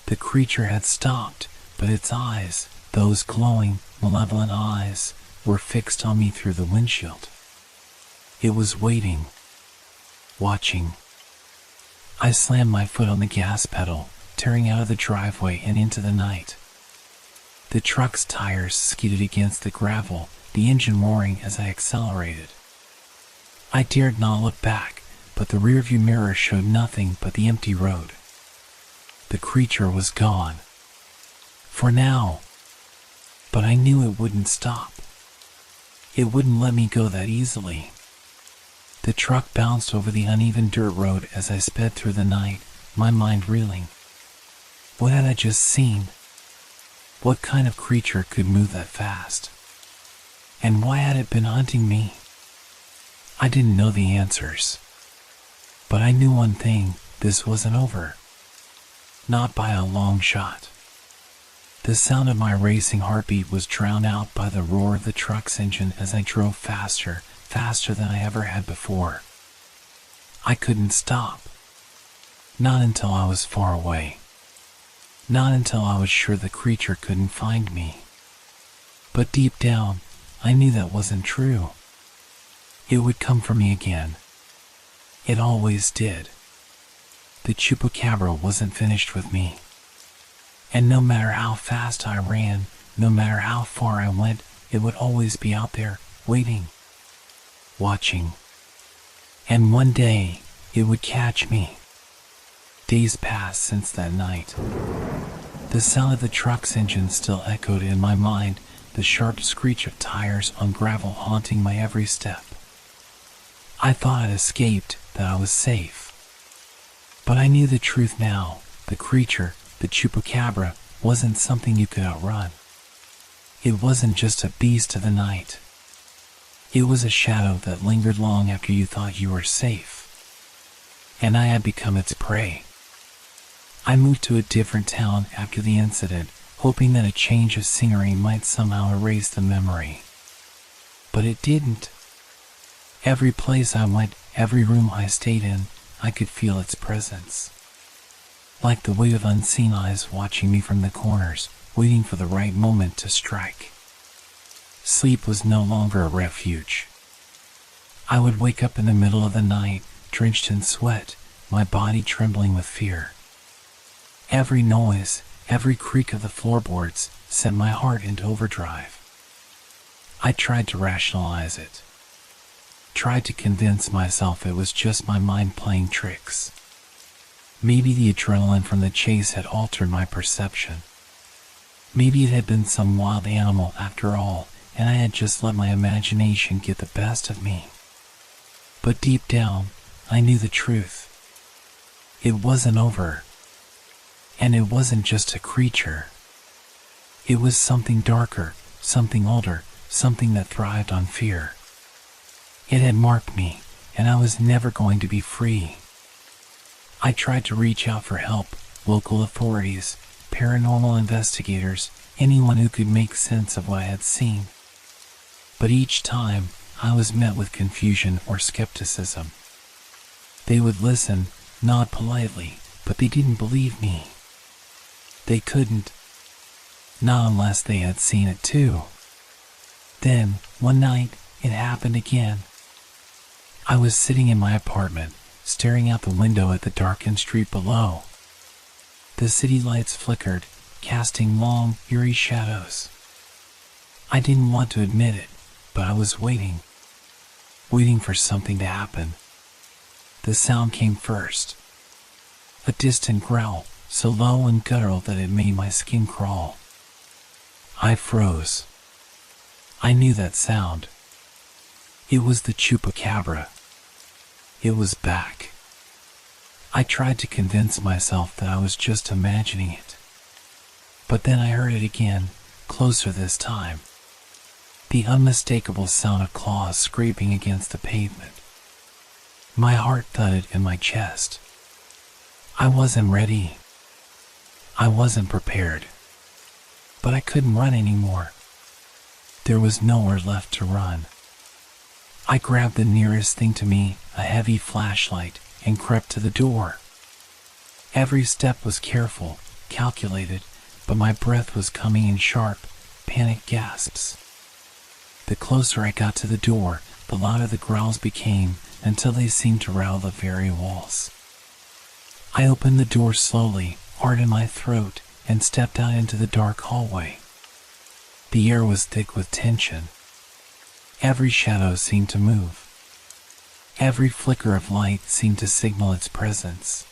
The creature had stopped, but its eyes, those glowing, malevolent eyes, were fixed on me through the windshield. It was waiting, watching. I slammed my foot on the gas pedal, tearing out of the driveway and into the night. The truck's tires skidded against the gravel, the engine roaring as I accelerated. I dared not look back, but the rearview mirror showed nothing but the empty road. The creature was gone. For now. But I knew it wouldn't stop. It wouldn't let me go that easily. The truck bounced over the uneven dirt road as I sped through the night, my mind reeling. What had I just seen? What kind of creature could move that fast? And why had it been hunting me? I didn't know the answers. But I knew one thing, this wasn't over. Not by a long shot. The sound of my racing heartbeat was drowned out by the roar of the truck's engine as I drove faster, faster than I ever had before. I couldn't stop. Not until I was far away. Not until I was sure the creature couldn't find me. But deep down, I knew that wasn't true. It would come for me again. It always did. The chupacabra wasn't finished with me. And no matter how fast I ran, no matter how far I went, it would always be out there, waiting, watching. And one day, it would catch me. Days passed since that night. The sound of the truck's engine still echoed in my mind, the sharp screech of tires on gravel haunting my every step. I thought I'd escaped, that I was safe. But I knew the truth now. The creature, the chupacabra, wasn't something you could outrun. It wasn't just a beast of the night. It was a shadow that lingered long after you thought you were safe. And I had become its prey. I moved to a different town after the incident, hoping that a change of scenery might somehow erase the memory. But it didn't. Every place I went, every room I stayed in, I could feel its presence. Like the weight of unseen eyes watching me from the corners, waiting for the right moment to strike. Sleep was no longer a refuge. I would wake up in the middle of the night, drenched in sweat, my body trembling with fear. Every noise, every creak of the floorboards sent my heart into overdrive. I tried to rationalize it. Tried to convince myself it was just my mind playing tricks. Maybe the adrenaline from the chase had altered my perception. Maybe it had been some wild animal after all, and I had just let my imagination get the best of me. But deep down, I knew the truth. It wasn't over. And it wasn't just a creature. It was something darker, something older, something that thrived on fear. It had marked me, and I was never going to be free. I tried to reach out for help, local authorities, paranormal investigators, anyone who could make sense of what I had seen. But each time, I was met with confusion or skepticism. They would listen, nod politely, but they didn't believe me. They couldn't. Not unless they had seen it too. Then, one night, it happened again. I was sitting in my apartment, staring out the window at the darkened street below. The city lights flickered, casting long, eerie shadows. I didn't want to admit it, but I was waiting for something to happen. The sound came first. A distant growl, so low and guttural that it made my skin crawl. I froze. I knew that sound. It was the chupacabra. It was back. I tried to convince myself that I was just imagining it. But then I heard it again, closer this time. The unmistakable sound of claws scraping against the pavement. My heart thudded in my chest. I wasn't ready. I wasn't prepared. But I couldn't run anymore. There was nowhere left to run. I grabbed the nearest thing to me, a heavy flashlight, and crept to the door. Every step was careful, calculated, but my breath was coming in sharp, panicked gasps. The closer I got to the door, the louder the growls became, until they seemed to rattle the very walls. I opened the door slowly, hard in my throat, and stepped out into the dark hallway. The air was thick with tension. Every shadow seemed to move. Every flicker of light seemed to signal its presence.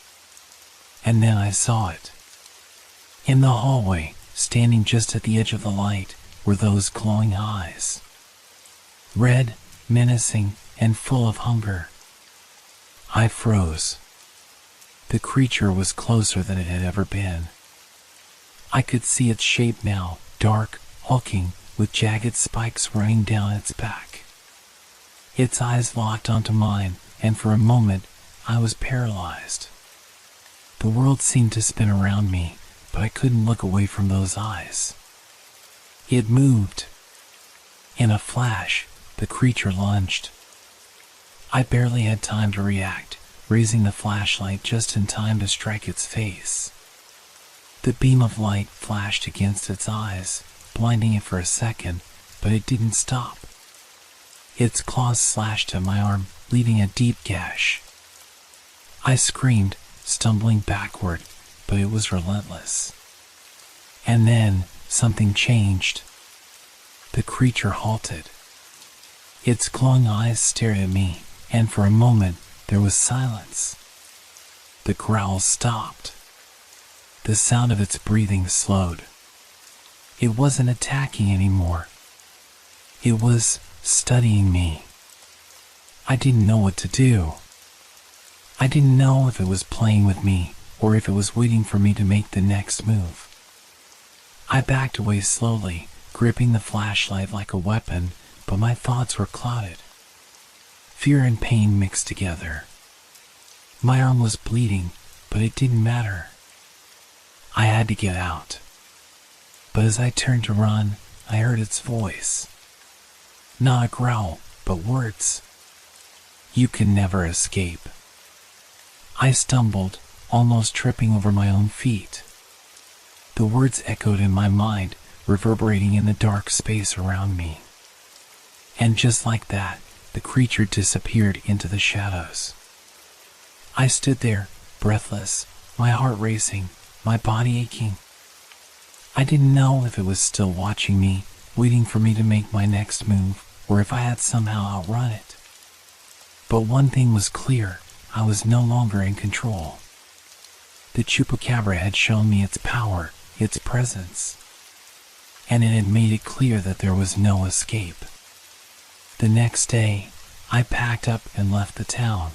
And then I saw it. In the hallway, standing just at the edge of the light, were those glowing eyes. Red, menacing, and full of hunger. I froze. The creature was closer than it had ever been. I could see its shape now, dark, hulking, with jagged spikes running down its back. Its eyes locked onto mine, and for a moment, I was paralyzed. The world seemed to spin around me, but I couldn't look away from those eyes. It moved. In a flash, the creature lunged. I barely had time to react, raising the flashlight just in time to strike its face. The beam of light flashed against its eyes, blinding it for a second, but it didn't stop. Its claws slashed at my arm, leaving a deep gash. I screamed, stumbling backward, but it was relentless. And then, something changed. The creature halted. Its glowing eyes stared at me, and for a moment, there was silence. The growls stopped. The sound of its breathing slowed. It wasn't attacking anymore. It was studying me. I didn't know what to do. I didn't know if it was playing with me or if it was waiting for me to make the next move. I backed away slowly, gripping the flashlight like a weapon, but my thoughts were clouded. Fear and pain mixed together. My arm was bleeding, but it didn't matter. I had to get out. But as I turned to run, I heard its voice. Not a growl, but words. You can never escape. I stumbled, almost tripping over my own feet. The words echoed in my mind, reverberating in the dark space around me. And just like that, the creature disappeared into the shadows. I stood there, breathless, my heart racing, my body aching. I didn't know if it was still watching me, waiting for me to make my next move, or if I had somehow outrun it. But one thing was clear, I was no longer in control. The Chupacabra had shown me its power, its presence. And it had made it clear that there was no escape. The next day, I packed up and left the town.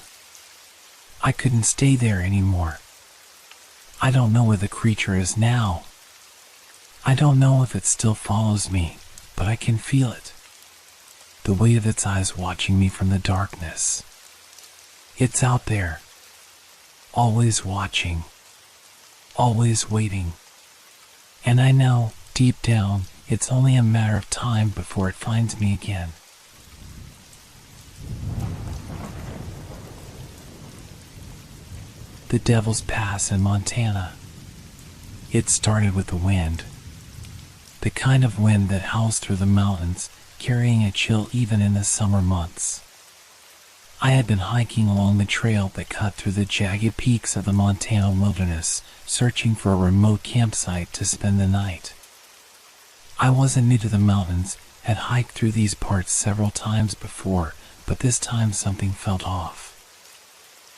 I couldn't stay there anymore. I don't know where the creature is now. I don't know if it still follows me, but I can feel it. The weight of its eyes watching me from the darkness. It's out there. Always watching. Always waiting. And I know, deep down, it's only a matter of time before it finds me again. The Devil's Pass in Montana. It started with the wind. The kind of wind that howls through the mountains, carrying a chill even in the summer months. I had been hiking along the trail that cut through the jagged peaks of the Montana wilderness, searching for a remote campsite to spend the night. I wasn't new to the mountains, had hiked through these parts several times before, but this time something felt off.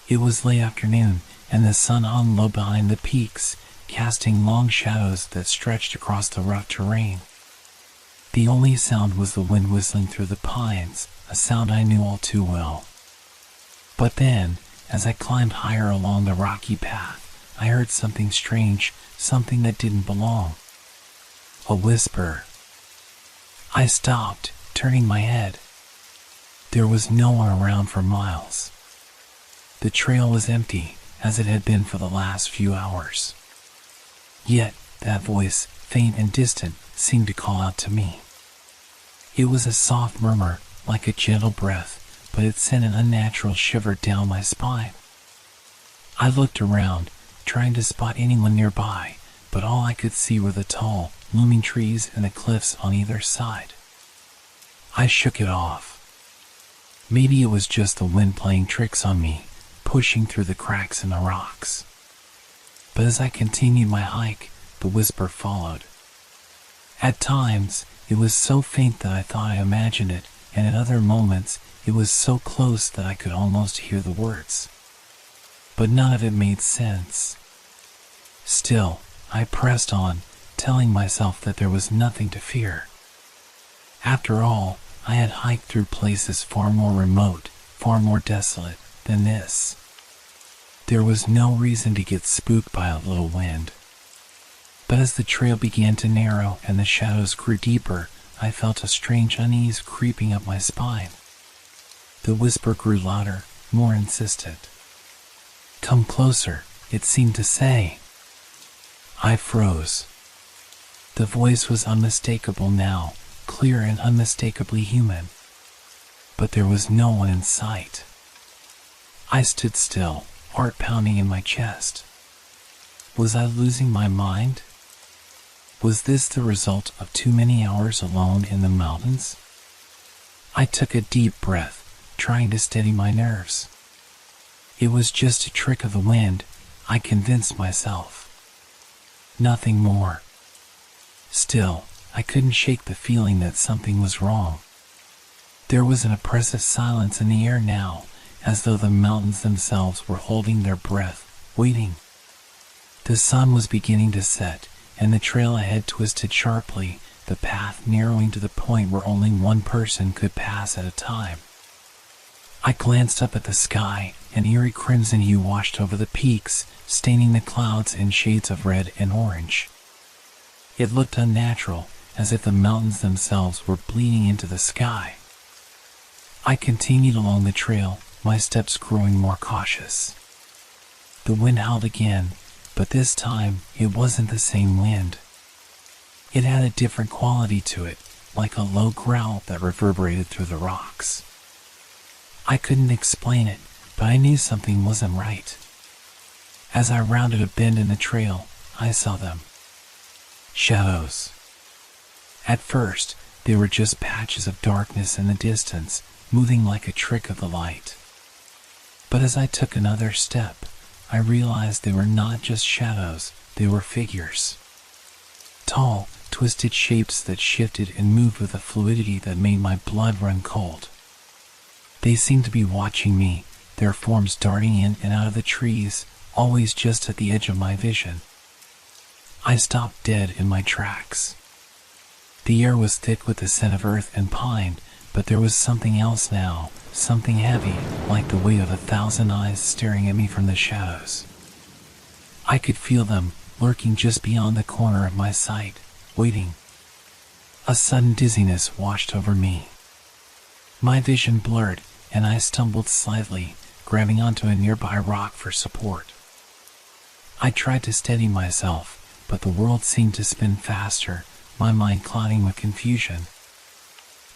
It was late afternoon, and the sun hung low behind the peaks, casting long shadows that stretched across the rough terrain. The only sound was the wind whistling through the pines, a sound I knew all too well. But then, as I climbed higher along the rocky path, I heard something strange, something that didn't belong. A whisper. I stopped, turning my head. There was no one around for miles. The trail was empty, as it had been for the last few hours. Yet, that voice, faint and distant, seemed to call out to me. It was a soft murmur, like a gentle breath, but it sent an unnatural shiver down my spine. I looked around, trying to spot anyone nearby, but all I could see were the tall, looming trees and the cliffs on either side. I shook it off. Maybe it was just the wind playing tricks on me, pushing through the cracks in the rocks. But as I continued my hike, the whisper followed. At times, it was so faint that I thought I imagined it, and at other moments, it was so close that I could almost hear the words. But none of it made sense. Still, I pressed on, telling myself that there was nothing to fear. After all, I had hiked through places far more remote, far more desolate than this. There was no reason to get spooked by a little wind. But as the trail began to narrow and the shadows grew deeper, I felt a strange unease creeping up my spine. The whisper grew louder, more insistent. Come closer, it seemed to say. I froze. The voice was unmistakable now, clear and unmistakably human. But there was no one in sight. I stood still, heart pounding in my chest. Was I losing my mind? Was this the result of too many hours alone in the mountains? I took a deep breath, trying to steady my nerves. It was just a trick of the wind, I convinced myself. Nothing more. Still, I couldn't shake the feeling that something was wrong. There was an oppressive silence in the air now, as though the mountains themselves were holding their breath, waiting. The sun was beginning to set, and the trail ahead twisted sharply, the path narrowing to the point where only one person could pass at a time. I glanced up at the sky, an eerie crimson hue washed over the peaks, staining the clouds in shades of red and orange. It looked unnatural, as if the mountains themselves were bleeding into the sky. I continued along the trail, my steps growing more cautious. The wind howled again, but this time it wasn't the same wind. It had a different quality to it, like a low growl that reverberated through the rocks. I couldn't explain it, but I knew something wasn't right. As I rounded a bend in the trail, I saw them. Shadows. At first, they were just patches of darkness in the distance, moving like a trick of the light. But as I took another step, I realized they were not just shadows, they were figures. Tall, twisted shapes that shifted and moved with a fluidity that made my blood run cold. They seemed to be watching me, their forms darting in and out of the trees, always just at the edge of my vision. I stopped dead in my tracks. The air was thick with the scent of earth and pine, but there was something else now, something heavy, like the weight of 1,000 eyes staring at me from the shadows. I could feel them, lurking just beyond the corner of my sight, waiting. A sudden dizziness washed over me. My vision blurred, and I stumbled slightly, grabbing onto a nearby rock for support. I tried to steady myself, but the world seemed to spin faster, my mind clouding with confusion.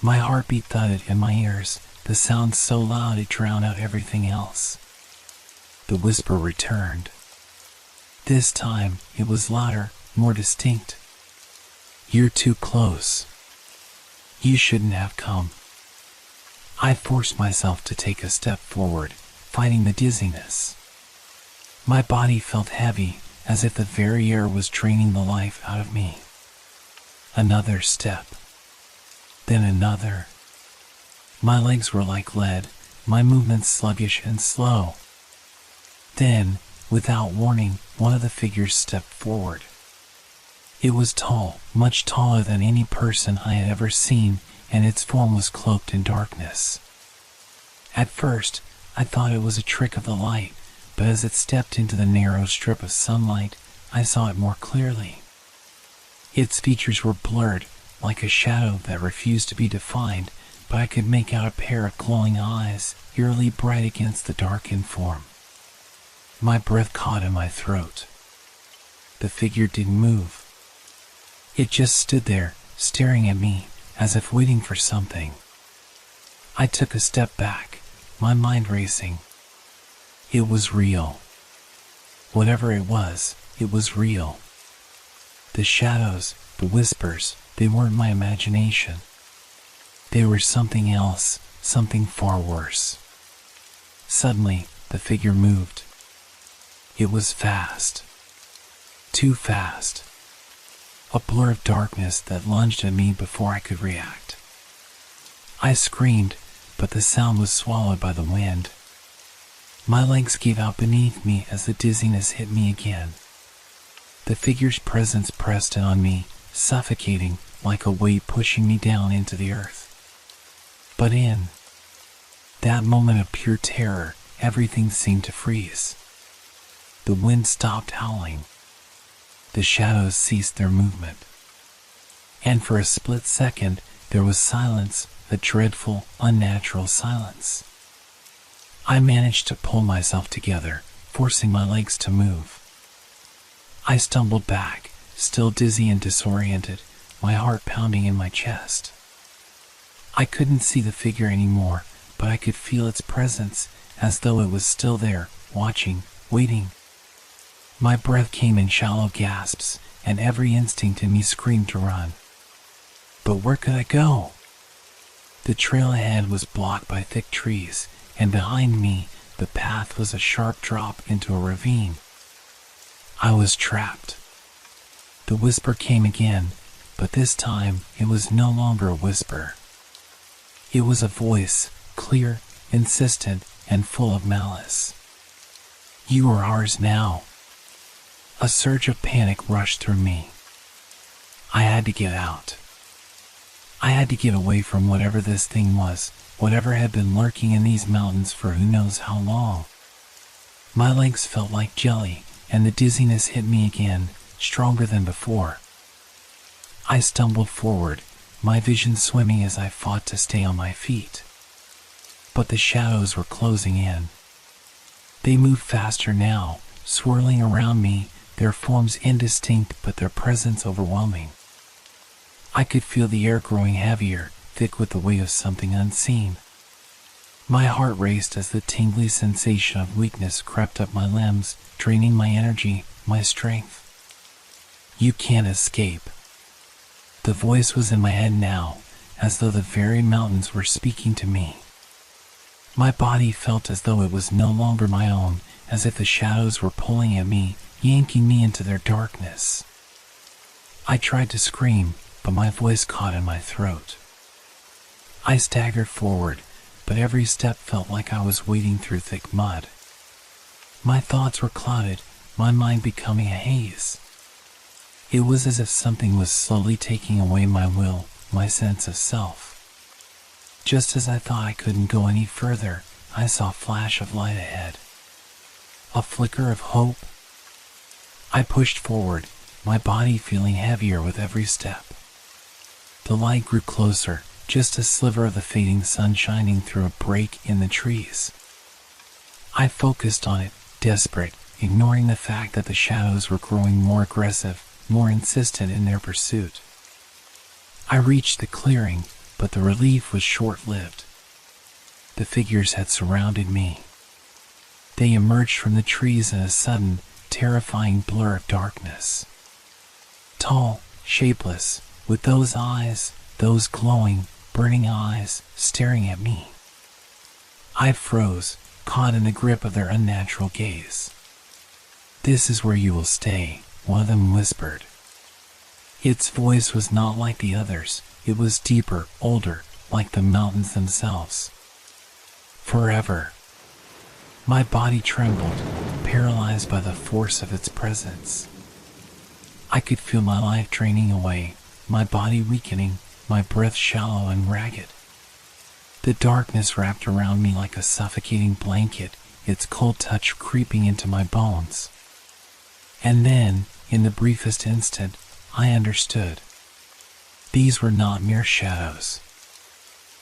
My heartbeat thudded in my ears, the sound so loud it drowned out everything else. The whisper returned. This time, it was louder, more distinct. "You're too close. You shouldn't have come." I forced myself to take a step forward, fighting the dizziness. My body felt heavy, as if the very air was draining the life out of me. Another step. Then another. My legs were like lead, my movements sluggish and slow. Then, without warning, one of the figures stepped forward. It was tall, much taller than any person I had ever seen, and its form was cloaked in darkness. At first, I thought it was a trick of the light, but as it stepped into the narrow strip of sunlight, I saw it more clearly. Its features were blurred, like a shadow that refused to be defined, but I could make out a pair of glowing eyes, eerily bright against the darkened form. My breath caught in my throat. The figure didn't move. It just stood there, staring at me, as if waiting for something. I took a step back, my mind racing. It was real. Whatever it was real. The shadows, the whispers, they weren't my imagination. They were something else, something far worse. Suddenly, the figure moved. It was fast. Too fast. A blur of darkness that lunged at me before I could react. I screamed, but the sound was swallowed by the wind. My legs gave out beneath me as the dizziness hit me again. The figure's presence pressed in on me, suffocating, like a weight pushing me down into the earth. But in that moment of pure terror, everything seemed to freeze. The wind stopped howling. The shadows ceased their movement. And for a split second, there was silence, a dreadful, unnatural silence. I managed to pull myself together, forcing my legs to move. I stumbled back, still dizzy and disoriented, my heart pounding in my chest. I couldn't see the figure anymore, but I could feel its presence, as though it was still there, watching, waiting. My breath came in shallow gasps, and every instinct in me screamed to run. But where could I go? The trail ahead was blocked by thick trees, and behind me, the path was a sharp drop into a ravine. I was trapped. The whisper came again, but this time it was no longer a whisper. It was a voice, clear, insistent, and full of malice. "You are ours now." A surge of panic rushed through me. I had to get out. I had to get away from whatever this thing was, whatever had been lurking in these mountains for who knows how long. My legs felt like jelly, and the dizziness hit me again, stronger than before. I stumbled forward, my vision swimming as I fought to stay on my feet. But the shadows were closing in. They moved faster now, swirling around me, their forms indistinct but their presence overwhelming. I could feel the air growing heavier, thick with the weight of something unseen. My heart raced as the tingly sensation of weakness crept up my limbs, draining my energy, my strength. You can't escape. The voice was in my head now, as though the very mountains were speaking to me. My body felt as though it was no longer my own, as if the shadows were pulling at me, yanking me into their darkness. I tried to scream, but my voice caught in my throat. I staggered forward, but every step felt like I was wading through thick mud. My thoughts were clouded, my mind becoming a haze. It was as if something was slowly taking away my will, my sense of self. Just as I thought I couldn't go any further, I saw a flash of light ahead. A flicker of hope. I pushed forward, my body feeling heavier with every step. The light grew closer, just a sliver of the fading sun shining through a break in the trees. I focused on it, desperate, ignoring the fact that the shadows were growing more aggressive, more insistent in their pursuit. I reached the clearing, but the relief was short-lived. The figures had surrounded me. They emerged from the trees in a sudden, terrifying blur of darkness. Tall, shapeless, with those eyes, those glowing, burning eyes, staring at me. I froze, caught in the grip of their unnatural gaze. "This is where you will stay," one of them whispered. Its voice was not like the others. It was deeper, older, like the mountains themselves. Forever. My body trembled, paralyzed by the force of its presence. I could feel my life draining away, my body weakening, my breath shallow and ragged. The darkness wrapped around me like a suffocating blanket, its cold touch creeping into my bones. And then, in the briefest instant, I understood. These were not mere shadows.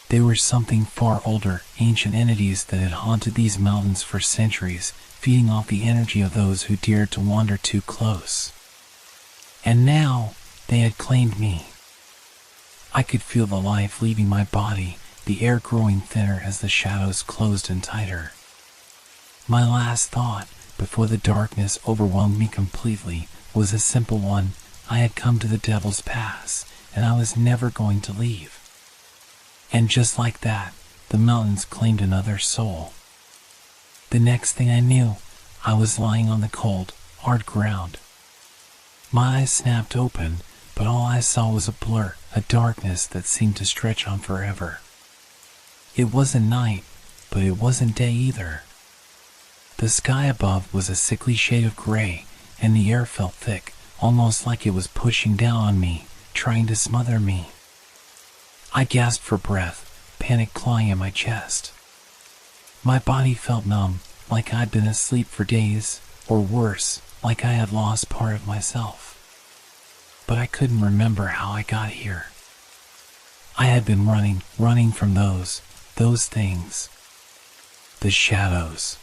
They were something far older, ancient entities that had haunted these mountains for centuries, feeding off the energy of those who dared to wander too close. And now, they had claimed me. I could feel the life leaving my body, the air growing thinner as the shadows closed in tighter. My last thought, before the darkness overwhelmed me completely, was a simple one. I had come to the Devil's Pass, and I was never going to leave. And just like that, the mountains claimed another soul. The next thing I knew, I was lying on the cold, hard ground. My eyes snapped open, but all I saw was a blur, a darkness that seemed to stretch on forever. It wasn't night, but it wasn't day either. The sky above was a sickly shade of gray, and the air felt thick, almost like it was pushing down on me, trying to smother me. I gasped for breath, panic clawing at my chest. My body felt numb, like I'd been asleep for days, or worse, like I had lost part of myself. But I couldn't remember how I got here. I had been running from those things. The shadows.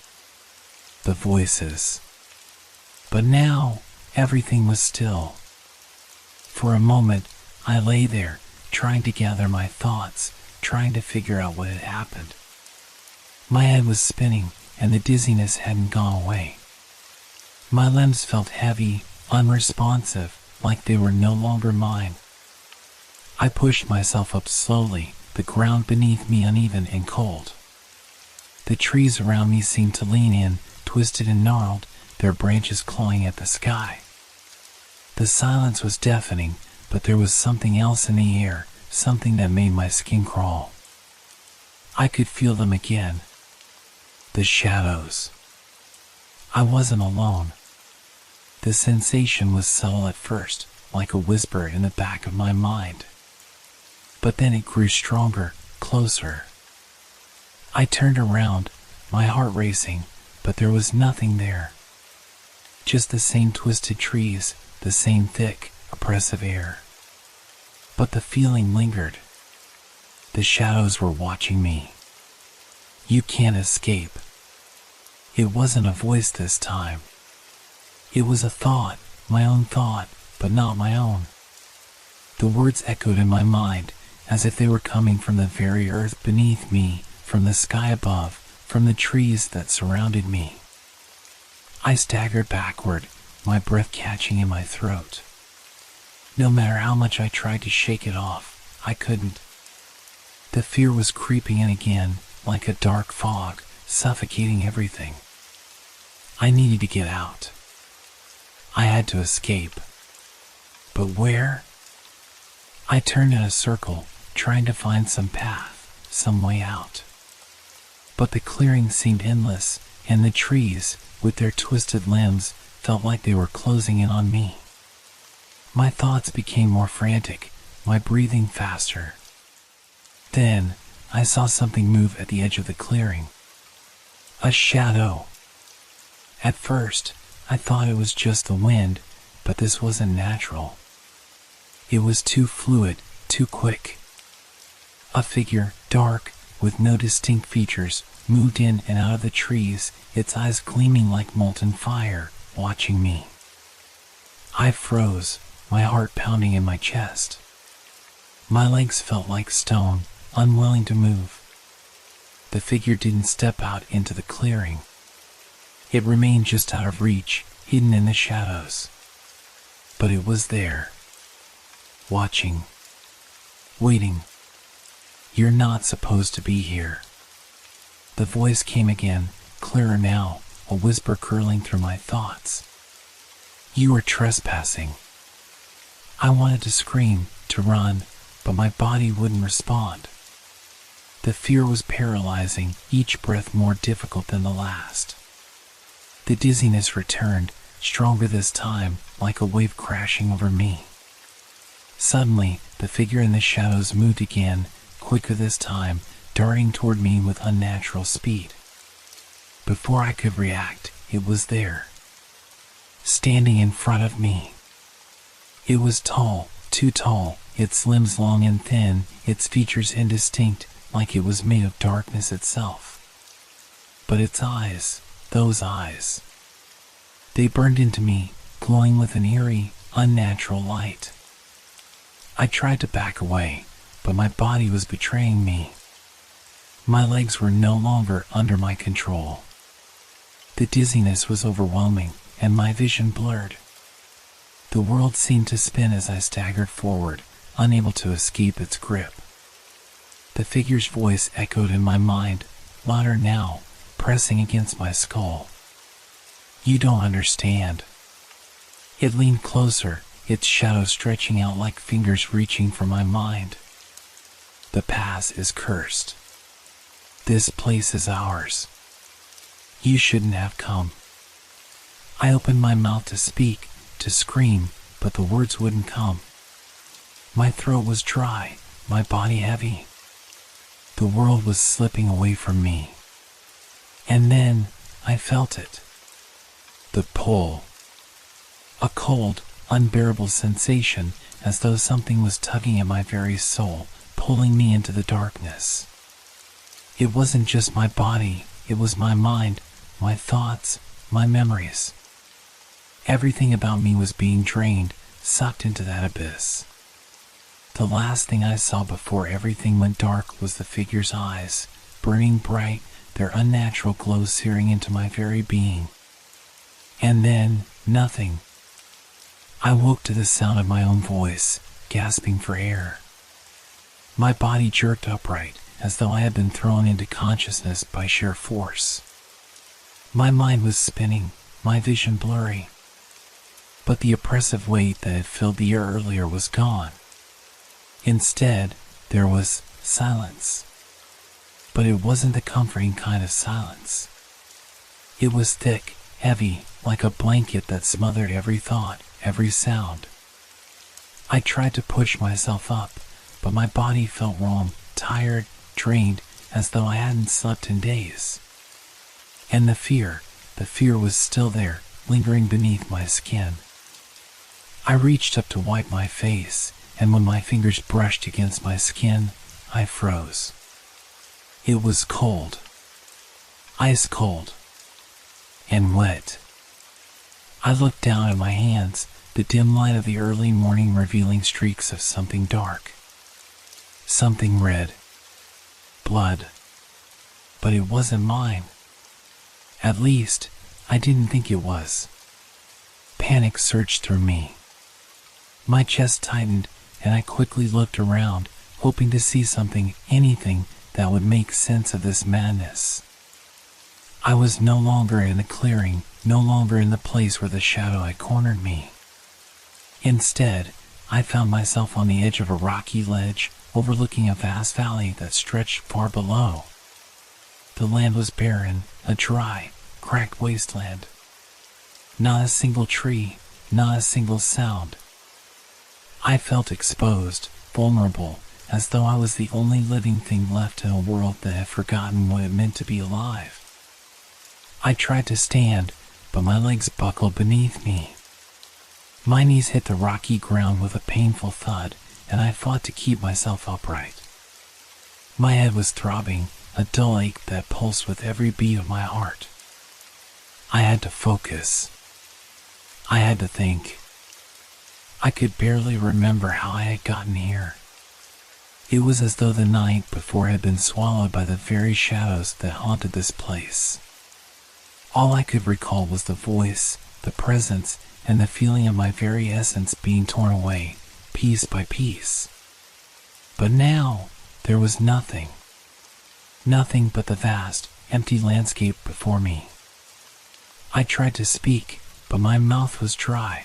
The voices. But now, everything was still. For a moment, I lay there, trying to gather my thoughts, trying to figure out what had happened. My head was spinning, and the dizziness hadn't gone away. My limbs felt heavy, unresponsive, like they were no longer mine. I pushed myself up slowly, the ground beneath me uneven and cold. The trees around me seemed to lean in, twisted and gnarled, their branches clawing at the sky. The silence was deafening, but there was something else in the air, something that made my skin crawl. I could feel them again. The shadows. I wasn't alone. The sensation was subtle at first, like a whisper in the back of my mind. But then it grew stronger, closer. I turned around, my heart racing, but there was nothing there. Just the same twisted trees, the same thick, oppressive air. But the feeling lingered. The shadows were watching me. You can't escape. It wasn't a voice this time. It was a thought, my own thought, but not my own. The words echoed in my mind as if they were coming from the very earth beneath me, from the sky above, from the trees that surrounded me. I staggered backward, my breath catching in my throat. No matter how much I tried to shake it off, I couldn't. The fear was creeping in again, like a dark fog, suffocating everything. I needed to get out. I had to escape. But where? I turned in a circle, trying to find some path, some way out. But the clearing seemed endless, and the trees, with their twisted limbs, felt like they were closing in on me. My thoughts became more frantic, my breathing faster. Then, I saw something move at the edge of the clearing. A shadow. At first, I thought it was just the wind, but this wasn't natural. It was too fluid, too quick. A figure, dark, with no distinct features, moved in and out of the trees, its eyes gleaming like molten fire, watching me. I froze, my heart pounding in my chest. My legs felt like stone, unwilling to move. The figure didn't step out into the clearing. It remained just out of reach, hidden in the shadows. But it was there. Watching. Waiting. You're not supposed to be here. The voice came again, clearer now, a whisper curling through my thoughts. You are trespassing. I wanted to scream, to run, but my body wouldn't respond. The fear was paralyzing, each breath more difficult than the last. The dizziness returned, stronger this time, like a wave crashing over me. Suddenly, the figure in the shadows moved again, quicker this time, darting toward me with unnatural speed. Before I could react, it was there, standing in front of me. It was tall, too tall, its limbs long and thin, its features indistinct, like it was made of darkness itself. But its eyes, those eyes, they burned into me, glowing with an eerie, unnatural light. I tried to back away, but my body was betraying me. My legs were no longer under my control. The dizziness was overwhelming, and my vision blurred. The world seemed to spin as I staggered forward, unable to escape its grip. The figure's voice echoed in my mind, louder now, pressing against my skull. You don't understand. It leaned closer, its shadow stretching out like fingers reaching for my mind. The past is cursed. This place is ours. You shouldn't have come. I opened my mouth to speak, to scream, but the words wouldn't come. My throat was dry, my body heavy. The world was slipping away from me. And then, I felt it. The pull. A cold, unbearable sensation, as though something was tugging at my very soul, pulling me into the darkness. It wasn't just my body, it was my mind, my thoughts, my memories. Everything about me was being drained, sucked into that abyss. The last thing I saw before everything went dark was the figure's eyes, burning bright, their unnatural glow searing into my very being. And then, nothing. I woke to the sound of my own voice, gasping for air. My body jerked upright, as though I had been thrown into consciousness by sheer force. My mind was spinning, my vision blurry. But the oppressive weight that had filled the air earlier was gone. Instead, there was silence. But it wasn't the comforting kind of silence. It was thick, heavy, like a blanket that smothered every thought, every sound. I tried to push myself up, but my body felt warm, tired, drained, as though I hadn't slept in days. And the fear was still there, lingering beneath my skin. I reached up to wipe my face, and when my fingers brushed against my skin, I froze. It was cold. Ice cold. And wet. I looked down at my hands, the dim light of the early morning revealing streaks of something dark. Something red. Blood. But it wasn't mine. At least, I didn't think it was. Panic surged through me. My chest tightened, and I quickly looked around, hoping to see something, anything, that would make sense of this madness. I was no longer in the clearing, no longer in the place where the shadow had cornered me. Instead, I found myself on the edge of a rocky ledge, overlooking a vast valley that stretched far below. The land was barren, a dry, cracked wasteland. Not a single tree, not a single sound. I felt exposed, vulnerable, as though I was the only living thing left in a world that had forgotten what it meant to be alive. I tried to stand, but my legs buckled beneath me. My knees hit the rocky ground with a painful thud, and I fought to keep myself upright. My head was throbbing, a dull ache that pulsed with every beat of my heart. I had to focus. I had to think. I could barely remember how I had gotten here. It was as though the night before had been swallowed by the very shadows that haunted this place. All I could recall was the voice, the presence, and the feeling of my very essence being torn away, piece by piece. But now, there was nothing. Nothing but the vast, empty landscape before me. I tried to speak, but my mouth was dry.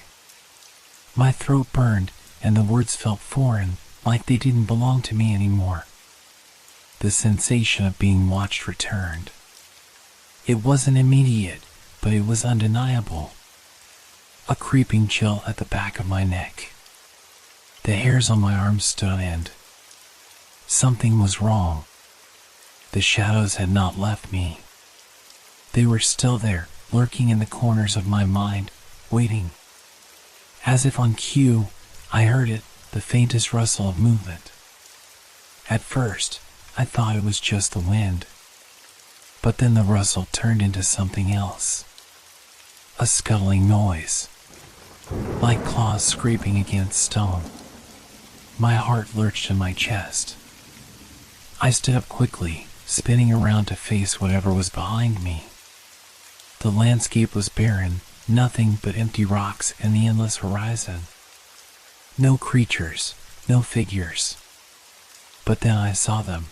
My throat burned, and the words felt foreign, like they didn't belong to me anymore. The sensation of being watched returned. It wasn't immediate, but it was undeniable. A creeping chill at the back of my neck. The hairs on my arms stood on end. Something was wrong. The shadows had not left me. They were still there, lurking in the corners of my mind, waiting. As if on cue, I heard it, the faintest rustle of movement. At first, I thought it was just the wind. But then the rustle turned into something else. A scuttling noise. Like claws scraping against stone. My heart lurched in my chest. I stood up quickly, spinning around to face whatever was behind me. The landscape was barren, nothing but empty rocks and the endless horizon. No creatures, no figures. But then I saw them.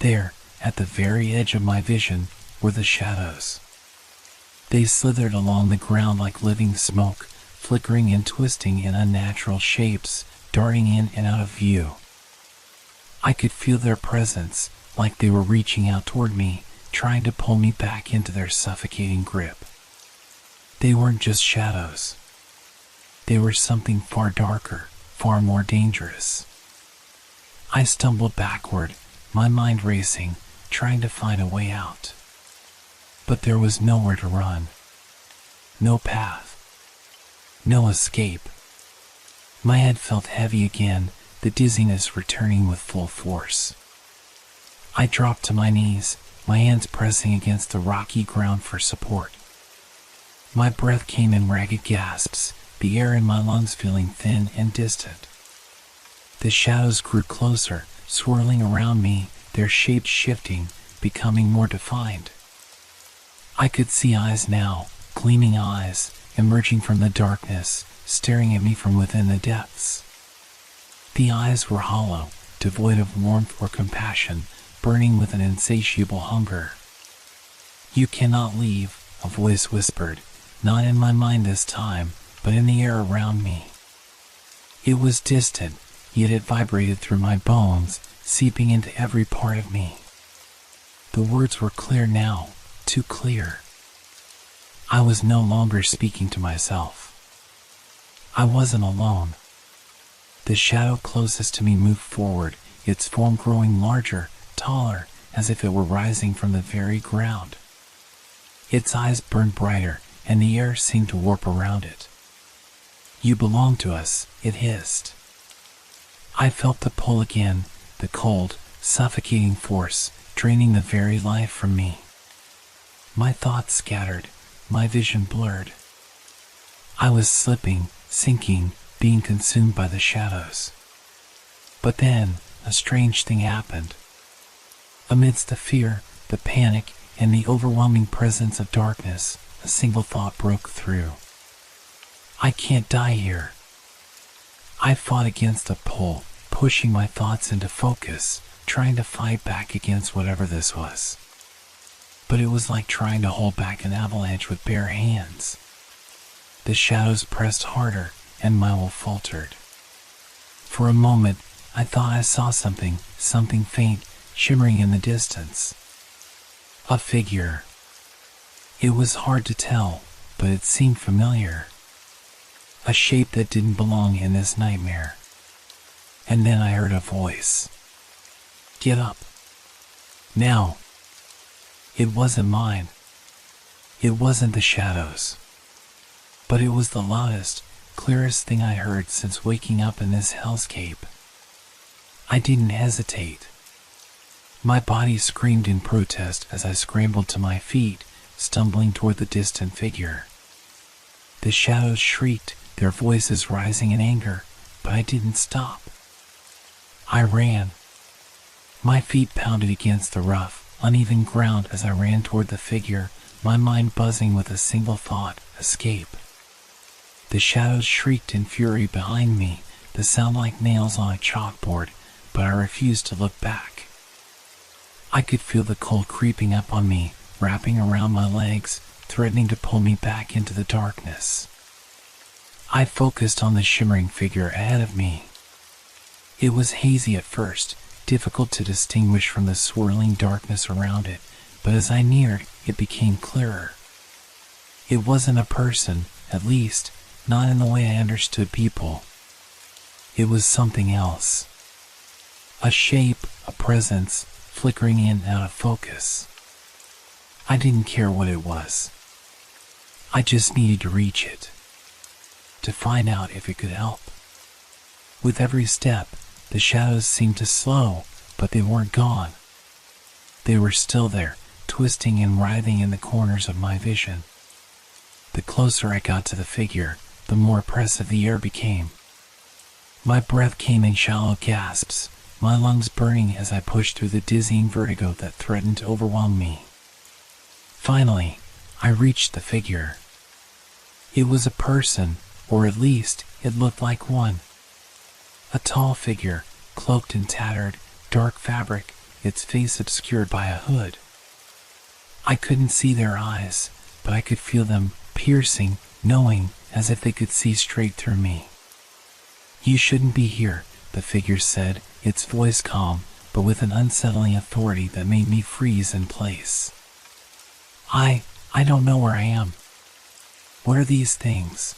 There, at the very edge of my vision, were the shadows. They slithered along the ground like living smoke, flickering and twisting in unnatural shapes, darting in and out of view. I could feel their presence, like they were reaching out toward me, trying to pull me back into their suffocating grip. They weren't just shadows. They were something far darker, far more dangerous. I stumbled backward, my mind racing, trying to find a way out. But there was nowhere to run. No path. No escape. My head felt heavy again, the dizziness returning with full force. I dropped to my knees, my hands pressing against the rocky ground for support. My breath came in ragged gasps, the air in my lungs feeling thin and distant. The shadows grew closer, swirling around me, their shapes shifting, becoming more defined. I could see eyes now, gleaming eyes, emerging from the darkness, staring at me from within the depths. The eyes were hollow, devoid of warmth or compassion, burning with an insatiable hunger. "You cannot leave," a voice whispered, not in my mind this time, but in the air around me. It was distant, yet it vibrated through my bones, seeping into every part of me. The words were clear now, too clear. I was no longer speaking to myself. I wasn't alone. The shadow closest to me moved forward, its form growing larger, taller, as if it were rising from the very ground. Its eyes burned brighter, and the air seemed to warp around it. "You belong to us," it hissed. I felt the pull again, the cold, suffocating force, draining the very life from me. My thoughts scattered, my vision blurred. I was slipping, sinking, being consumed by the shadows. But then, a strange thing happened. Amidst the fear, the panic, and the overwhelming presence of darkness, a single thought broke through. I can't die here. I fought against the pull, pushing my thoughts into focus, trying to fight back against whatever this was. But it was like trying to hold back an avalanche with bare hands. The shadows pressed harder, and my will faltered. For a moment, I thought I saw something faint, shimmering in the distance. A figure. It was hard to tell, but it seemed familiar. A shape that didn't belong in this nightmare. And then I heard a voice. Get up. Now. It wasn't mine. It wasn't the shadows. But it was the loudest, clearest thing I heard since waking up in this hellscape. I didn't hesitate. My body screamed in protest as I scrambled to my feet, stumbling toward the distant figure. The shadows shrieked, their voices rising in anger, but I didn't stop. I ran. My feet pounded against the rough, uneven ground as I ran toward the figure, my mind buzzing with a single thought: escape. The shadows shrieked in fury behind me, the sound like nails on a chalkboard, but I refused to look back. I could feel the cold creeping up on me, wrapping around my legs, threatening to pull me back into the darkness. I focused on the shimmering figure ahead of me. It was hazy at first, difficult to distinguish from the swirling darkness around it, but as I neared, it became clearer. It wasn't a person, at least, not in the way I understood people. It was something else. A shape, a presence, flickering in and out of focus. I didn't care what it was. I just needed to reach it, to find out if it could help. With every step, the shadows seemed to slow, but they weren't gone. They were still there, twisting and writhing in the corners of my vision. The closer I got to the figure, the more oppressive the air became. My breath came in shallow gasps, my lungs burning as I pushed through the dizzying vertigo that threatened to overwhelm me. Finally, I reached the figure. It was a person, or at least, it looked like one. A tall figure, cloaked in tattered, dark fabric, its face obscured by a hood. I couldn't see their eyes, but I could feel them, piercing, knowing, as if they could see straight through me. You shouldn't be here, the figure said, its voice calm, but with an unsettling authority that made me freeze in place. I don't know where I am. What are these things?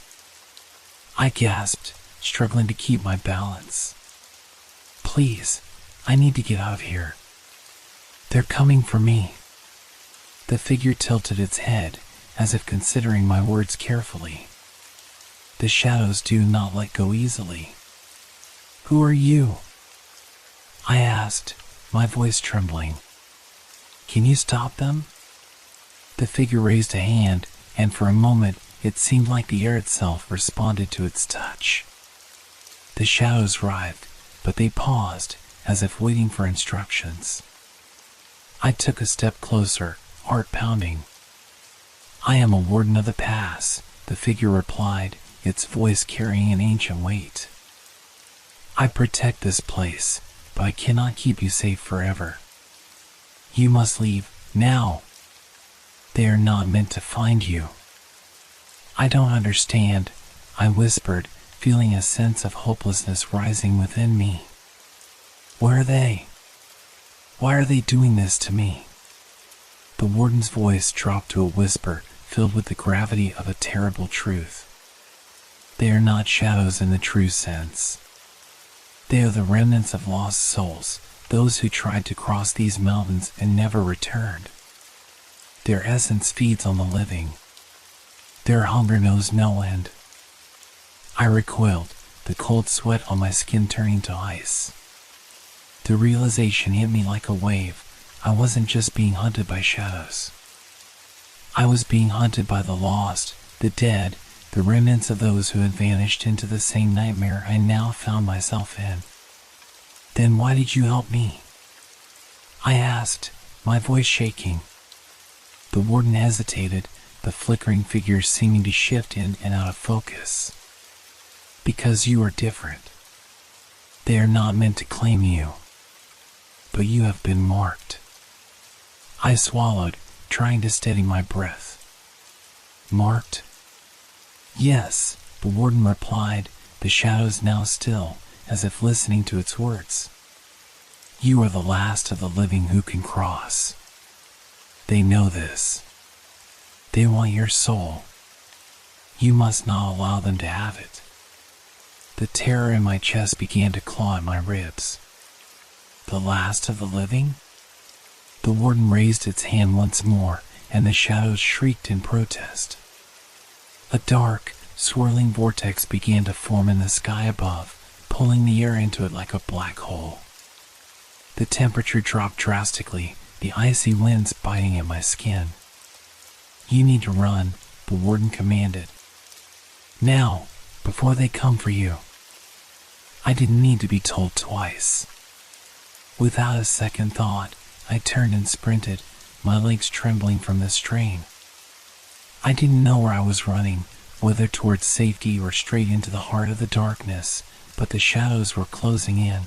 I gasped, struggling to keep my balance. Please, I need to get out of here. They're coming for me. The figure tilted its head, as if considering my words carefully. The shadows do not let go easily. Who are you? I asked, my voice trembling. Can you stop them? The figure raised a hand, and for a moment it seemed like the air itself responded to its touch. The shadows writhed, but they paused, as if waiting for instructions. I took a step closer, heart pounding. I am a warden of the pass, the figure replied, its voice carrying an ancient weight. I protect this place, but I cannot keep you safe forever. You must leave, now. They are not meant to find you. I don't understand, I whispered, feeling a sense of hopelessness rising within me. Where are they? Why are they doing this to me? The warden's voice dropped to a whisper, filled with the gravity of a terrible truth. They are not shadows in the true sense. They are the remnants of lost souls, those who tried to cross these mountains and never returned. Their essence feeds on the living. Their hunger knows no end. I recoiled, the cold sweat on my skin turning to ice. The realization hit me like a wave. I wasn't just being hunted by shadows. I was being hunted by the lost, the dead, the remnants of those who had vanished into the same nightmare I now found myself in. Then why did you help me? I asked, my voice shaking. The warden hesitated, the flickering figures seeming to shift in and out of focus. Because you are different. They are not meant to claim you. But you have been marked. I swallowed, trying to steady my breath. Marked? Yes, the warden replied, the shadows now still, as if listening to its words. You are the last of the living who can cross. They know this. They want your soul. You must not allow them to have it. The terror in my chest began to claw at my ribs. The last of the living? The warden raised its hand once more, and the shadows shrieked in protest. A dark, swirling vortex began to form in the sky above, pulling the air into it like a black hole. The temperature dropped drastically, the icy winds biting at my skin. You need to run, the warden commanded. Now, before they come for you. I didn't need to be told twice. Without a second thought, I turned and sprinted, my legs trembling from the strain. I didn't know where I was running, whether towards safety or straight into the heart of the darkness, but the shadows were closing in.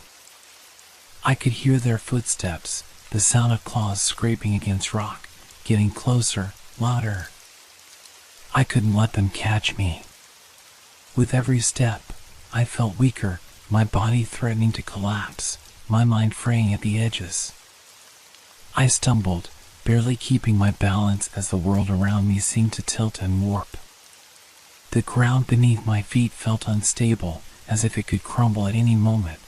I could hear their footsteps, the sound of claws scraping against rock, getting closer, louder. I couldn't let them catch me. With every step, I felt weaker, my body threatening to collapse, my mind fraying at the edges. I stumbled, barely keeping my balance as the world around me seemed to tilt and warp. The ground beneath my feet felt unstable, as if it could crumble at any moment.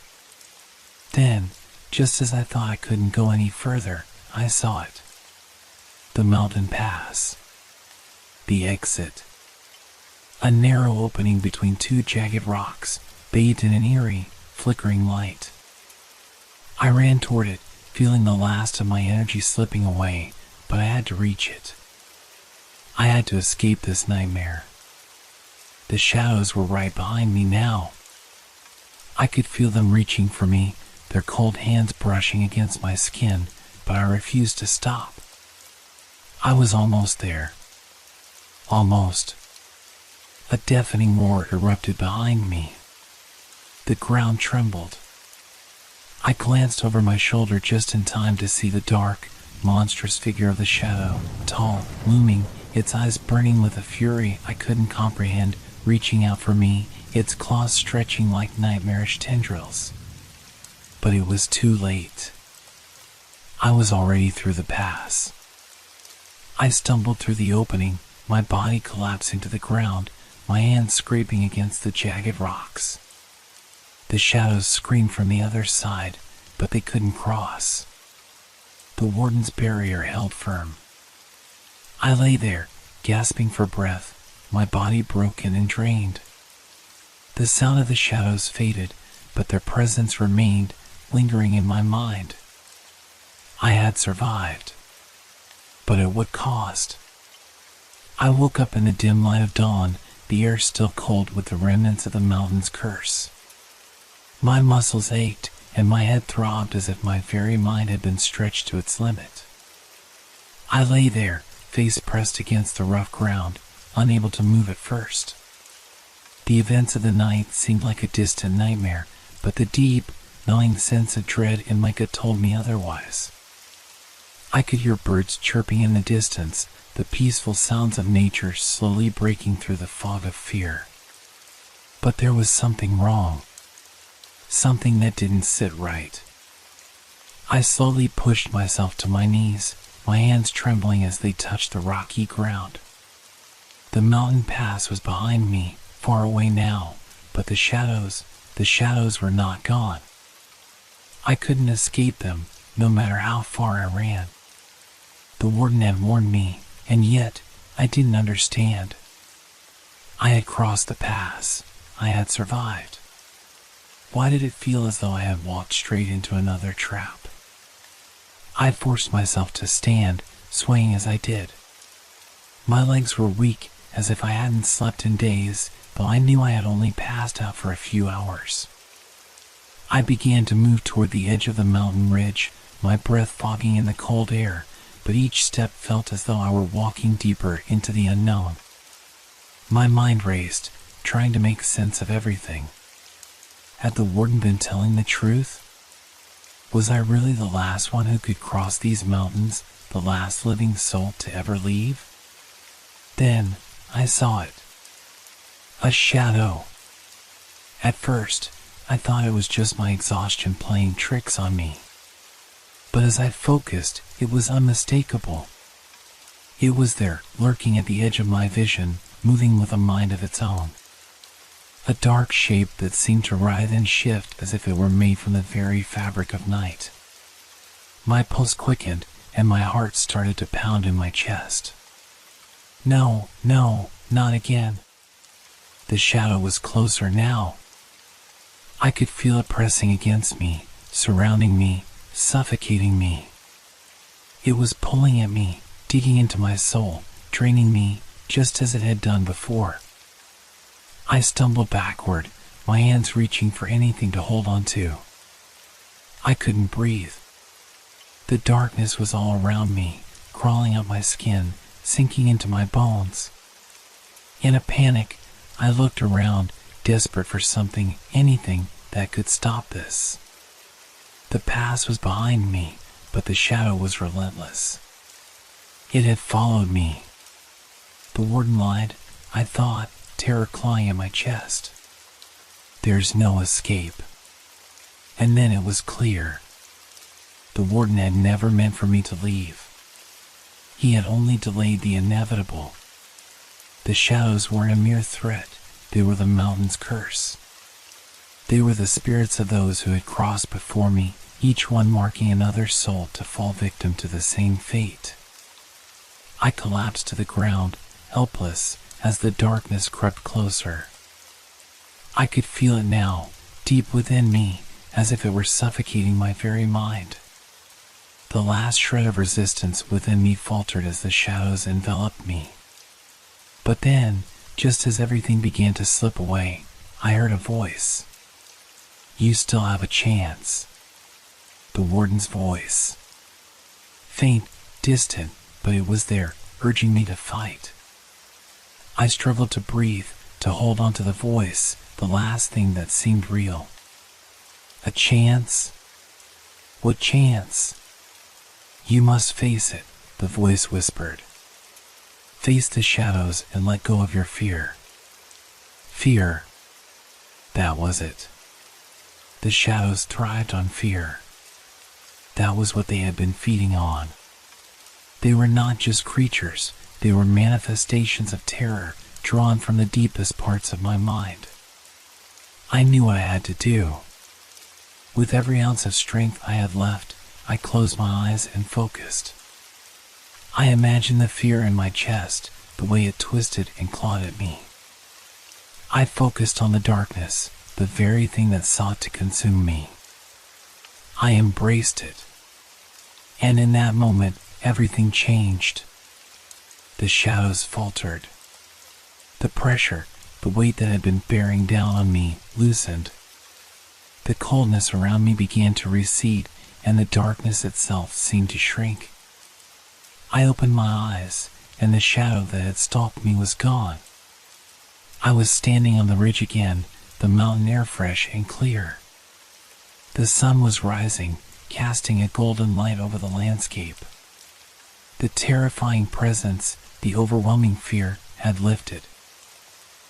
Then, just as I thought I couldn't go any further, I saw it. The mountain pass. The exit. A narrow opening between two jagged rocks, bathed in an eerie, flickering light. I ran toward it, feeling the last of my energy slipping away, but I had to reach it. I had to escape this nightmare. The shadows were right behind me now. I could feel them reaching for me, their cold hands brushing against my skin, but I refused to stop. I was almost there. Almost. A deafening roar erupted behind me. The ground trembled. I glanced over my shoulder just in time to see the dark, monstrous figure of the shadow, tall, looming, its eyes burning with a fury I couldn't comprehend, reaching out for me, its claws stretching like nightmarish tendrils. But it was too late. I was already through the pass. I stumbled through the opening, my body collapsing to the ground, my hands scraping against the jagged rocks. The shadows screamed from the other side, but they couldn't cross. The warden's barrier held firm. I lay there, gasping for breath, my body broken and drained. The sound of the shadows faded, but their presence remained, lingering in my mind. I had survived. But at what cost? I woke up in the dim light of dawn, the air still cold with the remnants of the mountain's curse. My muscles ached, and my head throbbed as if my very mind had been stretched to its limit. I lay there, face pressed against the rough ground, unable to move at first. The events of the night seemed like a distant nightmare, but the deep, gnawing sense of dread in my gut told me otherwise. I could hear birds chirping in the distance, the peaceful sounds of nature slowly breaking through the fog of fear. But there was something wrong. Something that didn't sit right. I slowly pushed myself to my knees, my hands trembling as they touched the rocky ground. The mountain pass was behind me, far away now, but the shadows were not gone. I couldn't escape them, no matter how far I ran. The warden had warned me, and yet I didn't understand. I had crossed the pass. I had survived. Why did it feel as though I had walked straight into another trap? I forced myself to stand, swaying as I did. My legs were weak, as if I hadn't slept in days, though I knew I had only passed out for a few hours. I began to move toward the edge of the mountain ridge, my breath fogging in the cold air, but each step felt as though I were walking deeper into the unknown. My mind raced, trying to make sense of everything. Had the warden been telling the truth? Was I really the last one who could cross these mountains, the last living soul to ever leave? Then, I saw it. A shadow. At first, I thought it was just my exhaustion playing tricks on me. But as I focused, it was unmistakable. It was there, lurking at the edge of my vision, moving with a mind of its own. A dark shape that seemed to writhe and shift as if it were made from the very fabric of night. My pulse quickened, and my heart started to pound in my chest. No, not again. The shadow was closer now. I could feel it pressing against me, surrounding me, suffocating me. It was pulling at me, digging into my soul, draining me, just as it had done before. I stumbled backward, my hands reaching for anything to hold on to. I couldn't breathe. The darkness was all around me, crawling up my skin, sinking into my bones. In a panic, I looked around, desperate for something, anything, that could stop this. The past was behind me, but the shadow was relentless. It had followed me. The warden lied, I thought, terror clawing at my chest. There's no escape. And then it was clear. The warden had never meant for me to leave. He had only delayed the inevitable. The shadows weren't a mere threat, they were the mountain's curse. They were the spirits of those who had crossed before me, each one marking another soul to fall victim to the same fate. I collapsed to the ground, helpless, as the darkness crept closer. I could feel it now, deep within me, as if it were suffocating my very mind. The last shred of resistance within me faltered as the shadows enveloped me. But then, just as everything began to slip away, I heard a voice. You still have a chance. The warden's voice. Faint, distant, but it was there, urging me to fight. I struggled to breathe, to hold on to the voice, the last thing that seemed real. A chance? What chance? You must face it, the voice whispered. Face the shadows and let go of your fear. Fear. That was it. The shadows thrived on fear. That was what they had been feeding on. They were not just creatures, they were manifestations of terror drawn from the deepest parts of my mind. I knew what I had to do. With every ounce of strength I had left, I closed my eyes and focused. I imagined the fear in my chest, the way it twisted and clawed at me. I focused on the darkness, the very thing that sought to consume me. I embraced it. And in that moment, everything changed. The shadows faltered. The pressure, the weight that had been bearing down on me, loosened. The coldness around me began to recede, and the darkness itself seemed to shrink. I opened my eyes, and the shadow that had stalked me was gone. I was standing on the ridge again, the mountain air fresh and clear. The sun was rising, casting a golden light over the landscape. The terrifying presence, the overwhelming fear, had lifted.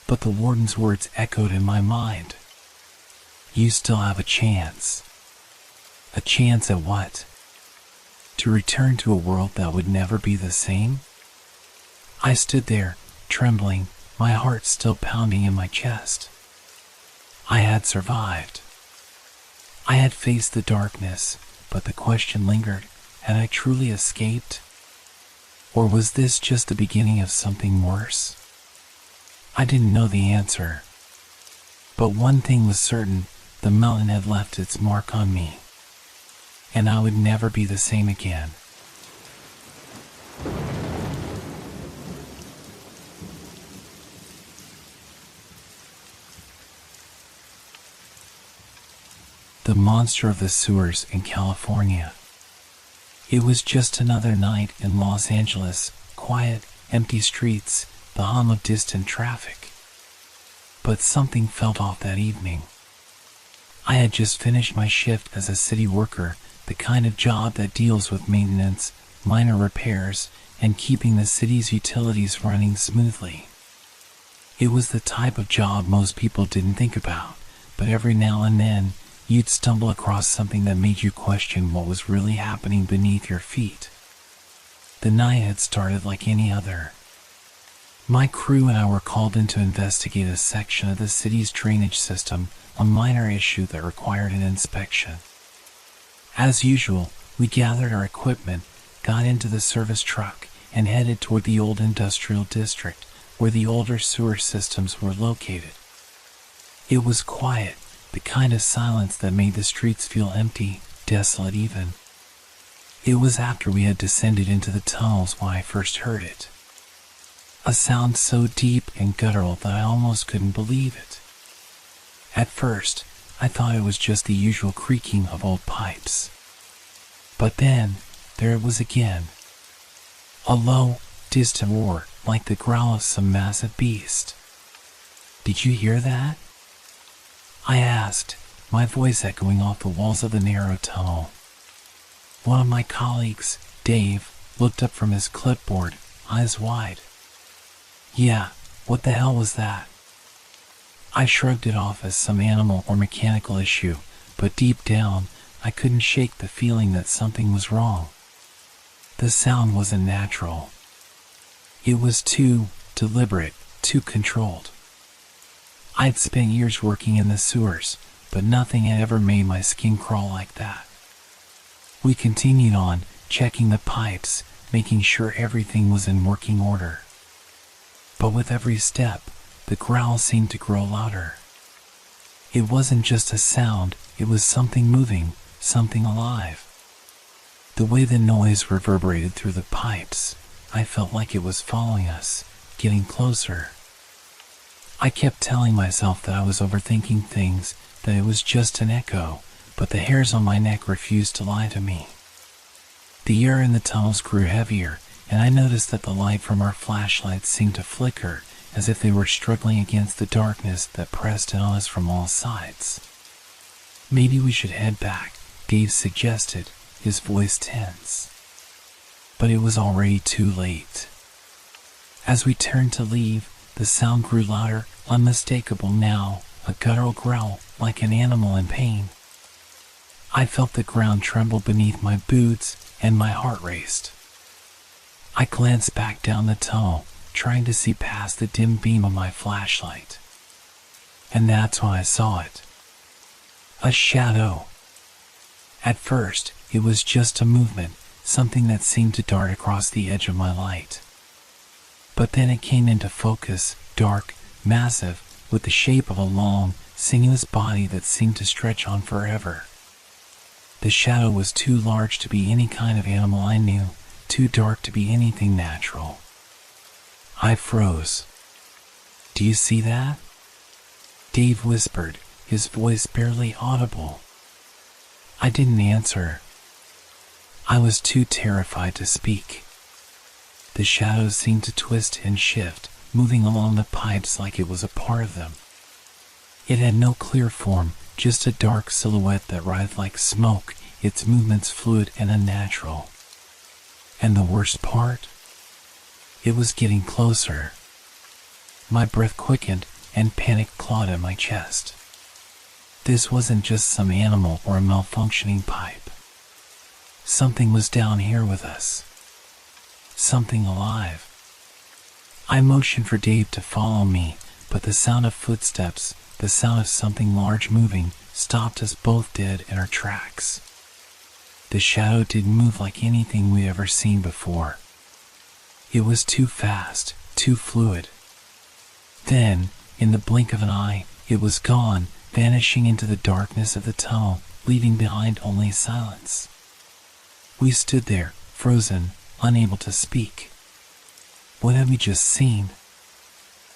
But the warden's words echoed in my mind. You still have a chance. A chance at what? To return to a world that would never be the same? I stood there, trembling, my heart still pounding in my chest. I had survived. I had faced the darkness, but the question lingered, had I truly escaped? Or was this just the beginning of something worse? I didn't know the answer. But one thing was certain, the The mountain had left its mark on me, and I would never be the same again. The monster of the sewers in California. It was just another night in Los Angeles, quiet, empty streets, the hum of distant traffic. But something felt off that evening. I had just finished my shift as a city worker, the kind of job that deals with maintenance, minor repairs, and keeping the city's utilities running smoothly. It was the type of job most people didn't think about, but every now and then, you'd stumble across something that made you question what was really happening beneath your feet. The night had started like any other. My crew and I were called in to investigate a section of the city's drainage system, a minor issue that required an inspection. As usual, we gathered our equipment, got into the service truck, and headed toward the old industrial district, where the older sewer systems were located. It was quiet, the kind of silence that made the streets feel empty, desolate even. It was after we had descended into the tunnels when I first heard it. A sound so deep and guttural that I almost couldn't believe it. At first, I thought it was just the usual creaking of old pipes. But then, there it was again. A low, distant roar, like the growl of some massive beast. "Did you hear that?" I asked, my voice echoing off the walls of the narrow tunnel. One of my colleagues, Dave, looked up from his clipboard, eyes wide. "Yeah, what the hell was that?" I shrugged it off as some animal or mechanical issue, but deep down, I couldn't shake the feeling that something was wrong. The sound wasn't natural. It was too deliberate, too controlled. I'd spent years working in the sewers, but nothing had ever made my skin crawl like that. We continued on, checking the pipes, making sure everything was in working order. But with every step, the growl seemed to grow louder. It wasn't just a sound, it was something moving, something alive. The way the noise reverberated through the pipes, I felt like it was following us, getting closer. I kept telling myself that I was overthinking things, that it was just an echo, but the hairs on my neck refused to lie to me. The air in the tunnels grew heavier, and I noticed that the light from our flashlights seemed to flicker, as if they were struggling against the darkness that pressed in on us from all sides. "Maybe we should head back," Dave suggested, his voice tense. But it was already too late. As we turned to leave, the sound grew louder, unmistakable now, a guttural growl, like an animal in pain. I felt the ground tremble beneath my boots, and my heart raced. I glanced back down the tunnel, trying to see past the dim beam of my flashlight. And that's when I saw it. A shadow. At first, it was just a movement, something that seemed to dart across the edge of my light. But then it came into focus, dark, massive, with the shape of a long, sinuous body that seemed to stretch on forever. The shadow was too large to be any kind of animal I knew, too dark to be anything natural. I froze. "Do you see that?" Dave whispered, his voice barely audible. I didn't answer. I was too terrified to speak. The shadow seemed to twist and shift, moving along the pipes like it was a part of them. It had no clear form, just a dark silhouette that writhed like smoke, its movements fluid and unnatural. And the worst part? It was getting closer. My breath quickened, and panic clawed at my chest. This wasn't just some animal or a malfunctioning pipe. Something was down here with us. Something alive. I motioned for Dave to follow me, but the sound of footsteps, the sound of something large moving, stopped us both dead in our tracks. The shadow didn't move like anything we'd ever seen before. It was too fast, too fluid. Then, in the blink of an eye, it was gone, vanishing into the darkness of the tunnel, leaving behind only silence. We stood there, frozen, unable to speak. What had we just seen?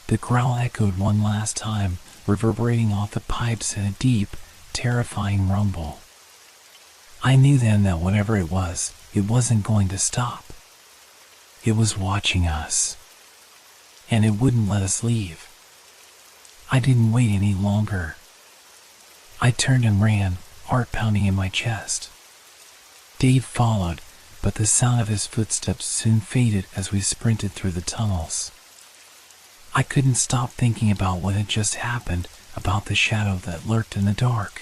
The growl echoed one last time, reverberating off the pipes in a deep, terrifying rumble. I knew then that whatever it wasn't going to stop. It was watching us, and it wouldn't let us leave. I didn't wait any longer. I turned and ran, heart pounding in my chest. Dave followed, but the sound of his footsteps soon faded as we sprinted through the tunnels. I couldn't stop thinking about what had just happened, about the shadow that lurked in the dark.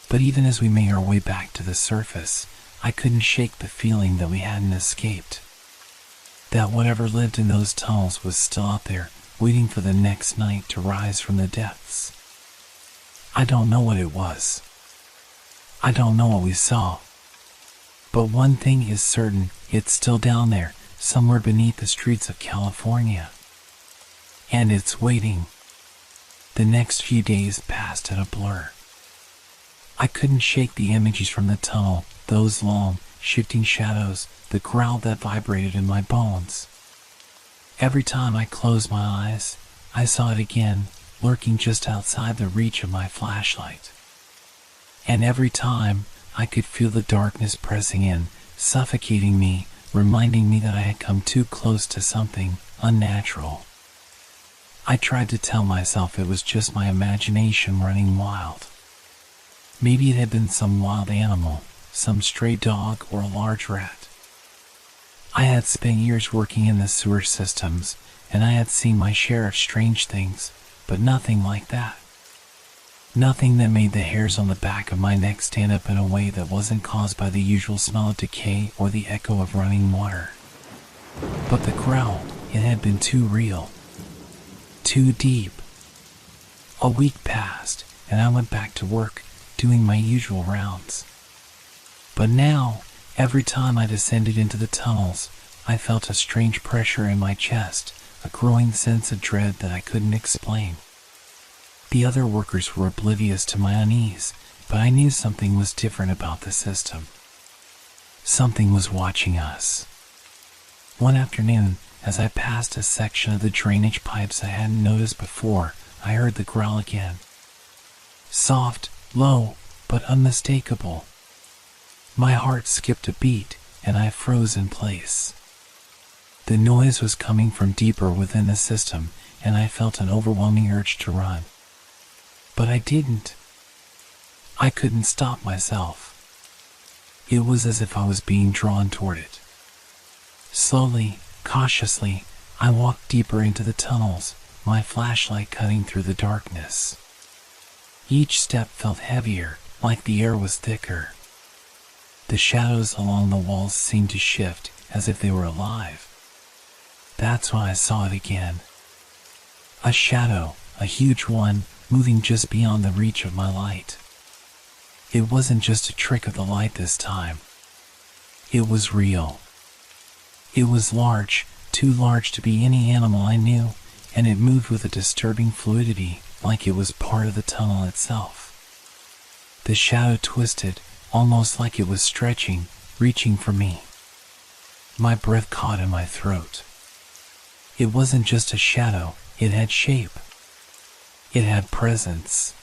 But even as we made our way back to the surface, I couldn't shake the feeling that we hadn't escaped. That whatever lived in those tunnels was still out there, waiting for the next night to rise from the depths. I don't know what it was. I don't know what we saw. But one thing is certain, it's still down there, somewhere beneath the streets of California. And it's waiting. The next few days passed in a blur. I couldn't shake the images from the tunnel, those long, shifting shadows, the growl that vibrated in my bones. Every time I closed my eyes, I saw it again, lurking just outside the reach of my flashlight. And every time, I could feel the darkness pressing in, suffocating me, reminding me that I had come too close to something unnatural. I tried to tell myself it was just my imagination running wild. Maybe it had been some wild animal, some stray dog or a large rat. I had spent years working in the sewer systems, and I had seen my share of strange things, but nothing like that. Nothing that made the hairs on the back of my neck stand up in a way that wasn't caused by the usual smell of decay or the echo of running water. But the growl, it had been too real. Too deep. A week passed, and I went back to work, doing my usual rounds. But now, every time I descended into the tunnels, I felt a strange pressure in my chest, a growing sense of dread that I couldn't explain. The other workers were oblivious to my unease, but I knew something was different about the system. Something was watching us. One afternoon, as I passed a section of the drainage pipes I hadn't noticed before, I heard the growl again. Soft, low, but unmistakable. My heart skipped a beat, and I froze in place. The noise was coming from deeper within the system, and I felt an overwhelming urge to run. But I didn't. I couldn't stop myself. It was as if I was being drawn toward it. Slowly, cautiously, I walked deeper into the tunnels, my flashlight cutting through the darkness. Each step felt heavier, like the air was thicker. The shadows along the walls seemed to shift, as if they were alive. That's when I saw it again. A shadow, a huge one, moving just beyond the reach of my light. It wasn't just a trick of the light this time. It was real. It was large, too large to be any animal I knew, and it moved with a disturbing fluidity, like it was part of the tunnel itself. The shadow twisted, almost like it was stretching, reaching for me. My breath caught in my throat. It wasn't just a shadow, it had shape. It had presence.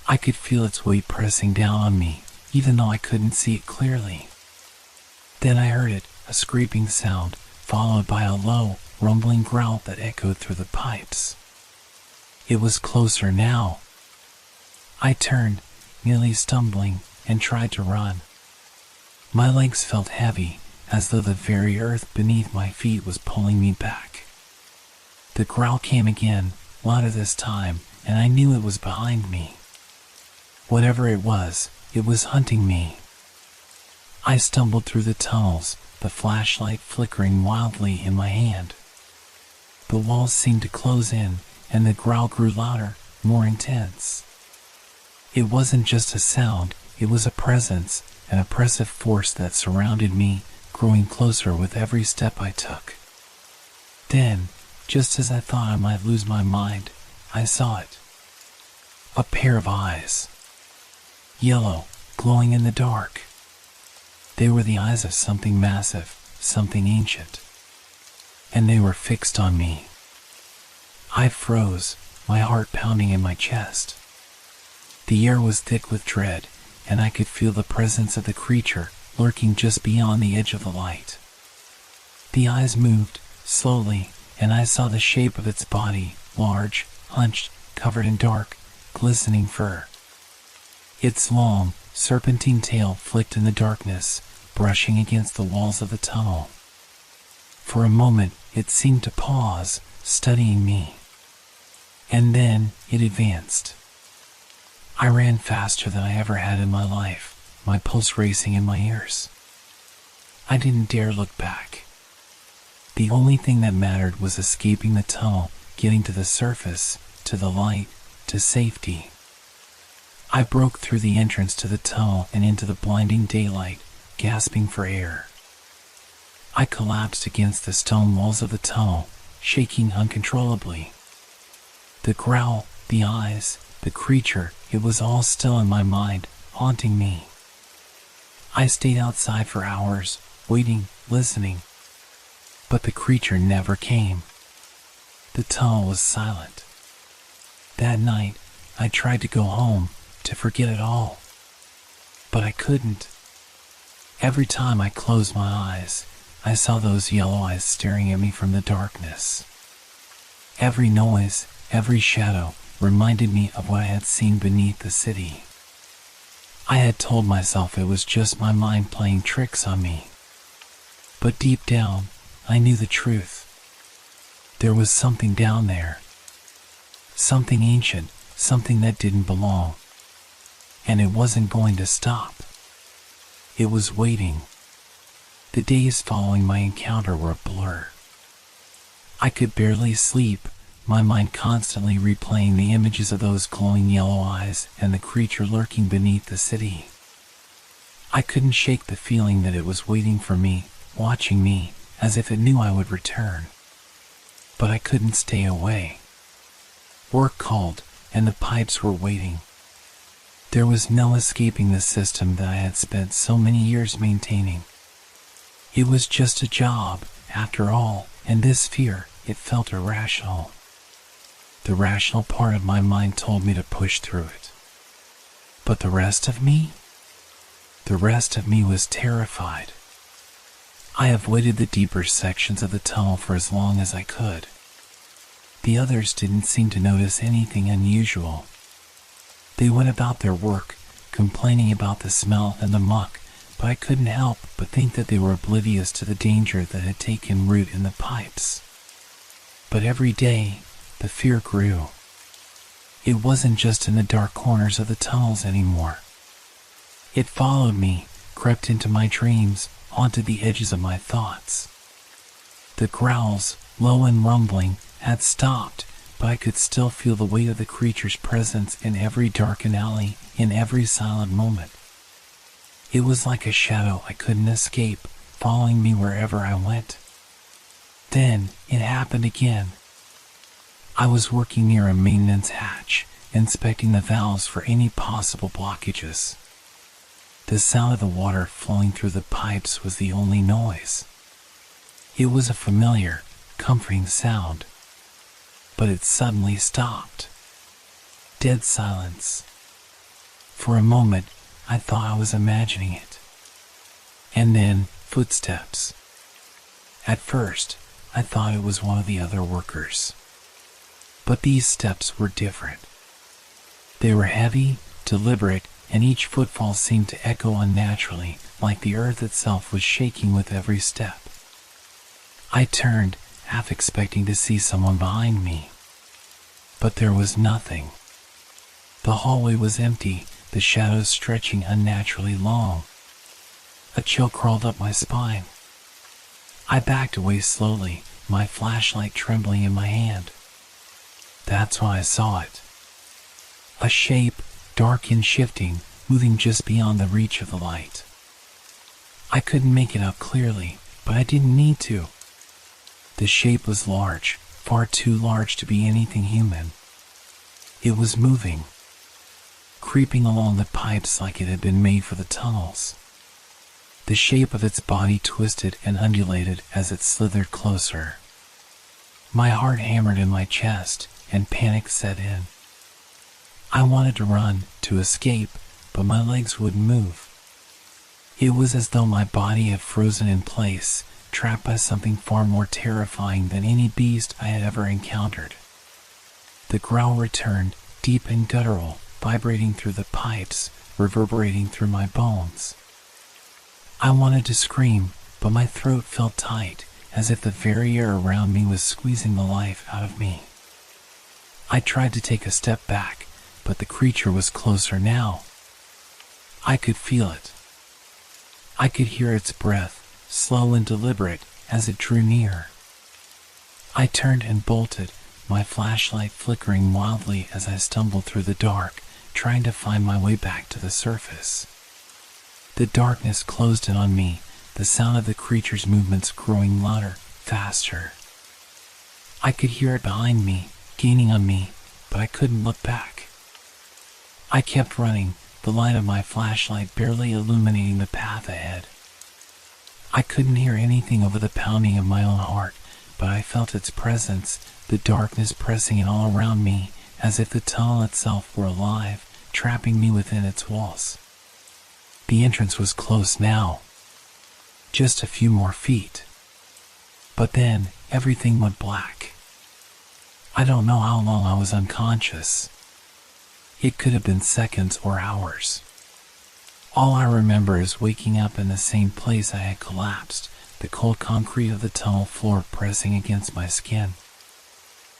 I could feel its weight pressing down on me, even though I couldn't see it clearly. Then I heard it, a scraping sound, followed by a low, rumbling growl that echoed through the pipes. It was closer now. I turned, nearly stumbling, and tried to run. My legs felt heavy, as though the very earth beneath my feet was pulling me back. The growl came again, louder this time, and I knew it was behind me. Whatever it was hunting me. I stumbled through the tunnels, the flashlight flickering wildly in my hand. The walls seemed to close in, and the growl grew louder, more intense. It wasn't just a sound, it was a presence, an oppressive force that surrounded me, growing closer with every step I took. Then, just as I thought I might lose my mind, I saw it. A pair of eyes. Yellow, glowing in the dark. They were the eyes of something massive, something ancient. And they were fixed on me. I froze, my heart pounding in my chest. The air was thick with dread, and I could feel the presence of the creature lurking just beyond the edge of the light. The eyes moved, slowly, and I saw the shape of its body, large, hunched, covered in dark, glistening fur. Its long, serpentine tail flicked in the darkness, brushing against the walls of the tunnel. For a moment, it seemed to pause, studying me. And then, it advanced. I ran faster than I ever had in my life, my pulse racing in my ears. I didn't dare look back. The only thing that mattered was escaping the tunnel, getting to the surface, to the light, to safety. I broke through the entrance to the tunnel and into the blinding daylight, gasping for air. I collapsed against the stone walls of the tunnel, shaking uncontrollably. The growl, the eyes, the creature, it was all still in my mind, haunting me. I stayed outside for hours, waiting, listening. But the creature never came. The tunnel was silent. That night, I tried to go home, to forget it all. But I couldn't. Every time I closed my eyes, I saw those yellow eyes staring at me from the darkness. Every noise, every shadow, reminded me of what I had seen beneath the city. I had told myself it was just my mind playing tricks on me. But deep down, I knew the truth. There was something down there. Something ancient, something that didn't belong. And it wasn't going to stop. It was waiting. The days following my encounter were a blur. I could barely sleep, my mind constantly replaying the images of those glowing yellow eyes and the creature lurking beneath the city. I couldn't shake the feeling that it was waiting for me, watching me, as if it knew I would return. But I couldn't stay away. Work called, and the pipes were waiting. There was no escaping the system that I had spent so many years maintaining. It was just a job, after all, and this fear, it felt irrational. The rational part of my mind told me to push through it. But the rest of me? The rest of me was terrified. I avoided the deeper sections of the tunnel for as long as I could. The others didn't seem to notice anything unusual. They went about their work, complaining about the smell and the muck, but I couldn't help but think that they were oblivious to the danger that had taken root in the pipes. But every day, the fear grew. It wasn't just in the dark corners of the tunnels anymore. It followed me, crept into my dreams, haunted the edges of my thoughts. The growls, low and rumbling, had stopped, but I could still feel the weight of the creature's presence in every darkened alley, in every silent moment. It was like a shadow I couldn't escape, following me wherever I went. Then, it happened again. I was working near a maintenance hatch, inspecting the valves for any possible blockages. The sound of the water flowing through the pipes was the only noise. It was a familiar, comforting sound. But it suddenly stopped. Dead silence. For a moment, I thought I was imagining it. And then, footsteps. At first, I thought it was one of the other workers. But these steps were different. They were heavy, deliberate, and each footfall seemed to echo unnaturally, like the earth itself was shaking with every step. I turned, half expecting to see someone behind me. But there was nothing. The hallway was empty, the shadows stretching unnaturally long. A chill crawled up my spine. I backed away slowly, my flashlight trembling in my hand. That's when I saw it. A shape, dark and shifting, moving just beyond the reach of the light. I couldn't make it out clearly, but I didn't need to. The shape was large, far too large to be anything human. It was moving, creeping along the pipes like it had been made for the tunnels. The shape of its body twisted and undulated as it slithered closer. My heart hammered in my chest, and panic set in. I wanted to run, to escape, but my legs wouldn't move. It was as though my body had frozen in place, trapped by something far more terrifying than any beast I had ever encountered. The growl returned, deep and guttural, vibrating through the pipes, reverberating through my bones. I wanted to scream, but my throat felt tight, as if the very air around me was squeezing the life out of me. I tried to take a step back, but the creature was closer now. I could feel it. I could hear its breath, slow and deliberate, as it drew near. I turned and bolted, my flashlight flickering wildly as I stumbled through the dark, trying to find my way back to the surface. The darkness closed in on me, the sound of the creature's movements growing louder, faster. I could hear it behind me, gaining on me, but I couldn't look back. I kept running, the light of my flashlight barely illuminating the path ahead. I couldn't hear anything over the pounding of my own heart, but I felt its presence, the darkness pressing in all around me, as if the tunnel itself were alive, trapping me within its walls. The entrance was close now. Just a few more feet. But then, everything went black. I don't know how long I was unconscious. It could have been seconds or hours. All I remember is waking up in the same place I had collapsed, the cold concrete of the tunnel floor pressing against my skin.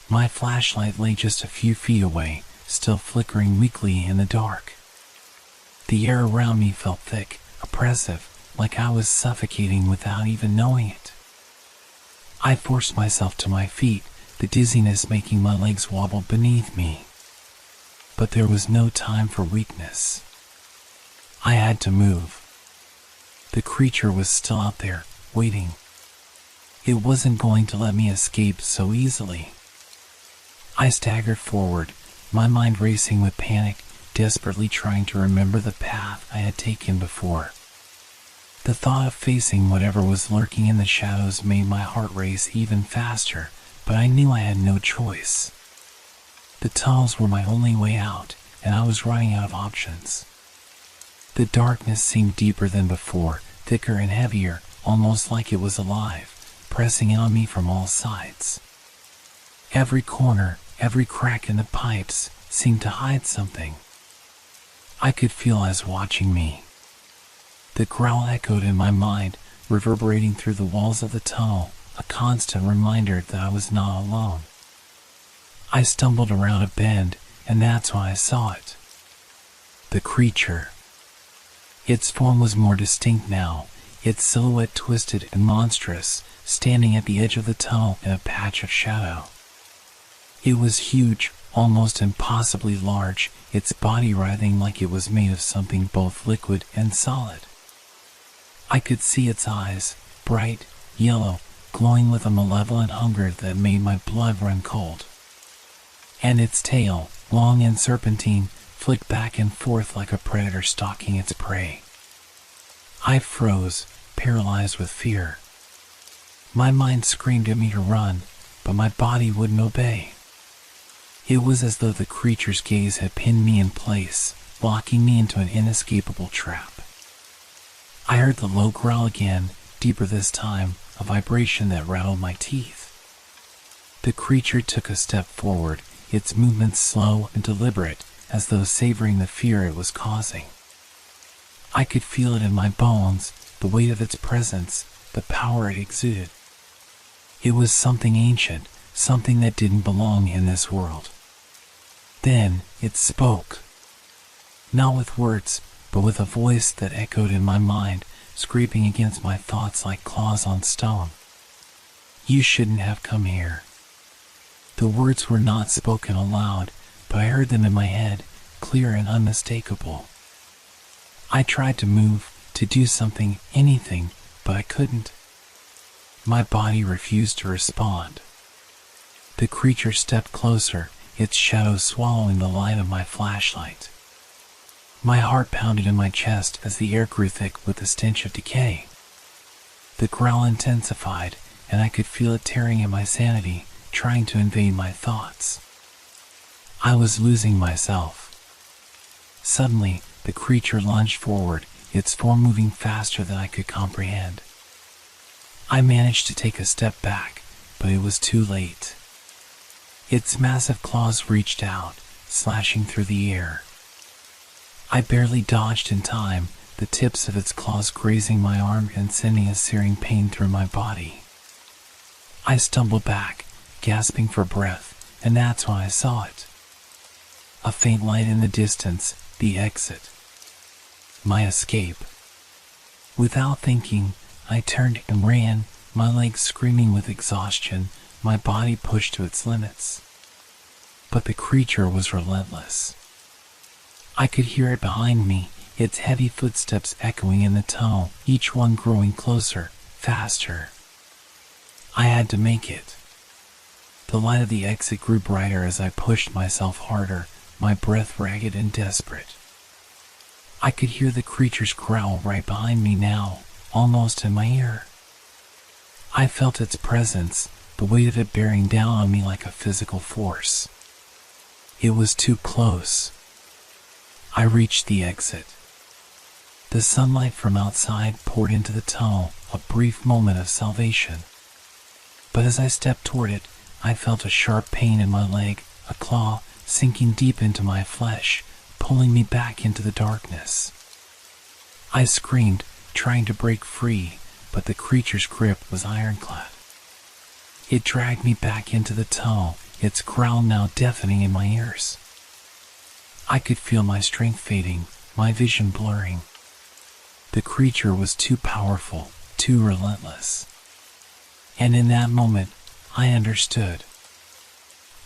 My flashlight lay just a few feet away, still flickering weakly in the dark. The air around me felt thick, oppressive, like I was suffocating without even knowing it. I forced myself to my feet, the dizziness making my legs wobble beneath me. But there was no time for weakness. I had to move. The creature was still out there, waiting. It wasn't going to let me escape so easily. I staggered forward, my mind racing with panic, desperately trying to remember the path I had taken before. The thought of facing whatever was lurking in the shadows made my heart race even faster, but I knew I had no choice. The tunnels were my only way out, and I was running out of options. The darkness seemed deeper than before, thicker and heavier, almost like it was alive, pressing in on me from all sides. Every corner, every crack in the pipes seemed to hide something. I could feel it watching me. The growl echoed in my mind, reverberating through the walls of the tunnel, a constant reminder that I was not alone. I stumbled around a bend, and that's when I saw it. The creature. Its form was more distinct now, its silhouette twisted and monstrous, standing at the edge of the tunnel in a patch of shadow. It was huge, almost impossibly large, its body writhing like it was made of something both liquid and solid. I could see its eyes, bright, yellow, glowing with a malevolent hunger that made my blood run cold. And its tail, long and serpentine, flicked back and forth like a predator stalking its prey. I froze, paralyzed with fear. My mind screamed at me to run, but my body wouldn't obey. It was as though the creature's gaze had pinned me in place, locking me into an inescapable trap. I heard the low growl again, deeper this time, a vibration that rattled my teeth. The creature took a step forward, its movements slow and deliberate, as though savoring the fear it was causing. I could feel it in my bones, the weight of its presence, the power it exuded. It was something ancient, something that didn't belong in this world. Then it spoke. Not with words, but with a voice that echoed in my mind, scraping against my thoughts like claws on stone. You shouldn't have come here. The words were not spoken aloud, but I heard them in my head, clear and unmistakable. I tried to move, to do something, anything, but I couldn't. My body refused to respond. The creature stepped closer, its shadow swallowing the light of my flashlight. My heart pounded in my chest as the air grew thick with the stench of decay. The growl intensified, and I could feel it tearing at my sanity, trying to invade my thoughts. I was losing myself. Suddenly, the creature lunged forward, its form moving faster than I could comprehend. I managed to take a step back, but it was too late. Its massive claws reached out, slashing through the air. I barely dodged in time, the tips of its claws grazing my arm and sending a searing pain through my body. I stumbled back, gasping for breath, and that's when I saw it. A faint light in the distance, the exit. My escape. Without thinking, I turned and ran, my legs screaming with exhaustion, my body pushed to its limits. But the creature was relentless. I could hear it behind me, its heavy footsteps echoing in the tunnel, each one growing closer, faster. I had to make it. The light of the exit grew brighter as I pushed myself harder, my breath ragged and desperate. I could hear the creature's growl right behind me now, almost in my ear. I felt its presence, the weight of it bearing down on me like a physical force. It was too close. I reached the exit. The sunlight from outside poured into the tunnel, a brief moment of salvation. But as I stepped toward it, I felt a sharp pain in my leg, a claw sinking deep into my flesh, pulling me back into the darkness. I screamed, trying to break free, but the creature's grip was ironclad. It dragged me back into the tunnel, its growl now deafening in my ears. I could feel my strength fading, my vision blurring. The creature was too powerful, too relentless. And in that moment, I understood.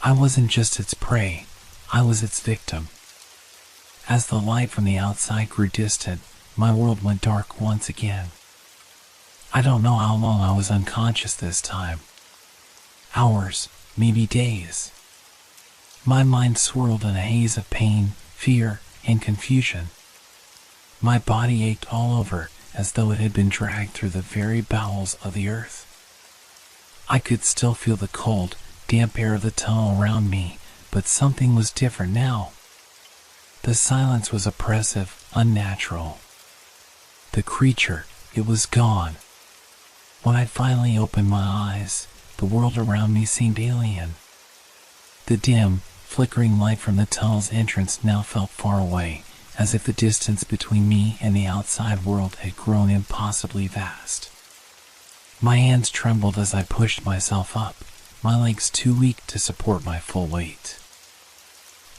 I wasn't just its prey, I was its victim. As the light from the outside grew distant, my world went dark once again. I don't know how long I was unconscious this time. Hours, maybe days. My mind swirled in a haze of pain, fear, and confusion. My body ached all over, as though it had been dragged through the very bowels of the earth. I could still feel the cold, damp air of the tunnel around me, but something was different now. The silence was oppressive, unnatural. The creature, it was gone. When I finally opened my eyes, the world around me seemed alien. The dim, flickering light from the tunnel's entrance now felt far away, as if the distance between me and the outside world had grown impossibly vast. My hands trembled as I pushed myself up, my legs too weak to support my full weight.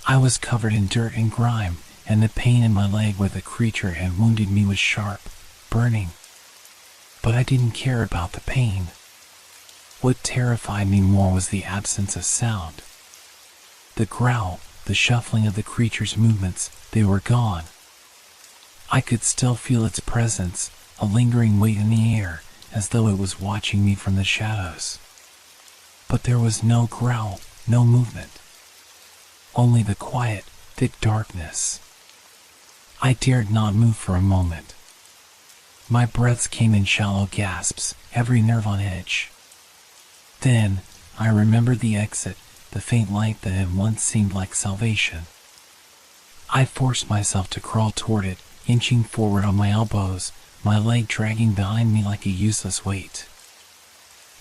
I was covered in dirt and grime, and the pain in my leg where the creature had wounded me was sharp, burning. But I didn't care about the pain. What terrified me more was the absence of sound. The growl, the shuffling of the creature's movements, they were gone. I could still feel its presence, a lingering weight in the air, as though it was watching me from the shadows. But there was no growl, no movement. Only the quiet, thick darkness. I dared not move for a moment. My breaths came in shallow gasps, every nerve on edge. Then, I remembered the exit, the faint light that had once seemed like salvation. I forced myself to crawl toward it, inching forward on my elbows, my leg dragging behind me like a useless weight.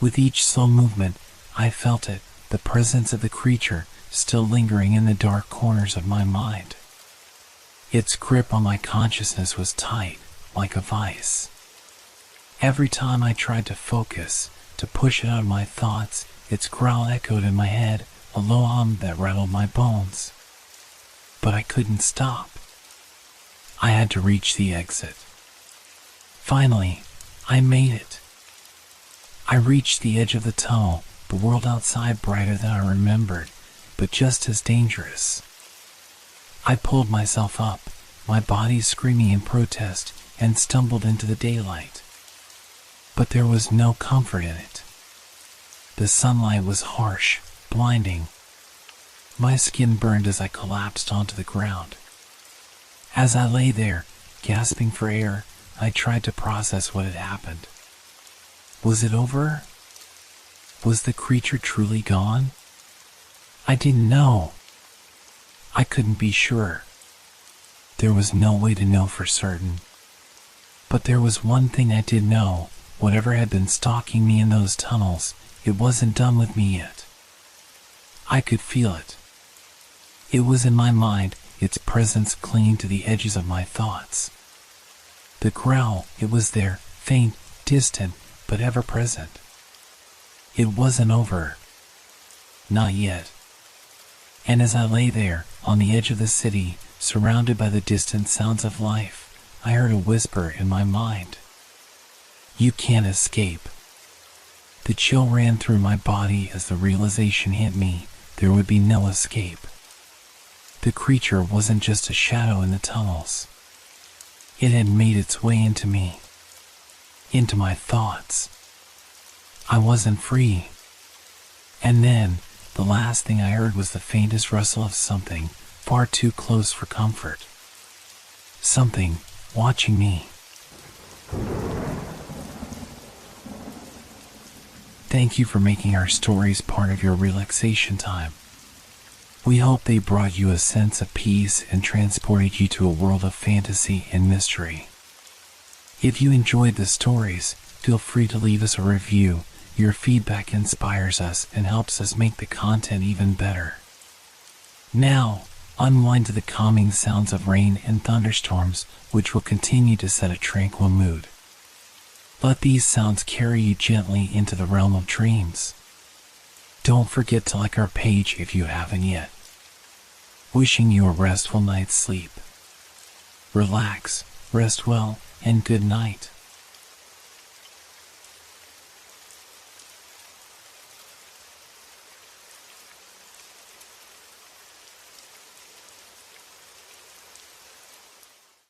With each slow movement, I felt it, the presence of the creature, still lingering in the dark corners of my mind. Its grip on my consciousness was tight, like a vice. Every time I tried to focus, to push it out of my thoughts, its growl echoed in my head, a low hum that rattled my bones. But I couldn't stop. I had to reach the exit. Finally, I made it. I reached the edge of the tunnel, the world outside brighter than I remembered, but just as dangerous. I pulled myself up, my body screaming in protest, and stumbled into the daylight. But there was no comfort in it. The sunlight was harsh, blinding. My skin burned as I collapsed onto the ground. As I lay there, gasping for air, I tried to process what had happened. Was it over? Was the creature truly gone? I didn't know. I couldn't be sure. There was no way to know for certain. But there was one thing I did know. Whatever had been stalking me in those tunnels, it wasn't done with me yet. I could feel it. It was in my mind, its presence clinging to the edges of my thoughts. The growl, it was there, faint, distant, but ever present. It wasn't over. Not yet. And as I lay there, on the edge of the city, surrounded by the distant sounds of life, I heard a whisper in my mind. You can't escape. The chill ran through my body as the realization hit me. There would be no escape. The creature wasn't just a shadow in the tunnels. It had made its way into me, into my thoughts. I wasn't free. And then, the last thing I heard was the faintest rustle of something far too close for comfort. Something watching me. Thank you for making our stories part of your relaxation time. We hope they brought you a sense of peace and transported you to a world of fantasy and mystery. If you enjoyed the stories, feel free to leave us a review. Your feedback inspires us and helps us make the content even better. Now, unwind to the calming sounds of rain and thunderstorms, which will continue to set a tranquil mood. Let these sounds carry you gently into the realm of dreams. Don't forget to like our page if you haven't yet. Wishing you a restful night's sleep. Relax, rest well, and good night.